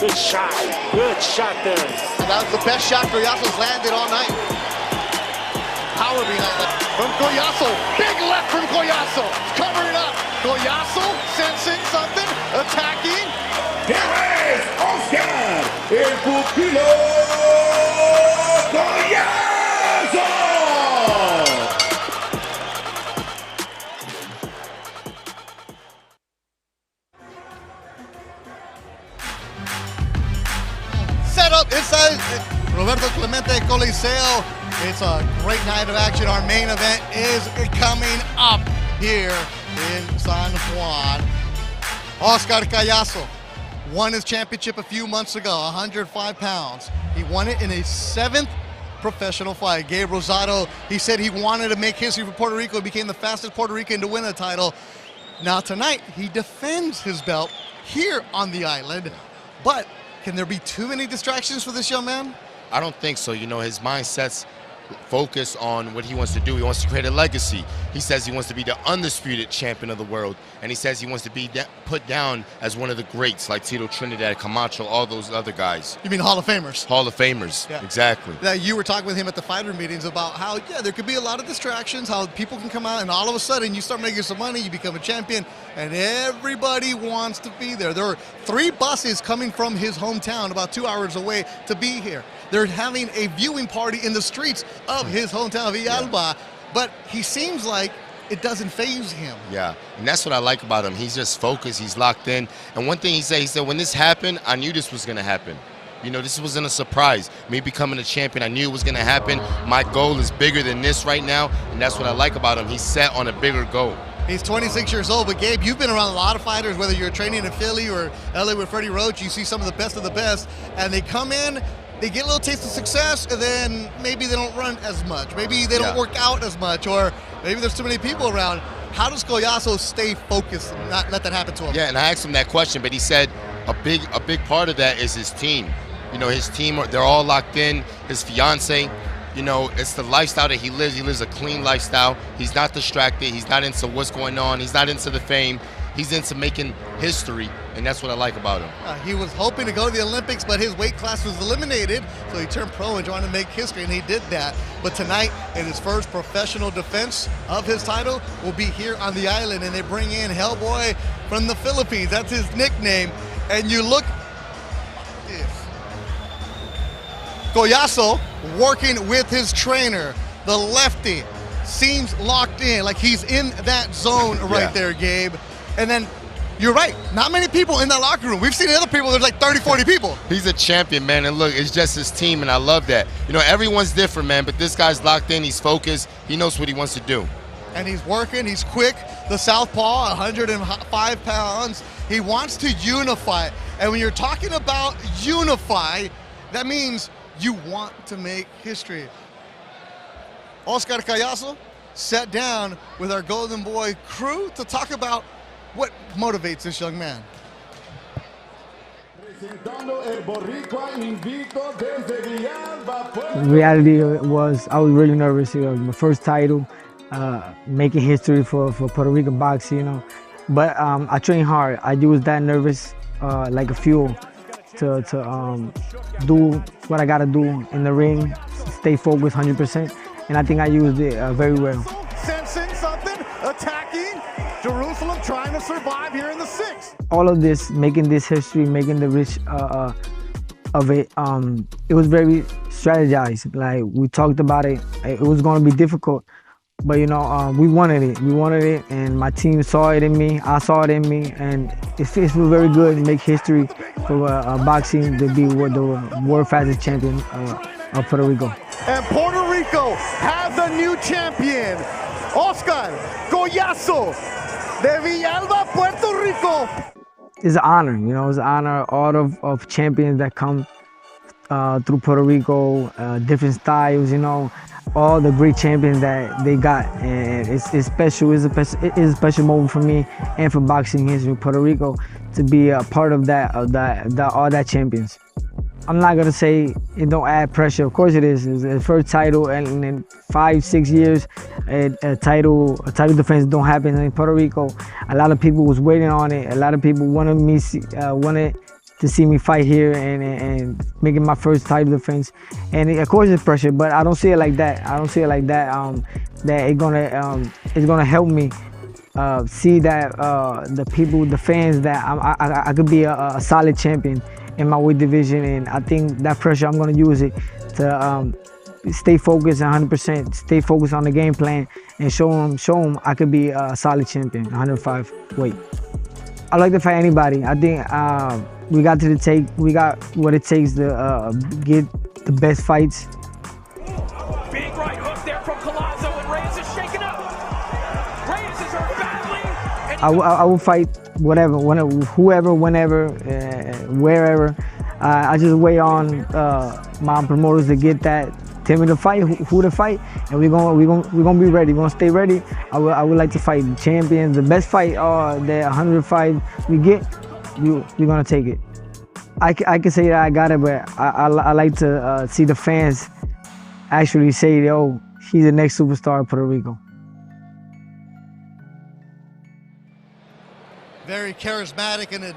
S28: Good shot there.
S2: And that was the best shot Collazo's landed all night. Power behind that. From Collazo, big left from Collazo, covering up. Collazo sensing something, attacking.
S12: Here is Oscar, el Pupilo Collazo!
S2: Set up inside Roberto Clemente Coliseo. It's a great night of action. Our main event is coming up here in San Juan. Oscar Collazo won his championship a few months ago, 105 pounds. He won it in his 7th professional fight. Gabe Rosado, he said he wanted to make history for Puerto Rico. He became the fastest Puerto Rican to win a title. Now tonight, he defends his belt here on the island, but can there be too many distractions for this young man?
S3: I don't think so. You know, his mindset's focused on what he wants to do. He wants to create a legacy. He says he wants to be the undisputed champion of the world, and he says he wants to be put down as one of the greats like Tito Trinidad, Camacho, all those other guys.
S2: You mean Hall of Famers?
S3: Hall of Famers, yeah. Exactly.
S2: That you were talking with him at the fighter meetings about how, yeah, there could be a lot of distractions, how people can come out and all of a sudden you start making some money, you become a champion, and everybody wants to be there. There are 3 buses coming from his hometown about 2 hours away to be here. They're having a viewing party in the streets of his hometown of Villalba, yeah. But he seems like it doesn't faze him.
S3: Yeah, and that's what I like about him. He's just focused, he's locked in. And one thing he said, when this happened, I knew this was gonna happen. You know, this wasn't a surprise. Me becoming a champion, I knew it was gonna happen. My goal is bigger than this right now, and that's what I like about him. He's set on a bigger goal.
S2: He's 26 years old, but Gabe, you've been around a lot of fighters, whether you're training in Philly or LA with Freddie Roach, you see some of the best, and they come in, they get a little taste of success, and then maybe they don't run as much. Maybe they don't work out as much, or maybe there's too many people around. How does Collazo stay focused and not let that happen to him?
S3: Yeah, and I asked him that question, but he said a big part of that is his team. You know, his team, they're all locked in. His fiance, you know, it's the lifestyle that he lives. He lives a clean lifestyle. He's not distracted. He's not into what's going on. He's not into the fame. He's into making history, and that's what I like about him.
S2: He was hoping to go to the Olympics, but his weight class was eliminated, so he turned pro and trying to make history, and he did that. But tonight, in his first professional defense of his title, will be here on the island, and they bring in Hellboy from the Philippines. That's his nickname. And you look at this. Collazo working with his trainer, the lefty, seems locked in, like he's in that zone right there, Gabe. And then, you're right, not many people in that locker room. We've seen other people, there's like 30, 40 people.
S3: He's a champion, man, and look, it's just his team, and I love that. You know, everyone's different, man, but this guy's locked in, he's focused, he knows what he wants to do.
S2: And he's working, he's quick. The southpaw, 105 pounds. He wants to unify. And when you're talking about unify, that means you want to make history. Oscar Collazo sat down with our Golden Boy crew to talk about What motivates this young man?
S9: The reality was I was really nervous. My first title, making history for Puerto Rican boxing, you know. But I trained hard. I used that nervous like a fuel to do what I gotta do in the ring, stay focused 100%, and I think I used it very well.
S12: Sensing something, attacking. Jerusalem trying to survive here in the 6th.
S9: All of this, making this history, making the rich of it, it was very strategized. Like, we talked about it. It was going to be difficult, but you know, we wanted it. We wanted it, and my team saw it in me. I saw it in me, and it feels very good to make history for boxing to be the world fastest champion of Puerto Rico.
S12: And Puerto Rico has a new champion, Oscar Collazo de Villalba, Puerto Rico.
S9: It's an honor, you know, it's an honor, all of champions that come through Puerto Rico, different styles, you know, all the great champions that they got. And it's special, it is a special moment for me and for boxing history in Puerto Rico to be a part of all that champions. I'm not gonna say it don't add pressure. Of course it is. It's the first title, and in 5-6 years, a title defense don't happen in Puerto Rico. A lot of people was waiting on it. A lot of people wanted to see me fight here and making my first title defense. And of course it's pressure, but I don't see it like that. I don't see it like that. That it's gonna help me see that the people, the fans, that I could be a solid champion in my weight division, and I think that pressure, I'm going to use it to stay focused 100%, stay focused on the game plan, and show them I could be a solid champion, 105 weight. I like to fight anybody. I think we got what it takes to get the best fights.
S12: Big right hook there from Collazo, and Reyes is shaken up. Reyes is hurt badly.
S9: I will fight whatever, whoever, whenever, wherever. I just wait on my promoters to tell me to fight, who to fight, and we're gonna be ready. We're gonna stay ready. I would like to fight the champions. The best fight, the 105 we get, we're gonna take it. I can say that I got it, but I like to see the fans actually say, "Yo, he's the next superstar of Puerto Rico."
S2: Very charismatic and an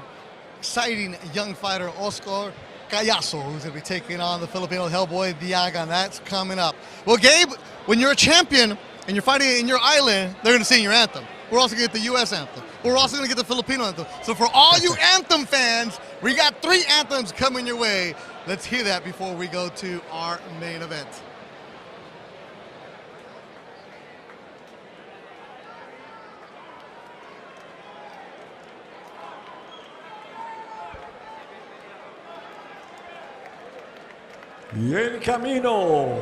S2: exciting young fighter, Oscar Collazo, who's going to be taking on the Filipino Hellboy, Diagan. That's coming up. Well, Gabe, when you're a champion and you're fighting in your island, they're going to sing your anthem. We're also going to get the U.S. anthem. We're also going to get the Filipino anthem. So for all you anthem fans, we got 3 anthems coming your way. Let's hear that before we go to our main event.
S4: Y en camino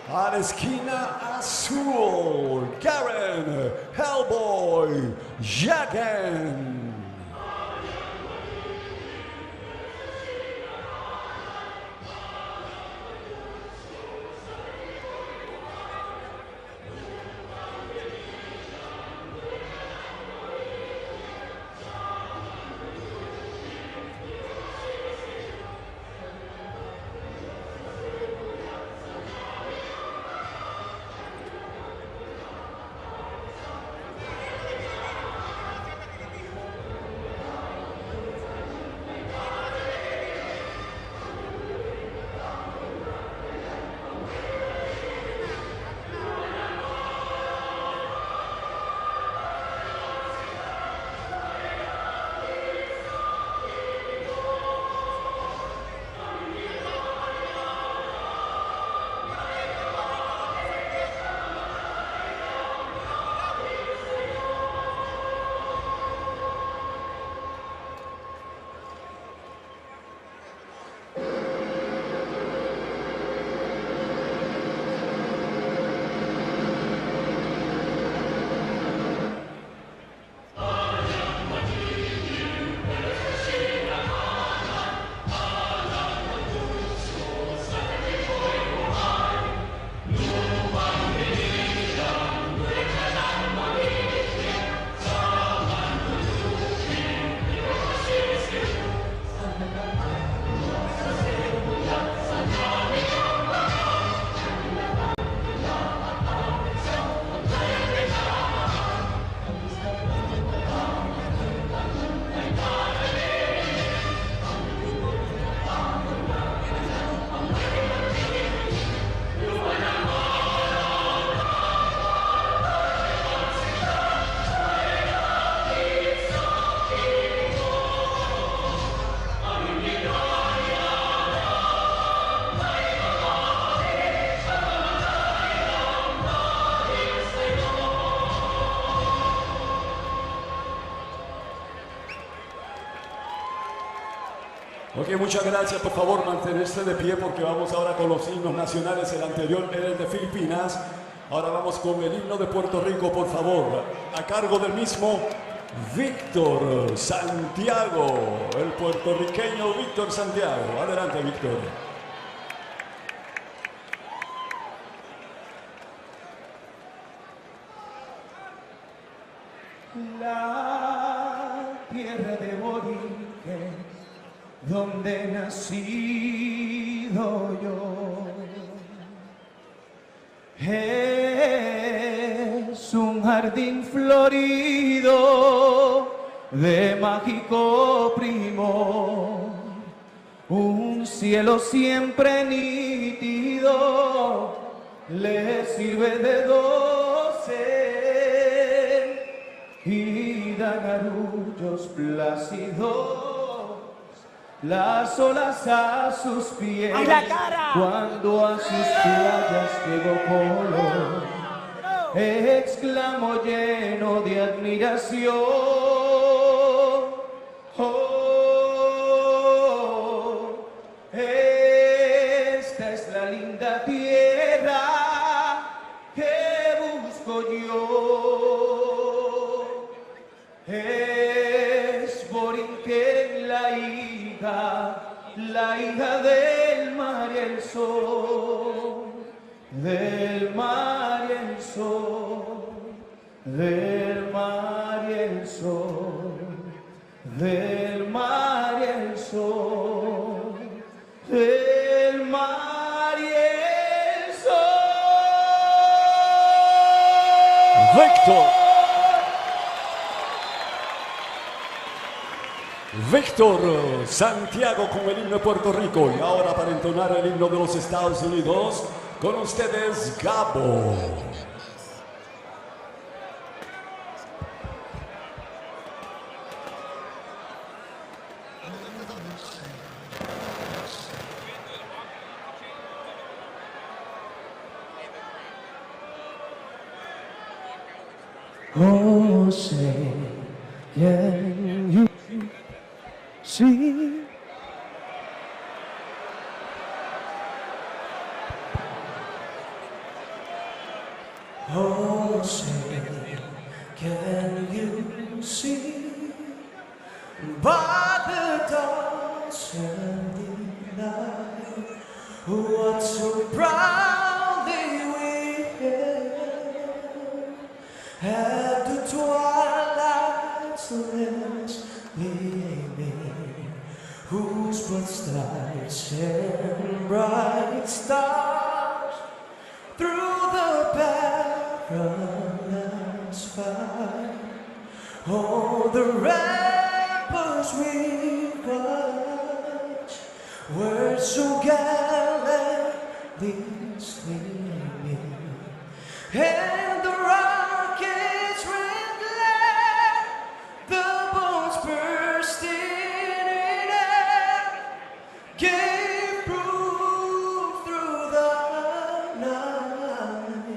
S4: a la esquina azul, Garen, Hellboy, Diagan. Ok, muchas gracias. Por favor, mantenerse de pie porque vamos ahora con los himnos nacionales. El anterior era el de Filipinas. Ahora vamos con el himno de Puerto Rico, por favor. A cargo del mismo Víctor Santiago, el puertorriqueño Víctor Santiago. Adelante, Víctor.
S10: La tierra de Borique, donde he nacido yo, es un jardín florido de mágico primor, un cielo siempre nítido le sirve de dosel y dan arrullos plácidos las olas a sus pies.
S13: ¡Ay, la cara!
S10: Cuando a sus playas llegó color, exclamó lleno de admiración. Oh, esta es la linda tierra que busco yo. Es Borinquen la hija del mar y el sol, del mar y el sol, del mar y el sol, del mar y el sol, del mar y el sol.
S4: Víctor Santiago con el himno de Puerto Rico. Y ahora para entonar el himno de los Estados Unidos, con ustedes Gabo.
S10: Oh, say, can you see? Oh, say, can you see by the dawn's early light what so proudly we hailed at the twilight's last gleaming, whose broad stripes and bright stars through the perilous fight. Oh, the ramparts we watched were so gallantly streaming, and the rockets red glare, the bombs bursting in air, gave proof through the night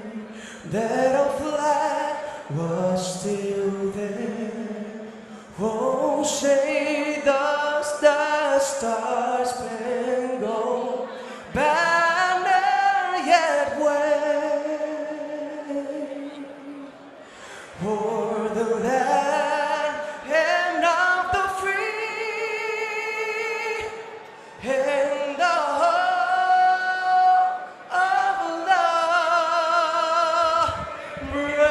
S10: that our flag was still there. Oh, say does the star-spangled banner yet wave o'er the land and of the free and the hope of love brave.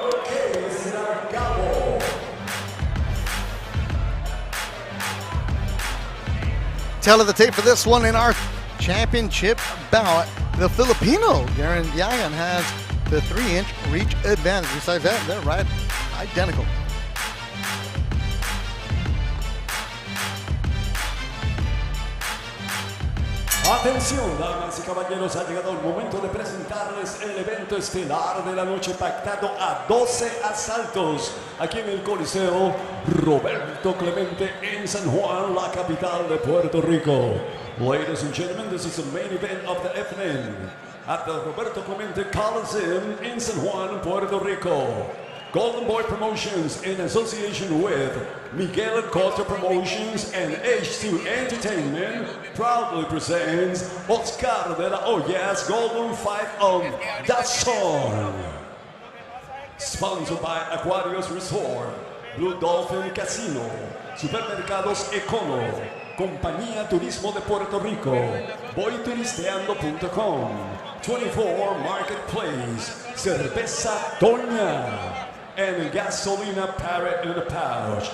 S4: Okay, this is our Gabo.
S2: Tail of the tape for this one in our championship bout. The Filipino, Garen Diagan, has the 3-inch reach advantage. Besides that, they're right identical.
S4: Atención, damas y caballeros, ha llegado el momento de presentarles el evento estelar de la noche, pactado a 12 asaltos aquí en el Coliseo Roberto Clemente en San Juan, la capital de Puerto Rico. Ladies and gentlemen, this is the main event of the evening. at the Roberto Clemente Coliseum in San Juan, Puerto Rico. Golden Boy Promotions, in association with Miguel Cotto Promotions and H2 Entertainment, proudly presents Oscar de la Hoya's Golden Fight on DAZN. Sponsored by Aquarius Resort, Blue Dolphin Casino, Supermercados Econo, Compañía Turismo de Puerto Rico, Voyturisteando.com, 24 Marketplace, Cerveza Doña, and Gasolina Parrot in a Pouch.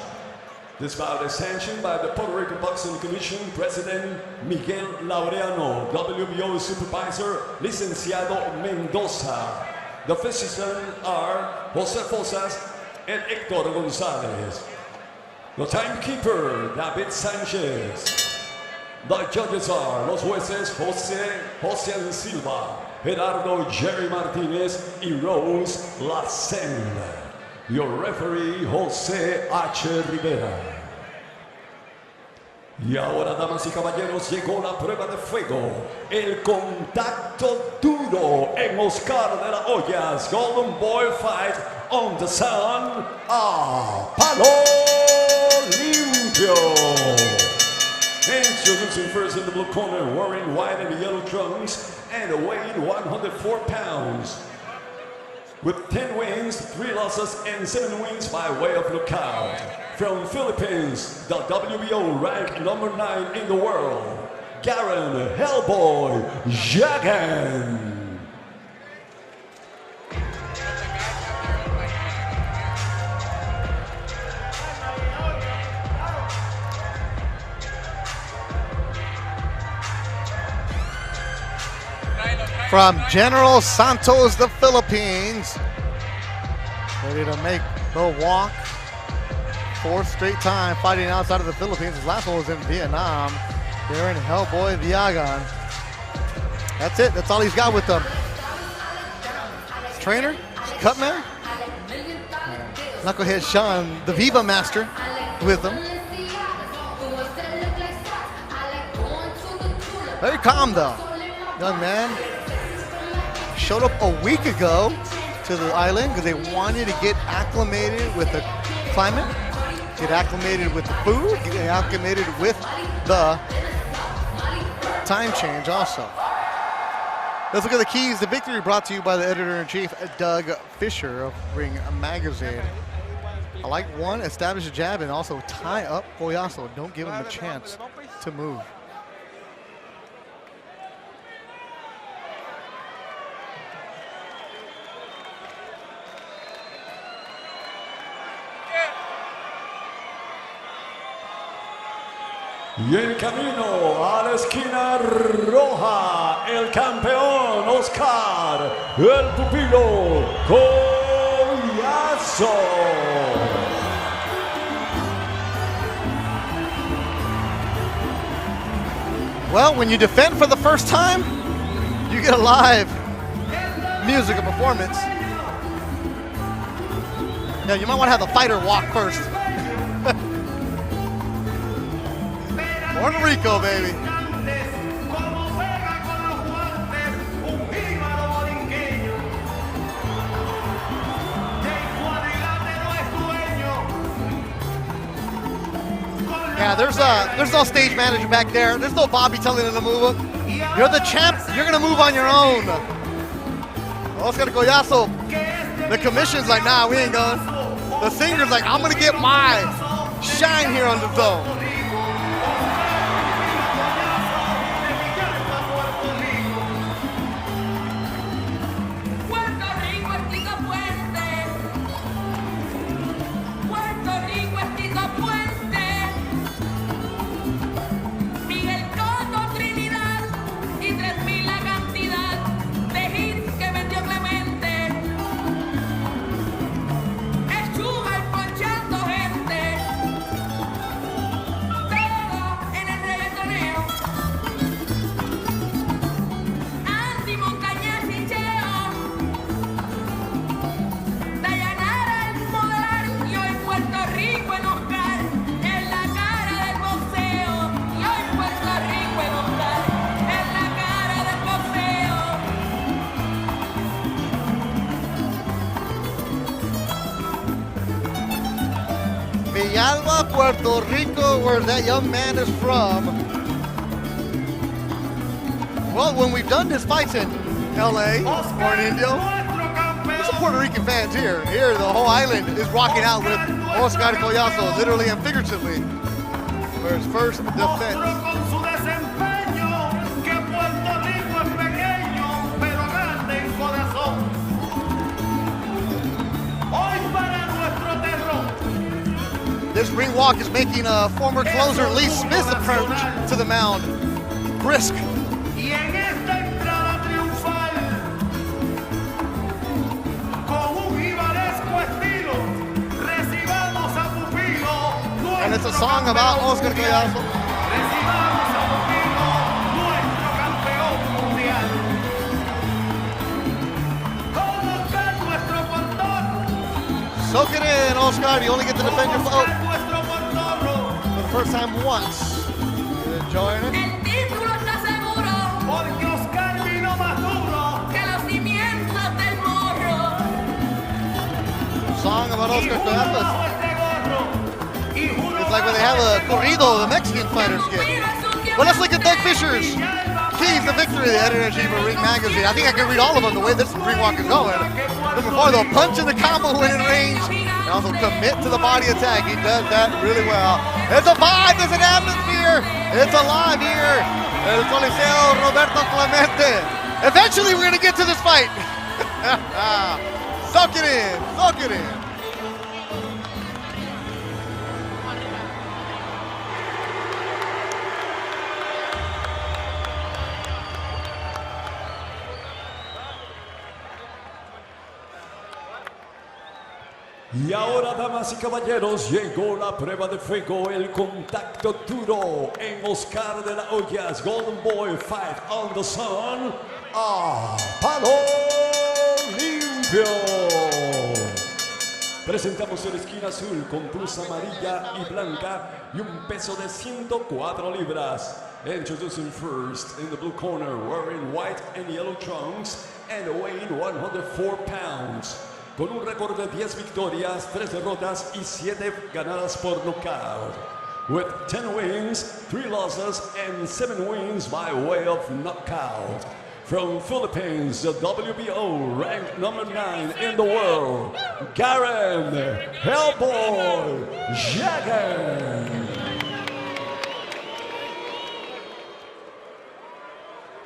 S4: This bout is sanctioned by the Puerto Rican Boxing Commission President Miguel Laureano, WBO Supervisor Licenciado Mendoza. The physicians are Jose Fosas and Héctor González. The timekeeper, David Sanchez. The judges are los jueces José Silva, Gerardo Jerry Martinez y Rose Lacen. Your referee, José H. Rivera. Y ahora, damas y caballeros, llegó la prueba de fuego. El contacto duro en Oscar de la Hoya's Golden Boy Fight on DAZN a palo limpio. Introducing first in the blue corner, wearing white and yellow trunks and weighing 104 pounds. With 10 wins, 3 losses, and 7 wins by way of knockout. From Philippines, the WBO ranked number 9 in the world, Garen Hellboy Diagan.
S2: From General Santos, the Philippines, ready to make the walk. 4th straight time fighting outside of the Philippines. His last one was in Vietnam. Garen Hellboy Diagan. That's it. That's all he's got with them. His trainer, his cut man, Knucklehead Sean, the Viva Master, with him. Very calm though, young man. Showed up a week ago to the island because they wanted to get acclimated with the climate, get acclimated with the food, get acclimated with the time change also. Let's look at the keys to victory, brought to you by the editor-in-chief, Doug Fisher of Ring Magazine. I like 1, establish a jab, and also tie up Collazo. Don't give him a chance to move.
S4: Y en camino a la esquina roja, el campeón Oscar, el Pupilo, Collazo.
S2: Well, when you defend for the first time, you get a live music and performance. Now, you might want to have the fighter walk first. Puerto Rico, baby. Yeah, there's no stage manager back there. There's no Bobby telling him to move. You're the champ. You're gonna move on your own. Oscar Collazo. The commission's like, nah, we ain't going. The singer's like, I'm gonna get my shine here on the zone. Villalba, Puerto Rico, where that young man is from. Well, when we've done this fights in LA or in Indio, there's some Puerto Rican fans here. Here, the whole island is rocking out with Oscar Collazo, literally and figuratively, for his first defense. This ring walk is making former closer Lee Smith's approach to the mound brisk. And it's a song about Oscar Collazo. Soak it in, Oscar. You only get to defend your vote for the first time once. You enjoying it? Song about Oscar Collazo. It's like when they have a corrido the Mexican fighters get. Well, let's look at Doug Fisher's keys to victory, the editor-in-chief of Ring Magazine. I think I can read all of them the way this ring walk is going. Number 4, they'll punch in the combo when in range and also commit to the body attack. He does that really well. There's a vibe, there's an atmosphere. It's alive here at the Coliseo Roberto Clemente. Eventually, we're going to get to this fight. Soak it in, soak it in.
S4: Y ahora, damas y caballeros, llegó la prueba de fuego, el contacto duro en Oscar de la Hoya's Golden Boy Fight on the Sun a palo limpio. Presentamos en la esquina azul con blusa amarilla y blanca y un peso de 104 libras. Introducing first in the blue corner, wearing white and yellow trunks and weighing 104 pounds. Con un récord de 10 victorias, 3 derrotas y 7 ganadas por nocaut. With 10 wins, 3 losses, and 7 wins by way of knockout. From Philippines, the WBO ranked number 9 in the world, Garen, Hellboy, Diagan.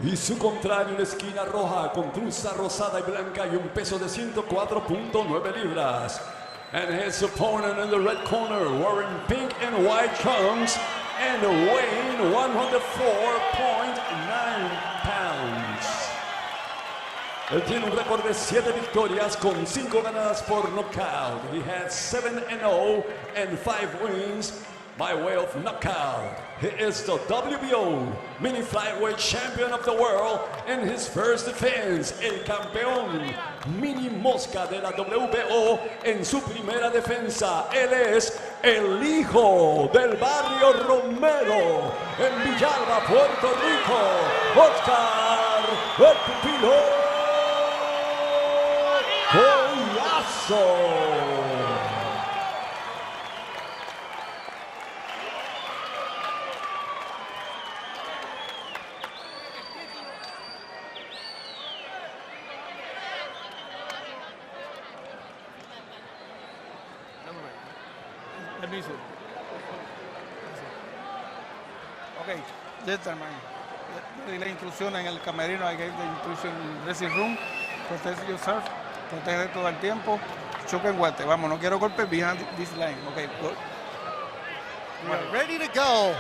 S4: Y su contrario en la esquina roja con blusa rosada y blanca y un peso de 104.9 libras. And his opponent in the red corner wearing pink and white trunks and weighing 104.9 pounds. Él tiene un récord de 7 victorias con 5 ganadas por knockout. He had 7-0 and 5 wins by way of knockout. He is the WBO mini flyweight champion of the world in his first defense. El campeón mini mosca de la WBO en su primera defensa. Él es el hijo del barrio Romero en Villalba, Puerto Rico. Oscar el Pupilo Collazo.
S15: Ok, gentlemen, la instrucción en el camerino, hay que ir de instrucción en el dressing room, protect yourself, protege todo el tiempo, choque en guante, vamos, no quiero golpes behind this line, ok, good.
S2: We're ready to go.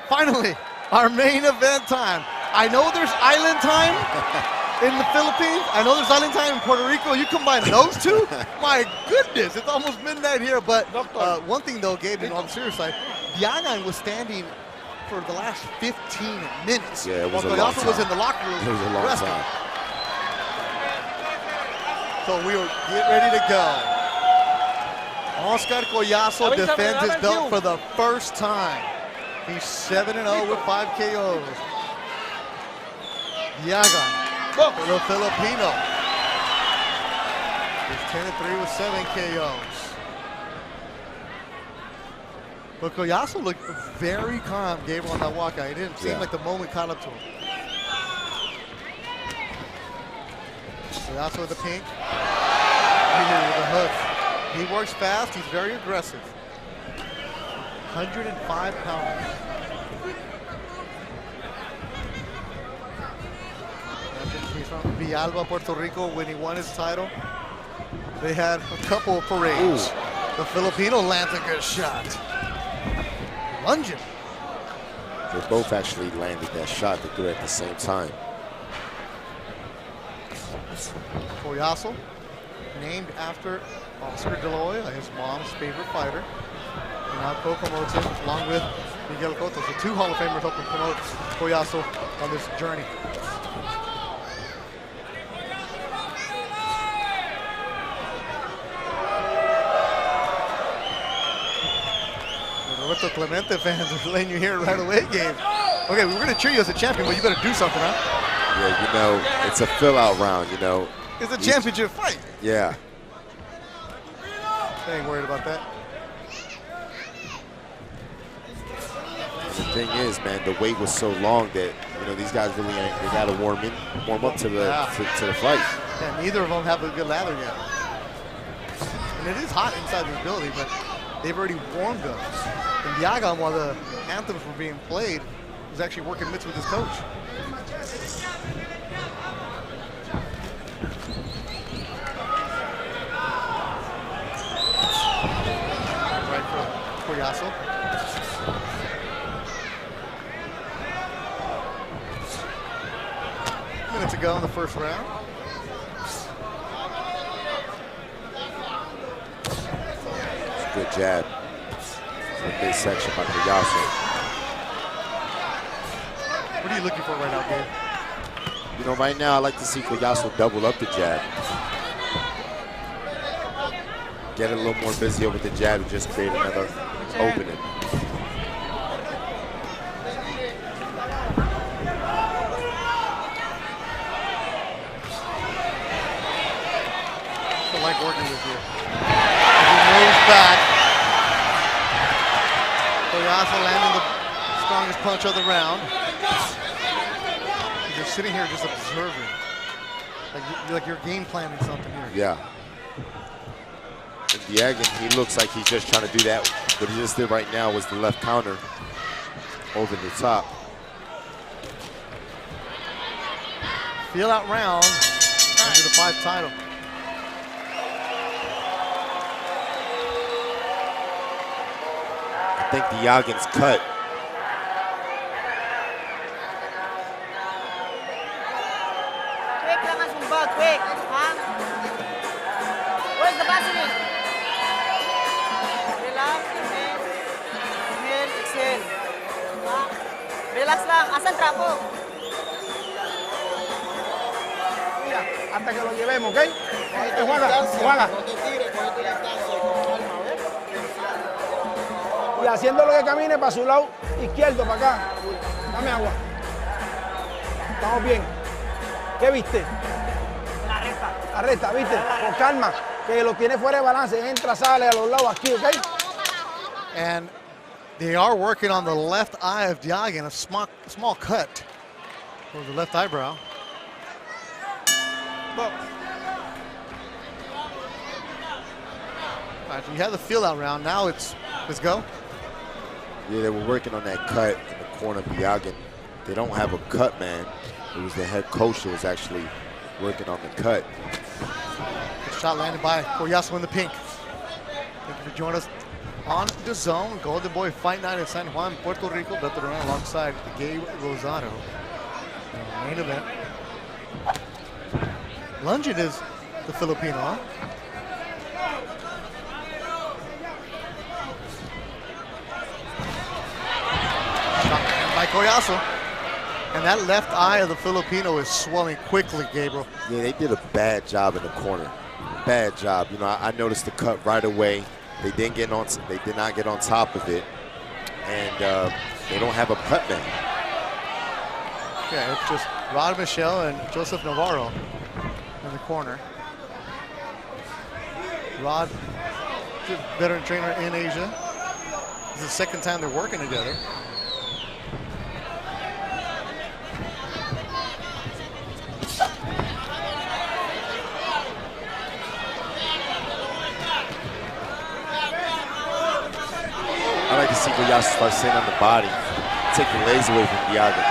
S2: Finally, our main event time. I know there's island time in the Philippines. I know there's island time in Puerto Rico. You combine those two? My goodness, it's almost midnight here. But one thing though, Gabe, on the serious side, Diagan was standing for the last 15 minutes.
S6: Yeah, it was
S2: while
S6: a long
S2: Collazo
S6: time.
S2: was in the locker room.
S6: It was a long
S2: resting.
S6: time.
S2: So we were getting ready to go. Oscar Collazo defends his belt for the first time. He's 7-0 with 5 KOs. Diagan, the Filipino, is 10-3 with 7 KOs. But Collazo looked very calm, Gabriel, on that walkout. He didn't seem like the moment caught up to him. Collazo with the pink. Here with the hooks. He works fast. He's very aggressive. 105 pounds. He's from Villalba, Puerto Rico. When he won his title, they had a couple of parades. Ooh. The Filipino lands a good shot. Lunging.
S6: They both actually landed that shot. They threw it at the same time.
S2: Collazo, named after Oscar De La Hoya, his mom's favorite fighter. And now co-promotes him along with Miguel Cotto. So 2 Hall of Famers helping promote Collazo on this journey. Roberto Clemente fans are letting you hear it right away, Gabe. Okay, we were going to cheer you as a champion, but you better do something, huh?
S6: Yeah, you know, it's a fill-out round, you know.
S2: It's a championship fight.
S6: Yeah.
S2: I ain't worried about that.
S6: The thing is, man, the wait was so long that, you know, these guys really ain't, they got to warm up to the to the fight.
S2: Yeah, neither of them have a good lather yet. And it is hot inside this building, but they've already warmed up. And Diagan, while the anthems were being played, was actually working mitts with his coach. Right for Collazo. Minutes to go in the first round.
S6: Good jab. Midsection by Collazo.
S2: What are you looking for right now, Gabe?
S6: You know, right now I like to see Collazo double up the jab. Get a little more busy with the jab and just create another opening.
S2: I like working with you. As he moves back. Collazo landing the strongest punch of the round. You're sitting here just observing. Like you're game planning something here.
S6: Yeah. And Diagan, he looks like he's just trying to do that. What he just did right now was the left counter over the top.
S2: Feel out round into the 5th title.
S6: I think Diagan's cut.
S16: Quick lang ang sumba, quick. Ha? Where's the Vaseline? Relax, inhale. Inhale, exhale. Ha? Relax lang. Asan trapo?
S19: Mira, hasta que lo llevemos, ¿ok? Juega. Y haciendo lo que camine para su lado izquierdo, para acá. Dame agua. Estamos bien. ¿Qué viste?
S16: La recta.
S19: La recta, ¿viste? Con calma, que lo tiene fuera de balance. Entra, sale a los lados aquí, ¿ok?
S2: And they are working on the left eye of Diagan, a small cut over the left eyebrow. But all right, so you have the feel out round. Now let's go.
S6: Yeah, they were working on that cut in the corner of Diagan. They don't have a cut, man. It was the head coach that was actually working on the cut.
S2: Good shot landed by Collazo in the pink. Thank you for joining us on DAZN. Golden Boy Fight Night in San Juan, Puerto Rico. Built it around alongside Gabe Rosado. Main event. Lunging is the Filipino, huh? By Collazo. And that left eye of the Filipino is swelling quickly, Gabriel.
S6: Yeah, they did a bad job in the corner. Bad job. You know, I noticed the cut right away. They did not get on top of it. And they don't have a cut man.
S2: Yeah, it's just Rod Michel and Joseph Navarro in the corner. Rod, veteran trainer in Asia. This is the second time they're working together.
S6: I like to see Collazo start sitting on the body, take the legs away from Diagan.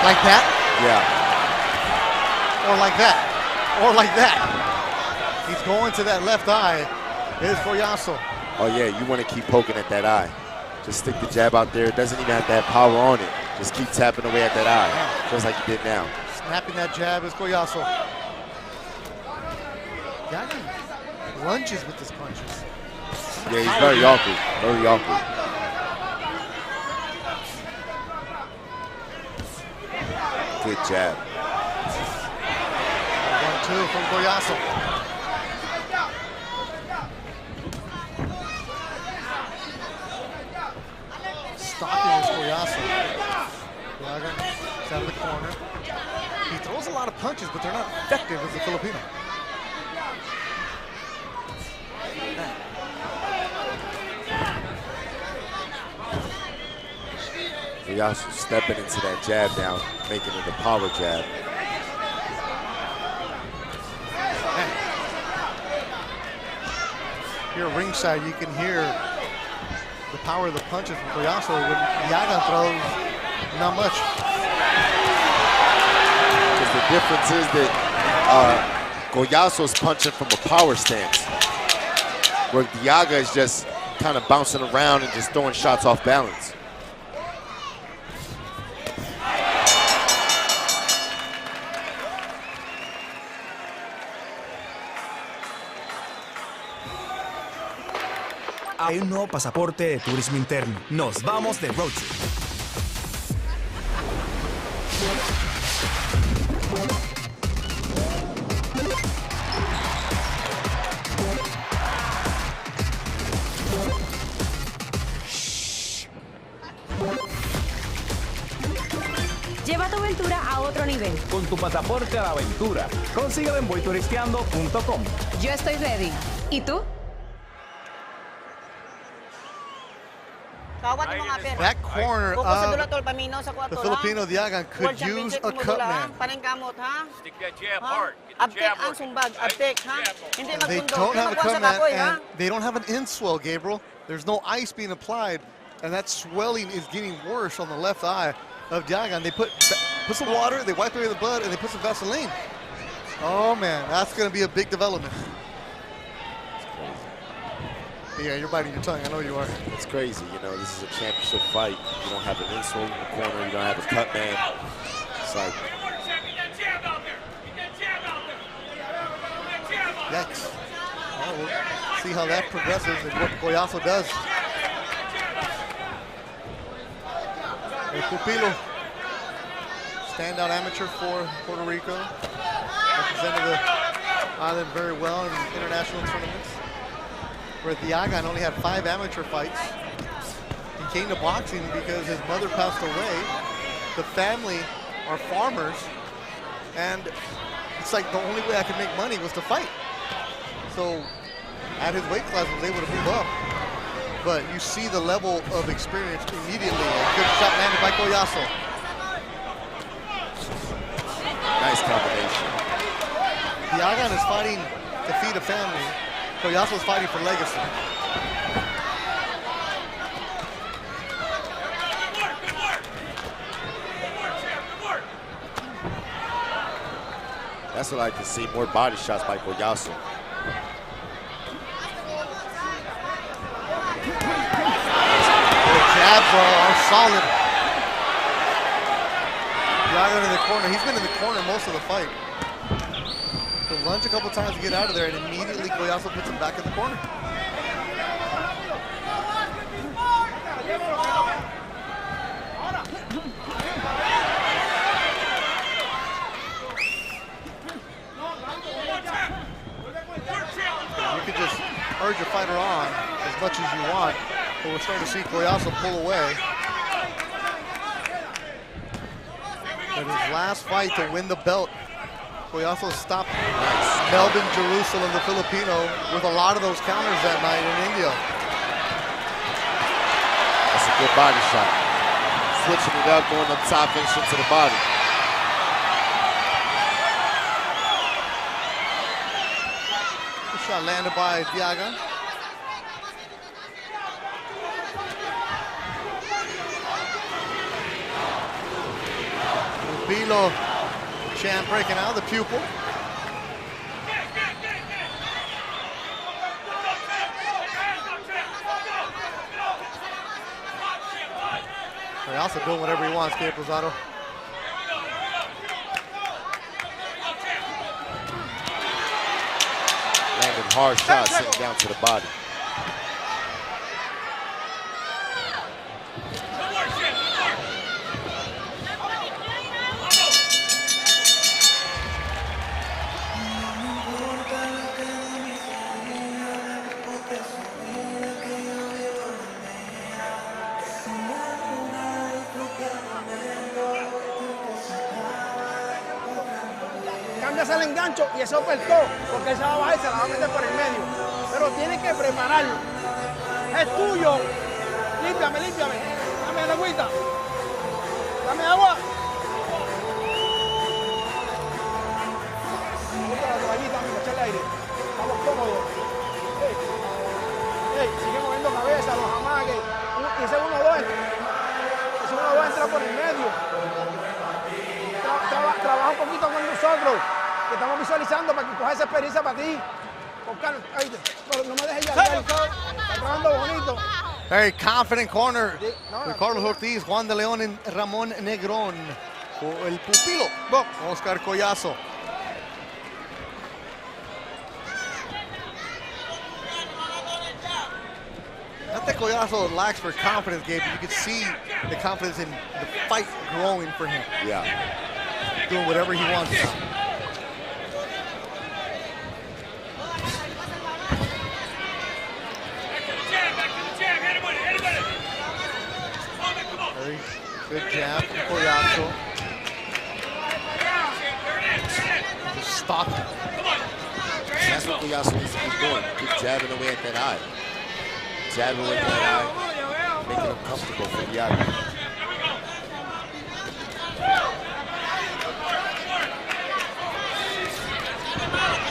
S2: Like that?
S6: Yeah.
S2: Or like that. Or like that. He's going to that left eye. There's Collazo.
S6: Oh yeah, you want to keep poking at that eye. Just stick the jab out there. It doesn't even have to have power on it. Just keep tapping away at that eye, just like you did now.
S2: Snapping that jab is Collazo. Yair lunges with his punches.
S6: Yeah, he's very awkward. Very awkward. Good jab.
S2: 1-2 from Collazo. Stalking is Collazo. Diagan is out of the corner. He throws a lot of punches, but they're not effective as a Filipino.
S6: Collazo stepping into that jab now, making it a power jab.
S2: Here ringside, you can hear the power of the punches from Collazo. When Diagan throws, not much.
S6: Because the difference is that Collazo's punching from a power stance, where Diagan is just kind of bouncing around and just throwing shots off balance.
S5: Hay un nuevo pasaporte de turismo interno. Nos vamos de road trip.
S13: Lleva tu aventura a otro nivel.
S5: Con tu pasaporte a la aventura. Consíguelo en voyturisteando.com.
S21: Yo estoy ready. ¿Y tú?
S2: That corner of the Filipino Diagan could use a cut man.
S12: Stick that jab hard. Get the jab working.
S2: They don't have a cut man, and they don't have an in-swell, Gabriel. There's no ice being applied, and that swelling is getting worse on the left eye of Diagan. They put some water, they wipe away the blood, and they put some Vaseline. Oh, man, that's going to be a big development. Yeah, you're biting your tongue. I know you are.
S6: It's crazy. You know, this is a championship fight. You don't have an insole in the corner. You don't have a cut man. It's like...
S2: Yikes. Well, we'll see how that progresses and what Collazo does. Pupilo, standout amateur for Puerto Rico. Represented the island very well in international tournaments. Where Diagan only had 5 amateur fights. He came to boxing because his mother passed away. The family are farmers, and it's like the only way I could make money was to fight. So at his weight class, I was able to move up. But you see the level of experience immediately. A good shot landed by Collazo.
S6: Nice combination.
S2: Diagan is fighting to feed a family. Collazo's fighting for legacy.
S6: That's what I like to see, more body shots by Collazo.
S2: The jabs are solid. Diagan in the corner. He's been in the corner most of the fight. He'll lunge a couple times to get out of there, and immediately Collazo puts him back in the corner. You could just urge your fighter on as much as you want, but we're starting to see Collazo pull away. But his last fight to win the belt Collazo stopped Melvin Jerusalem, the Filipino, with a lot of those counters that night in India.
S6: That's a good body shot. Switching it up, going up top, finishing to the body.
S2: Good shot landed by Diagan. Pupilo, champ breaking out, the pupil. Also doing whatever he wants, Gabe Rosado.
S6: Landing hard shots, sitting down to the body.
S19: Cambias el engancho y eso apertó, porque él se va a bajar y se la va a meter por el medio. Pero tienes que prepararlo. Es tuyo. Límpiame, límpiame. Dame la agüita. Dame agua. La toallita, amigo, echarle aire. Estamos cómodos. Sigue moviendo cabeza, los amagues. Y ese 1-2 entra. Ese 1-2 entra por el medio. Trabaja un poquito con nosotros, que estamos visualizando para que coja esa experiencia para ti. Pero no me dejes ya. Está trabajando bonito.
S2: Very confident corner with Carlos Ortiz, Juan de León, and Ramón Negrón. El Pupilo, Oscar Collazo. Not that Collazo lacks for confidence, Gabe, but you can see the confidence in the fight growing for him.
S6: Yeah.
S2: Doing whatever he wants now. Very good jab from Collazo. Just stop him.
S6: That's what Collazo needs to keep doing. Keep jabbing away at that eye. Jabbing away at that eye. Making him comfortable for Diagan.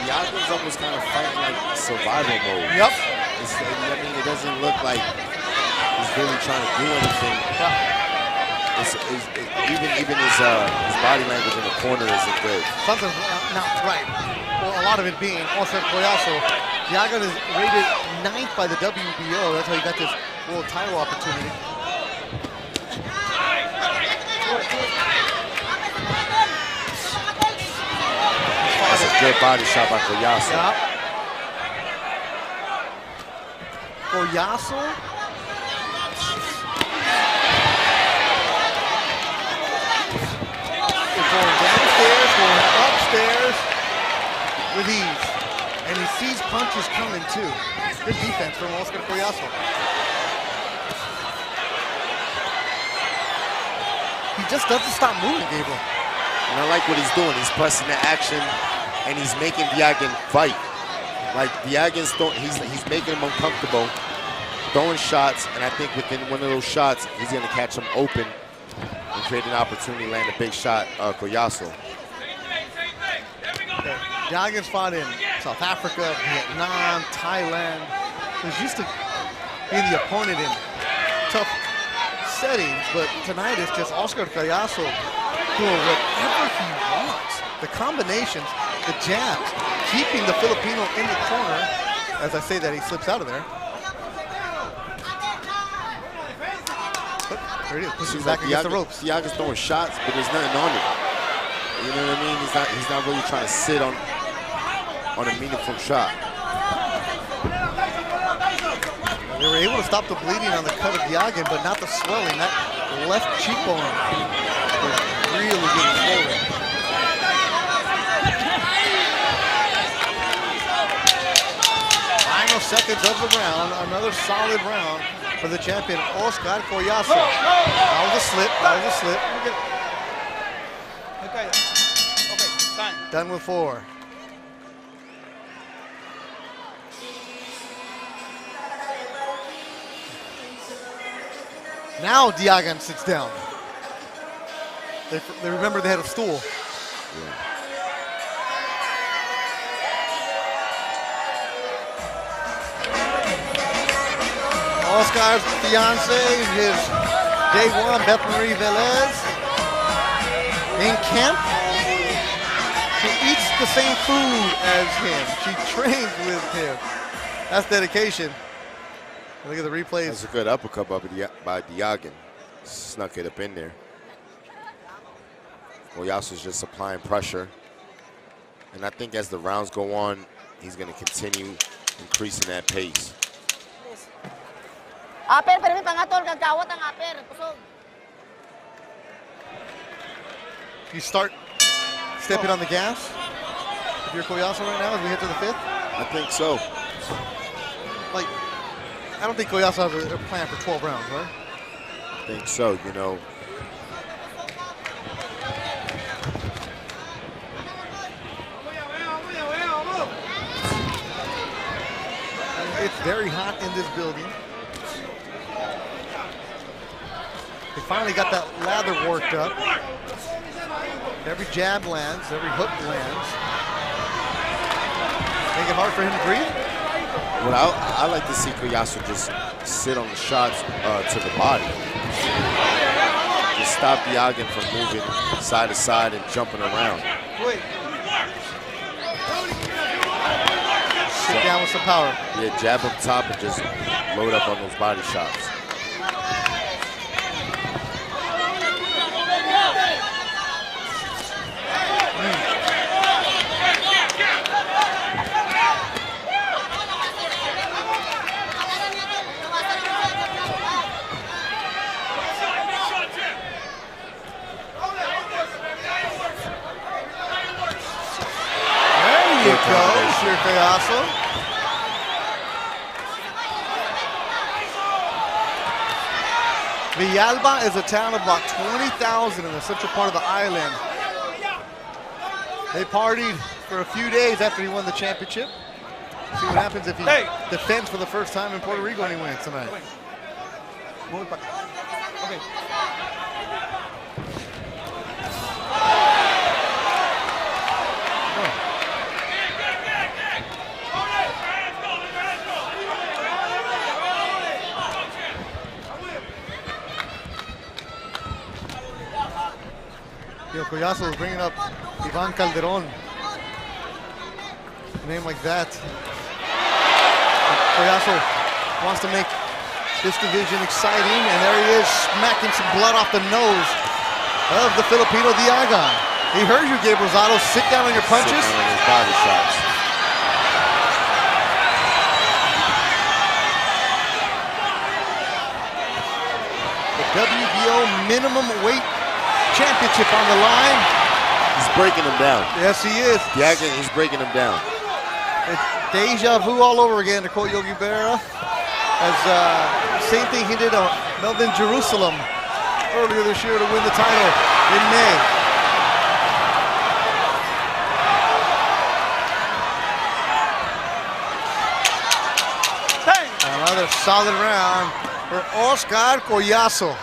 S6: Diagan's almost kind of fighting like survival mode.
S2: Yep.
S6: I mean, it doesn't look like he's really trying to do anything. Even his body language in the corner isn't good.
S2: Something's not right. Well, a lot of it being Oscar Collazo. Diagan is rated 9th by the WBO. That's how he got this world title opportunity.
S6: That's a good body shot by Collazo.
S2: Yep. Collazo. Going downstairs, going upstairs with ease. And he sees punches coming too. Good defense from Oscar Collazo. He just doesn't stop moving, Gabriel.
S6: And I like what he's doing. He's pressing the action and he's making Diagan fight. Like Diagan's he's making him uncomfortable, throwing shots, and I think within one of those shots, he's gonna catch him open and create an opportunity to land a big shot, Collazo.
S2: Diagan's fought in South Africa, Vietnam, Thailand. He's used to being the opponent in tough settings, but tonight it's just Oscar Collazo doing whatever he wants. The combinations, the jabs, keeping the Filipino in the corner. As I say that, he slips out of there. But there it is, pushing back against the ropes.
S6: Diagan's throwing shots, but there's nothing on it. You know what I mean? He's not really trying to sit on a meaningful shot.
S2: They were able to stop the bleeding on the cut of Diagan, but not the swelling. That left cheekbone was really getting swollen. Final seconds of the round. Another solid round for the champion, Oscar Collazo. That was a slip. That was a slip. Okay. Done with 4. Now Diagan sits down. They remember they had a stool. Oscar's fiance, his day one, Beth Marie Velez, in camp. She eats the same food as him. She trains with him. That's dedication. Look at the replays.
S6: That's a good uppercut by Diagan. Snuck it up in there. Collazo's just applying pressure. And I think as the rounds go on, he's going to continue increasing that pace.
S2: You start stepping on the gas if you're Collazo right now as we hit to the 5th?
S6: I think so.
S2: Like, I don't think Collazo has a plan for 12 rounds, right?
S6: I think so, you know.
S2: It's very hot in this building. They finally got that lather worked up. Every jab lands, every hook lands. Make it hard for him to breathe?
S6: What I like to see Collazo just sit on the shots to the body. Just stop Diagan from moving side to side and jumping around.
S2: Wait. Sit down with some power.
S6: Yeah, jab up top and just load up on those body shots.
S2: Collazo. Villalba is a town of about 20,000 in the central part of the island. They partied for a few days after he won the championship. See what happens if he defends for the first time in Puerto Rico and he wins tonight. Okay. Collazo is bringing up Ivan Calderon. A name like that. Collazo wants to make this division exciting, and there he is, smacking some blood off the nose of the Filipino Diagan. He heard you, Gabe Rosado. Sit down on your punches.
S6: Sit down on his body shots.
S2: The WBO minimum weight championship on the line.
S6: He's breaking him down.
S2: Yes, he is.
S6: Diagan, he's breaking him down.
S2: It's deja vu all over again to quote Yogi Berra. As same thing he did on Melvin Jerusalem earlier this year to win the title in May. Another solid round for Oscar Collazo.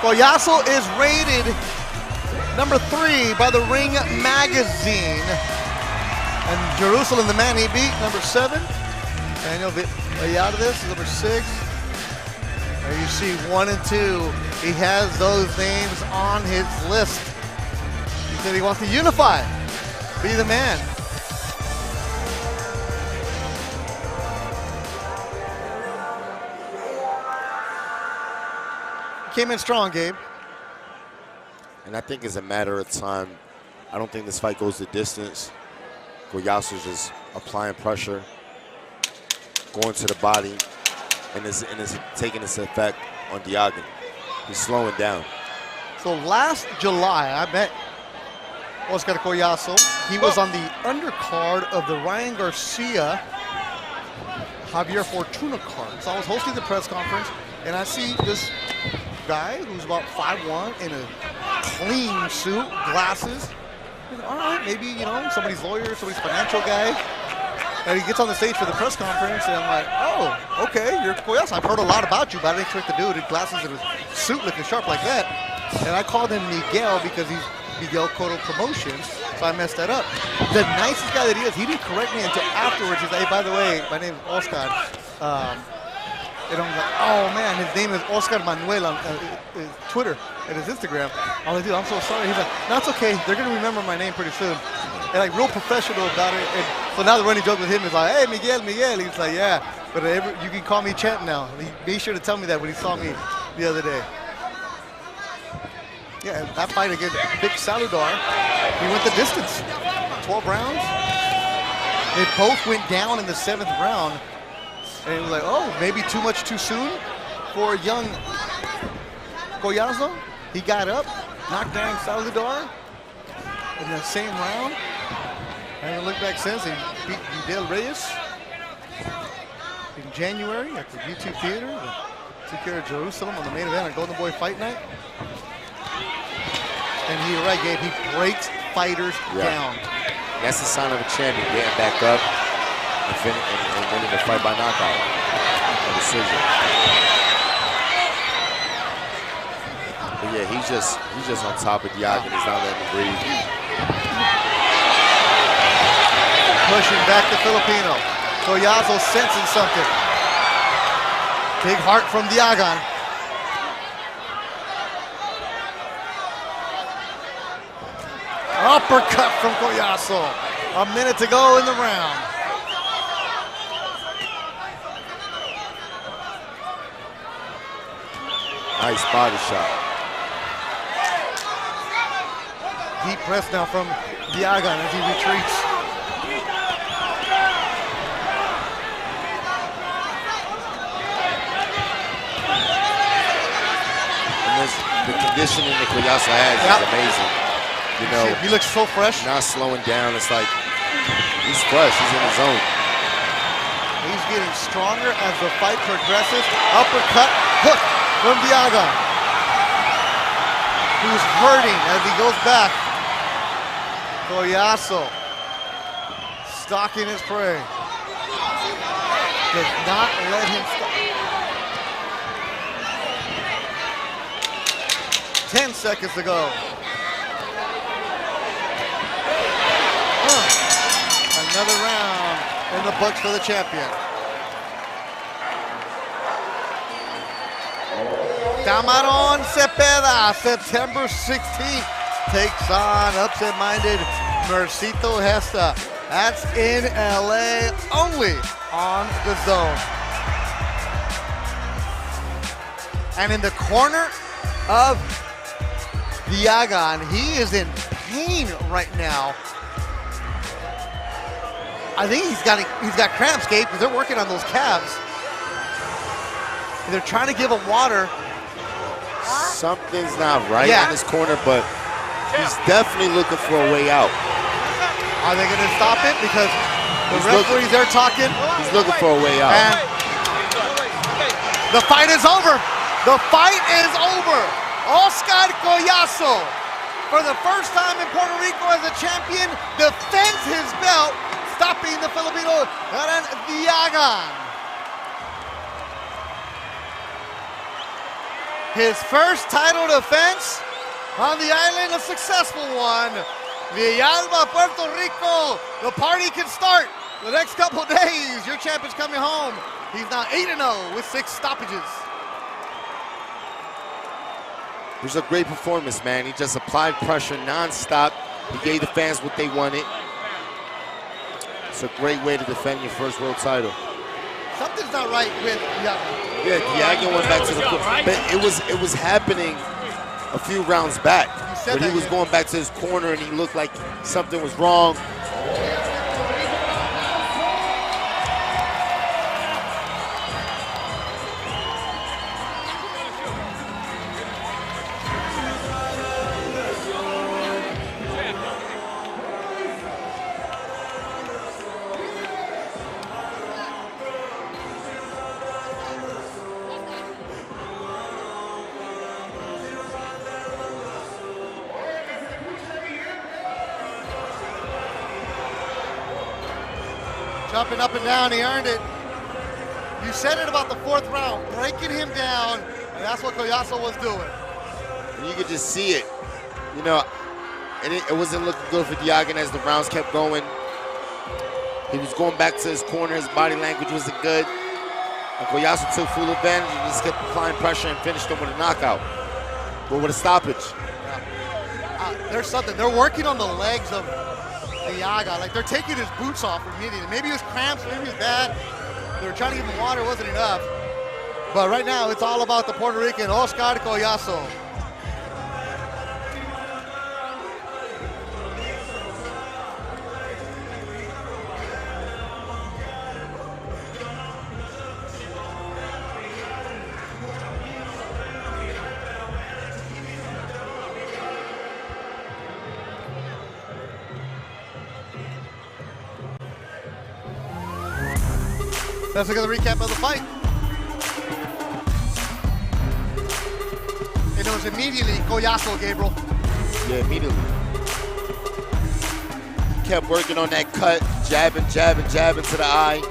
S2: Collazo is rated number 3 by the Ring magazine. And Jerusalem, the man he beat, number 7. Daniel Gallardo is number 6. There you see 1 and 2. He has those names on his list. He said he wants to unify, be the man. Came in strong, Gabe.
S6: And I think it's a matter of time. I don't think this fight goes the distance. Collazo's just applying pressure, going to the body, and it's taking its effect on Diagan. He's slowing down.
S2: So last July, I met Oscar Collazo. He was on the undercard of the Ryan Garcia Javier Fortuna card. So I was hosting the press conference, and I see this guy who's about 5'1" in a clean suit, glasses. All right, maybe, you know, somebody's lawyer, somebody's financial guy. And he gets on the stage for the press conference, and I'm like, oh, okay, you're Collazo. I've heard a lot about you, but I didn't expect the dude in glasses and a suit looking sharp like that. And I called him Miguel because he's Miguel Cotto Promotions, so I messed that up. The nicest guy that he is, he didn't correct me until afterwards. He's like, hey, by the way, my name is Oscar. And I'm like, oh man, his name is Oscar Manuel on his Twitter and his Instagram. I'm like, dude, I'm so sorry. He's like, no, it's okay. They're gonna remember my name pretty soon. And like real professional about it. And so now the running joke with him is like, hey, Miguel. He's like, yeah, but you can call me Champ now. He made sure to tell me that when he saw me the other day. Yeah, that fight against Big Saludar, he went the distance. 12 rounds. They both went down in the 7th round. And it was like, oh, maybe too much too soon for young Collazo. He got up, knocked down Saludar in the same round. Hasn't looked back since. He beat Vidal Reyes in January at the YouTube Theater. Took care of Jerusalem on the main event on Golden Boy Fight Night. And you're right, Gabe, he breaks fighters down.
S6: That's the sign of a champion, getting back up and winning the fight by knockout, a decision. But yeah, he's just on top of Diagan. He's not letting him breathe.
S2: Pushing back the Filipino. Collazo sensing something. Big heart from Diagan. Uppercut from Collazo. A minute to go in the round.
S6: Nice body shot.
S2: Deep press now from Diagan as he retreats.
S6: And the conditioning that Collazo has is amazing. You know,
S2: he looks so fresh.
S6: Not slowing down. It's like he's fresh. He's in his zone.
S2: He's getting stronger as the fight progresses. Uppercut, hook from Diagan, who's hurting as he goes back. Collazo stalking his prey. Does not let him stop. 10 seconds to go. Another round in the books for the champion. Camarón Cepeda, September 16th, takes on upset-minded Mercito Hesta. That's in LA, only on the DAZN. And in the corner of Diagan, he is in pain right now. I think he's got cramps, Gabe, because they're working on those calves. And they're trying to give him water.
S6: Something's not right in his corner, but he's definitely looking for a way out.
S2: Are they going to stop it? Because the referees are talking.
S6: He's looking for a way out.
S2: And the fight is over. The fight is over. Oscar Collazo, for the first time in Puerto Rico as a champion, defends his belt, stopping the Filipino Garen Diagan. His first title defense on the island, a successful one. Villalba, Puerto Rico, the party can start the next couple days. Your champion's coming home. He's now 8-0 with 6 stoppages.
S6: It was a great performance, man. He just applied pressure nonstop. He gave the fans what they wanted. It's a great way to defend your first world title.
S2: Something's not right with Diagan.
S6: Yeah, Diagan went back to the corner, but it was happening a few rounds back. But he was going back to his corner and he looked like something was wrong.
S2: Jumping up and down, he earned it. You said it about the 4th round, breaking him down, and that's what Collazo was doing.
S6: And you could just see it. You know, and it wasn't looking good for Diagan as the rounds kept going. He was going back to his corner, his body language wasn't good. And Collazo took full advantage and just kept applying pressure and finished him with a knockout. But with a stoppage.
S2: There's something, they're working on the legs of Diagan. Like they're taking his boots off immediately. Maybe it was cramps, maybe it was bad. They were trying to give him water, it wasn't enough. But right now, it's all about the Puerto Rican, Oscar Collazo. Let's look at the recap of the fight. And it was immediately Collazo, Gabriel.
S6: Yeah, immediately. Kept working on that cut, jabbing to the eye,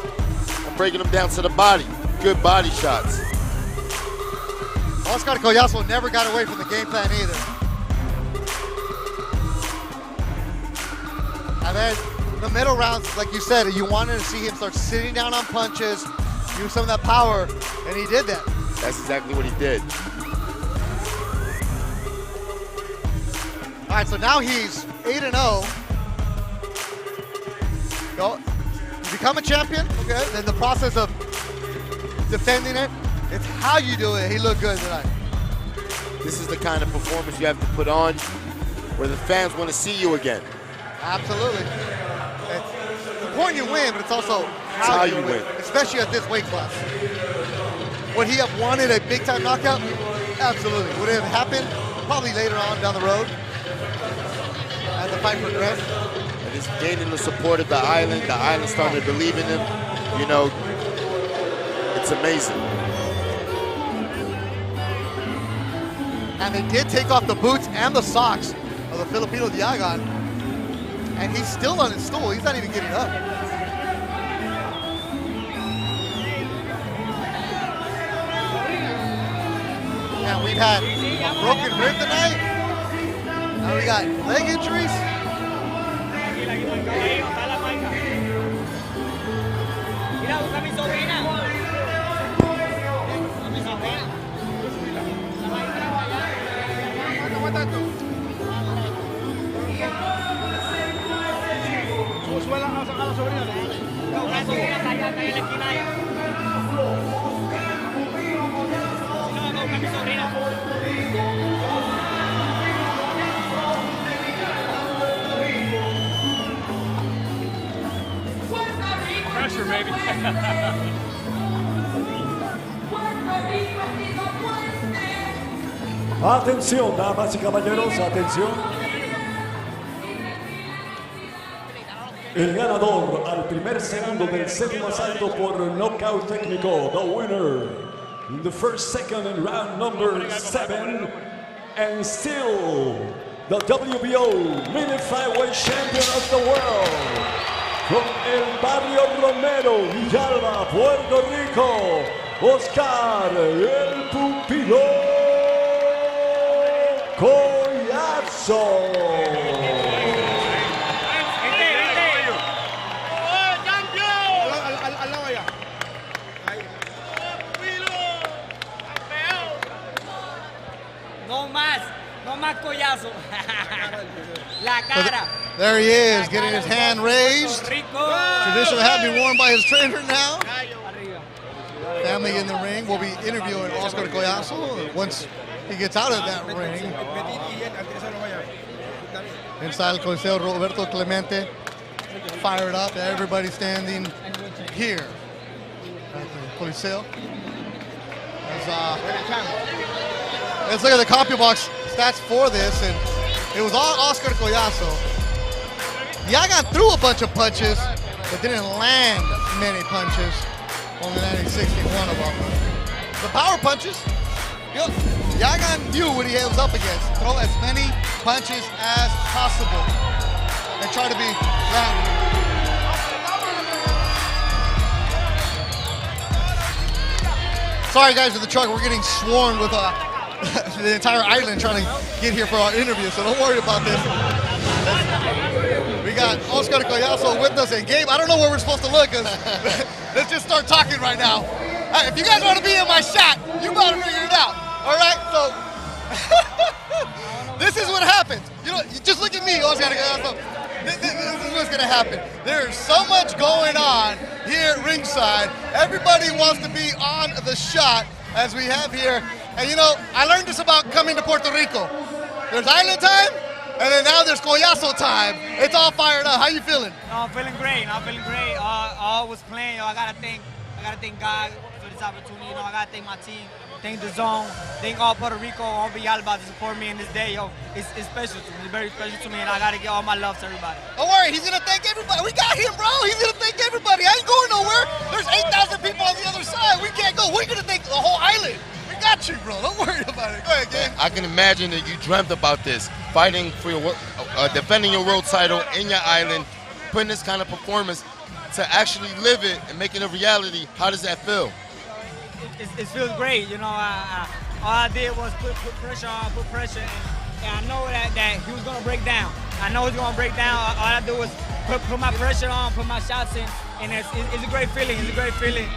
S6: and breaking him down to the body. Good body shots.
S2: Oscar Collazo never got away from the game plan either. And then the middle rounds, like you said, you wanted to see him start sitting down on punches, use some of that power, and he did that.
S6: That's exactly what he did.
S2: All right, so now he's 8-0. You become a champion, okay? Then the process of defending it, it's how you do it. He looked good tonight.
S6: This is the kind of performance you have to put on where the fans want to see you again.
S2: Absolutely. It's important you win, but it's also how you win, especially at this weight class. Would he have wanted a big-time knockout? Absolutely. Would it have happened? Probably later on down the road as the fight progressed.
S6: And he's gaining the support of the island. The island started to believe in him. You know, it's amazing.
S2: And they did take off the boots and the socks of the Filipino Diagan. And he's still on his stool. He's not even getting up. And we've had a broken rib tonight. Now we got leg injuries.
S28: Pressure, baby.
S4: Atención, damas y caballeros, atención. El ganador al primer segundo del séptimo asalto por nocaut técnico, the winner in the first second in round number 7, and still the WBO mini flyweight champion of the world, from El Barrio Romero, Villalba, Puerto Rico, Oscar el Pupilo Collazo.
S16: No más Collazo. La cara.
S2: There he is, getting his hand raised. Traditional hat being worn by his trainer now. Family in the ring. We'll be interviewing Oscar Collazo once he gets out of that ring. Inside the Coliseo Roberto Clemente. Fired up. Everybody standing here at the Coliseo. Let's look at the CompuBox stats for this, and it was all Oscar Collazo. Diagan threw a bunch of punches, but didn't land many punches. Only landing 61 of them. The power punches, Diagan knew what he was up against. Throw as many punches as possible and try to be landing. Sorry guys with the truck, we're getting swarmed with the entire island trying to get here for our interview, so don't worry about this. We got Oscar Collazo with us, and Gabe, I don't know where we're supposed to look, because let's just start talking right now. If you guys want to be in my shot, you gotta figure it out, all right? So, this is what happens. You know, you just look at me, Oscar Collazo. This is what's gonna happen. There's so much going on here at ringside. Everybody wants to be on the shot, as we have here. And you know, I learned this about coming to Puerto Rico. There's island time, and then now there's Collazo time. It's all fired up. How you feeling?
S14: I'm feeling great. I was playing. I gotta thank God for this opportunity. You know, I gotta thank my team, thank DAZN, thank all Puerto Rico, all Villalba to support me in this day. It's special to me. It's very special to me, and I gotta give all my love to everybody.
S2: Don't worry, he's gonna thank everybody. We got him, bro. He's gonna thank everybody. I ain't going nowhere. There's 8,000 people on the other side. We can't go. We're gonna thank the whole island. We got you, bro. Don't worry about it. Go ahead, Gabe.
S3: I can imagine that you dreamt about this, fighting for your, defending your world title in your island, putting this kind of performance to actually live it and make it a reality. How does that feel?
S14: It feels great. You know, all I did was put pressure on, and I know that he was gonna break down. I know he's gonna break down. All I do was put my pressure on, put my shots in, and it's a great feeling. It's a great feeling.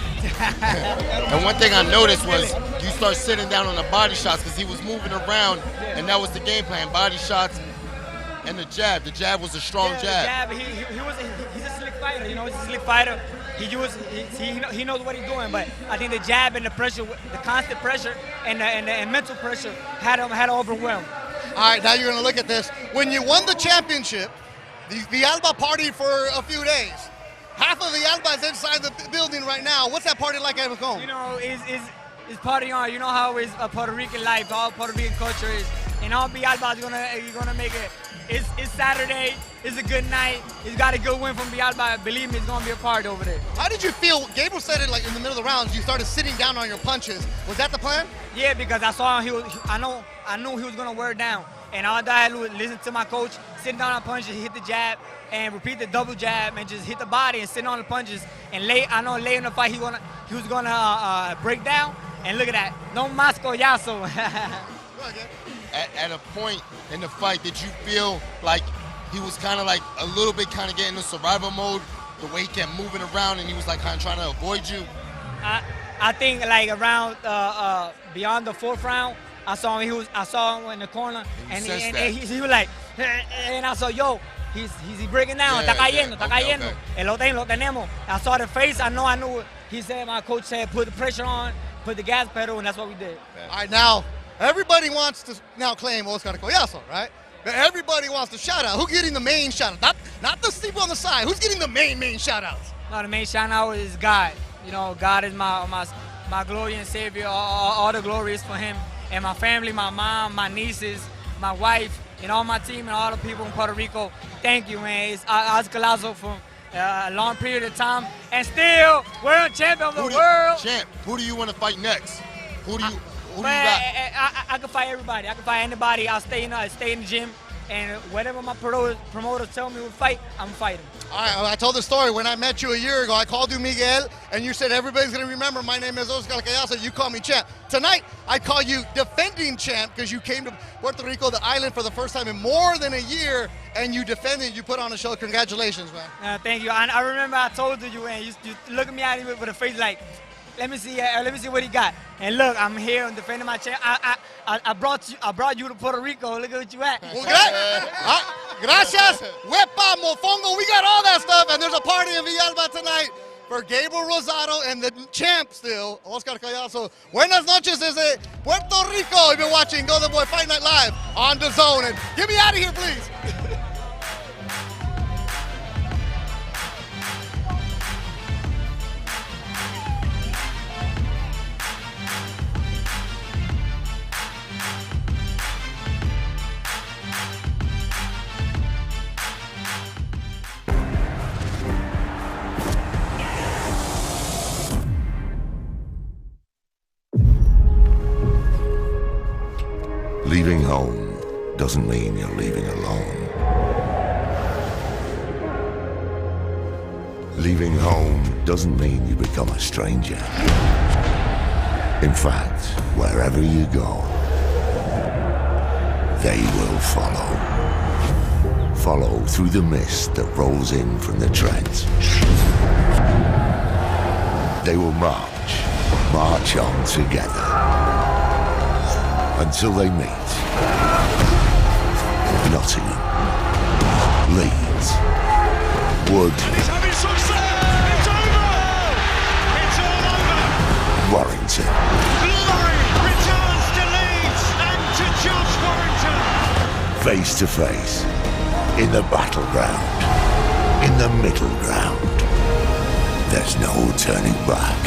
S3: And one thing I noticed was you start sitting down on the body shots because he was moving around, and that was the game plan: body shots and the jab. The jab was a strong jab.
S14: He's a slick fighter. You know, he's a slick fighter. He knows what he's doing, but I think the jab and the pressure, the constant pressure and mental pressure had him overwhelmed.
S2: All right, now you're going to look at this. When you won the championship, the Villalba partied for a few days. Half of Villalba is inside the building right now. What's that party like at home?
S14: You know, it's party on. You know how it's a Puerto Rican life, all Puerto Rican culture is. And all Villalba is gonna make it. It's Saturday. It's a good night. He's got a good win from Villalba. Believe me, it's gonna be a party over there.
S2: How did you feel? Gabriel said it like in the middle of the rounds. You started sitting down on your punches. Was that the plan?
S14: Yeah, because I saw him. I knew he was gonna wear down, and all I had to do was listen to my coach, sit down on punches, hit the jab, and repeat the double jab, and just hit the body and sit on the punches. And late in the fight, he was gonna break down. And look at that, no más Collazo.
S3: At a point in the fight, did you feel like he was kind of like a little bit kind of getting into survival mode, the way he kept moving around and he was like kind of trying to avoid you?
S14: I think like around beyond the fourth round, I saw him in the corner, and he was like, and I saw, yo, he's breaking down, está cayendo. Lo tenemos. I saw the face, I knew it. He said, my coach said, put the pressure on, put the gas pedal, and that's what we did.
S2: All right, now, everybody wants to now claim Oscar Collazo, right? Everybody wants to shout out. Who's getting the main shout out? Not the people on the side. Who's getting the main shout outs?
S14: No, the main shout out is God. You know, God is my glory and savior. All the glory is for him. And my family, my mom, my nieces, my wife, and all my team and all the people in Puerto Rico. Thank you, man. It's Oscar Collazo for a long period of time. And still, world champion of the world.
S3: Champ, who do you want to fight next? Who do you got?
S14: I can fight everybody. I can fight anybody. I'll stay in the gym, and whatever my promoters tell me to fight, I'm fighting.
S2: All right, I told the story. When I met you a year ago, I called you Miguel, and you said everybody's going to remember my name is Oscar Collazo. You call me champ. Tonight, I call you defending champ because you came to Puerto Rico, the island, for the first time in more than a year, and you defended. You put on a show. Congratulations, man.
S14: Thank you. I remember I told you, and you look at me out with a face like, let me see what he got. And look, I'm here and defending my champ. I brought you to Puerto Rico. Look at what you at.
S2: Well, gracias, Huepa, Mofongo. We got all that stuff, and there's a party in Villalba tonight for Gabriel Rosado and the champ still, Oscar Collazo. Buenas noches desde Puerto Rico. You've been watching Golden Boy Fight Night Live on DAZN. And get me out of here, please.
S20: Leaving home doesn't mean you're leaving alone. Leaving home doesn't mean you become a stranger. In fact, wherever you go, they will follow. Follow through the mist that rolls in from the Trent. They will march on together, until they meet Nottingham, Leeds, Wood,
S12: He's having success! It's over! It's all over!
S20: Warrington.
S12: Glory returns to Leeds and to Josh Warrington!
S20: Face to face, in the battleground, in the middle ground. There's no turning back.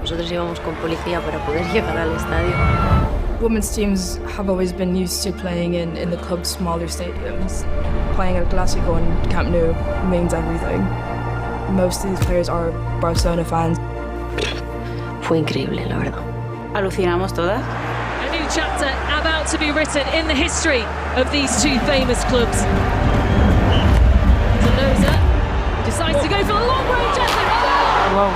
S7: Nosotros íbamos con policía para poder llegar al estadio.
S11: Women's teams have always been used to playing in the club's smaller stadiums. Playing at Clásico and Camp Nou means everything. Most of these players are Barcelona fans.
S7: Fue increíble, la verdad.
S22: Alucinamos todas.
S23: A new chapter about to be written in the history of these two famous clubs. Tolosa decides to go for the long range effort.
S22: Wow.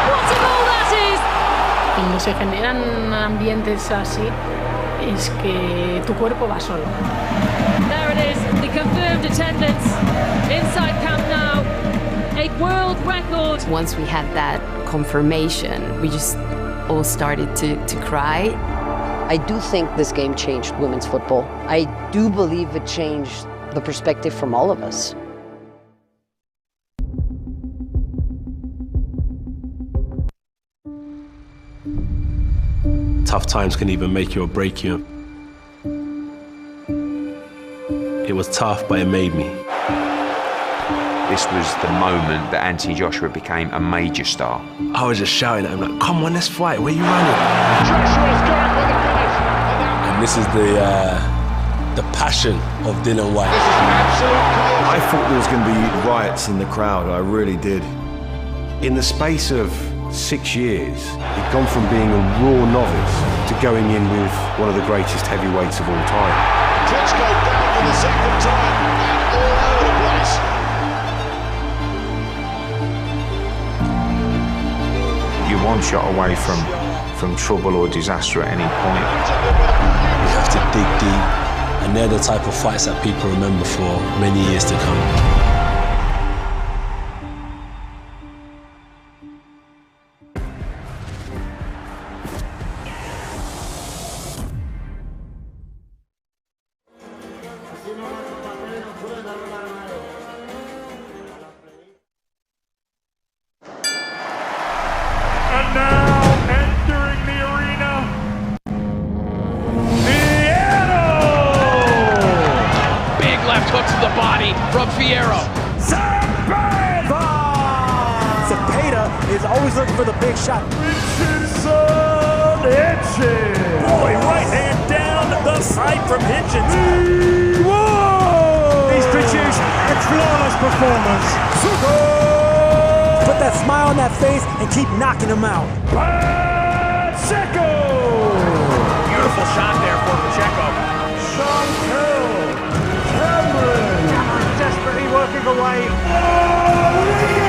S23: What a goal that is!
S22: Cuando se generan ambientes así, es que tu cuerpo va solo.
S23: There it is, the confirmed attendance inside Camp Nou. A world record.
S7: Once we had that confirmation, we just all started to cry.
S1: I do think this game changed women's football. I do believe it changed the perspective from all of us.
S17: Tough times can even make you or break you. It was tough, but it made me.
S24: This was the moment that Anthony Joshua became a major star.
S17: I was just shouting at him like, come on, let's fight, where you running?
S12: Joshua's going for the finish.
S17: And this is the passion of Dylan White.
S12: This is absolute chaos.
S25: I thought there was going to be riots in the crowd, I really did. In the space of 6 years, he'd gone from being a raw novice to going in with one of the greatest heavyweights of all time.
S12: Klitschko down for the second time and all over the place.
S24: You're one shot away from trouble or disaster at any point.
S17: You have to dig deep, and they're the type of fights that people remember for many years to come.
S12: And now entering the arena, big left hook to the body from Fierro.
S26: Cepeda is always looking for the big shot.
S12: Richardson Hitchens.
S26: Boy, right hand down the side from Hitchens.
S12: Whoa!
S26: He's produced a flawless performance. Put that smile on that face and keep knocking him out.
S12: Pacheco! Beautiful shot there for Pacheco. Chantel Cameron.
S26: Desperately working away.
S12: Oh,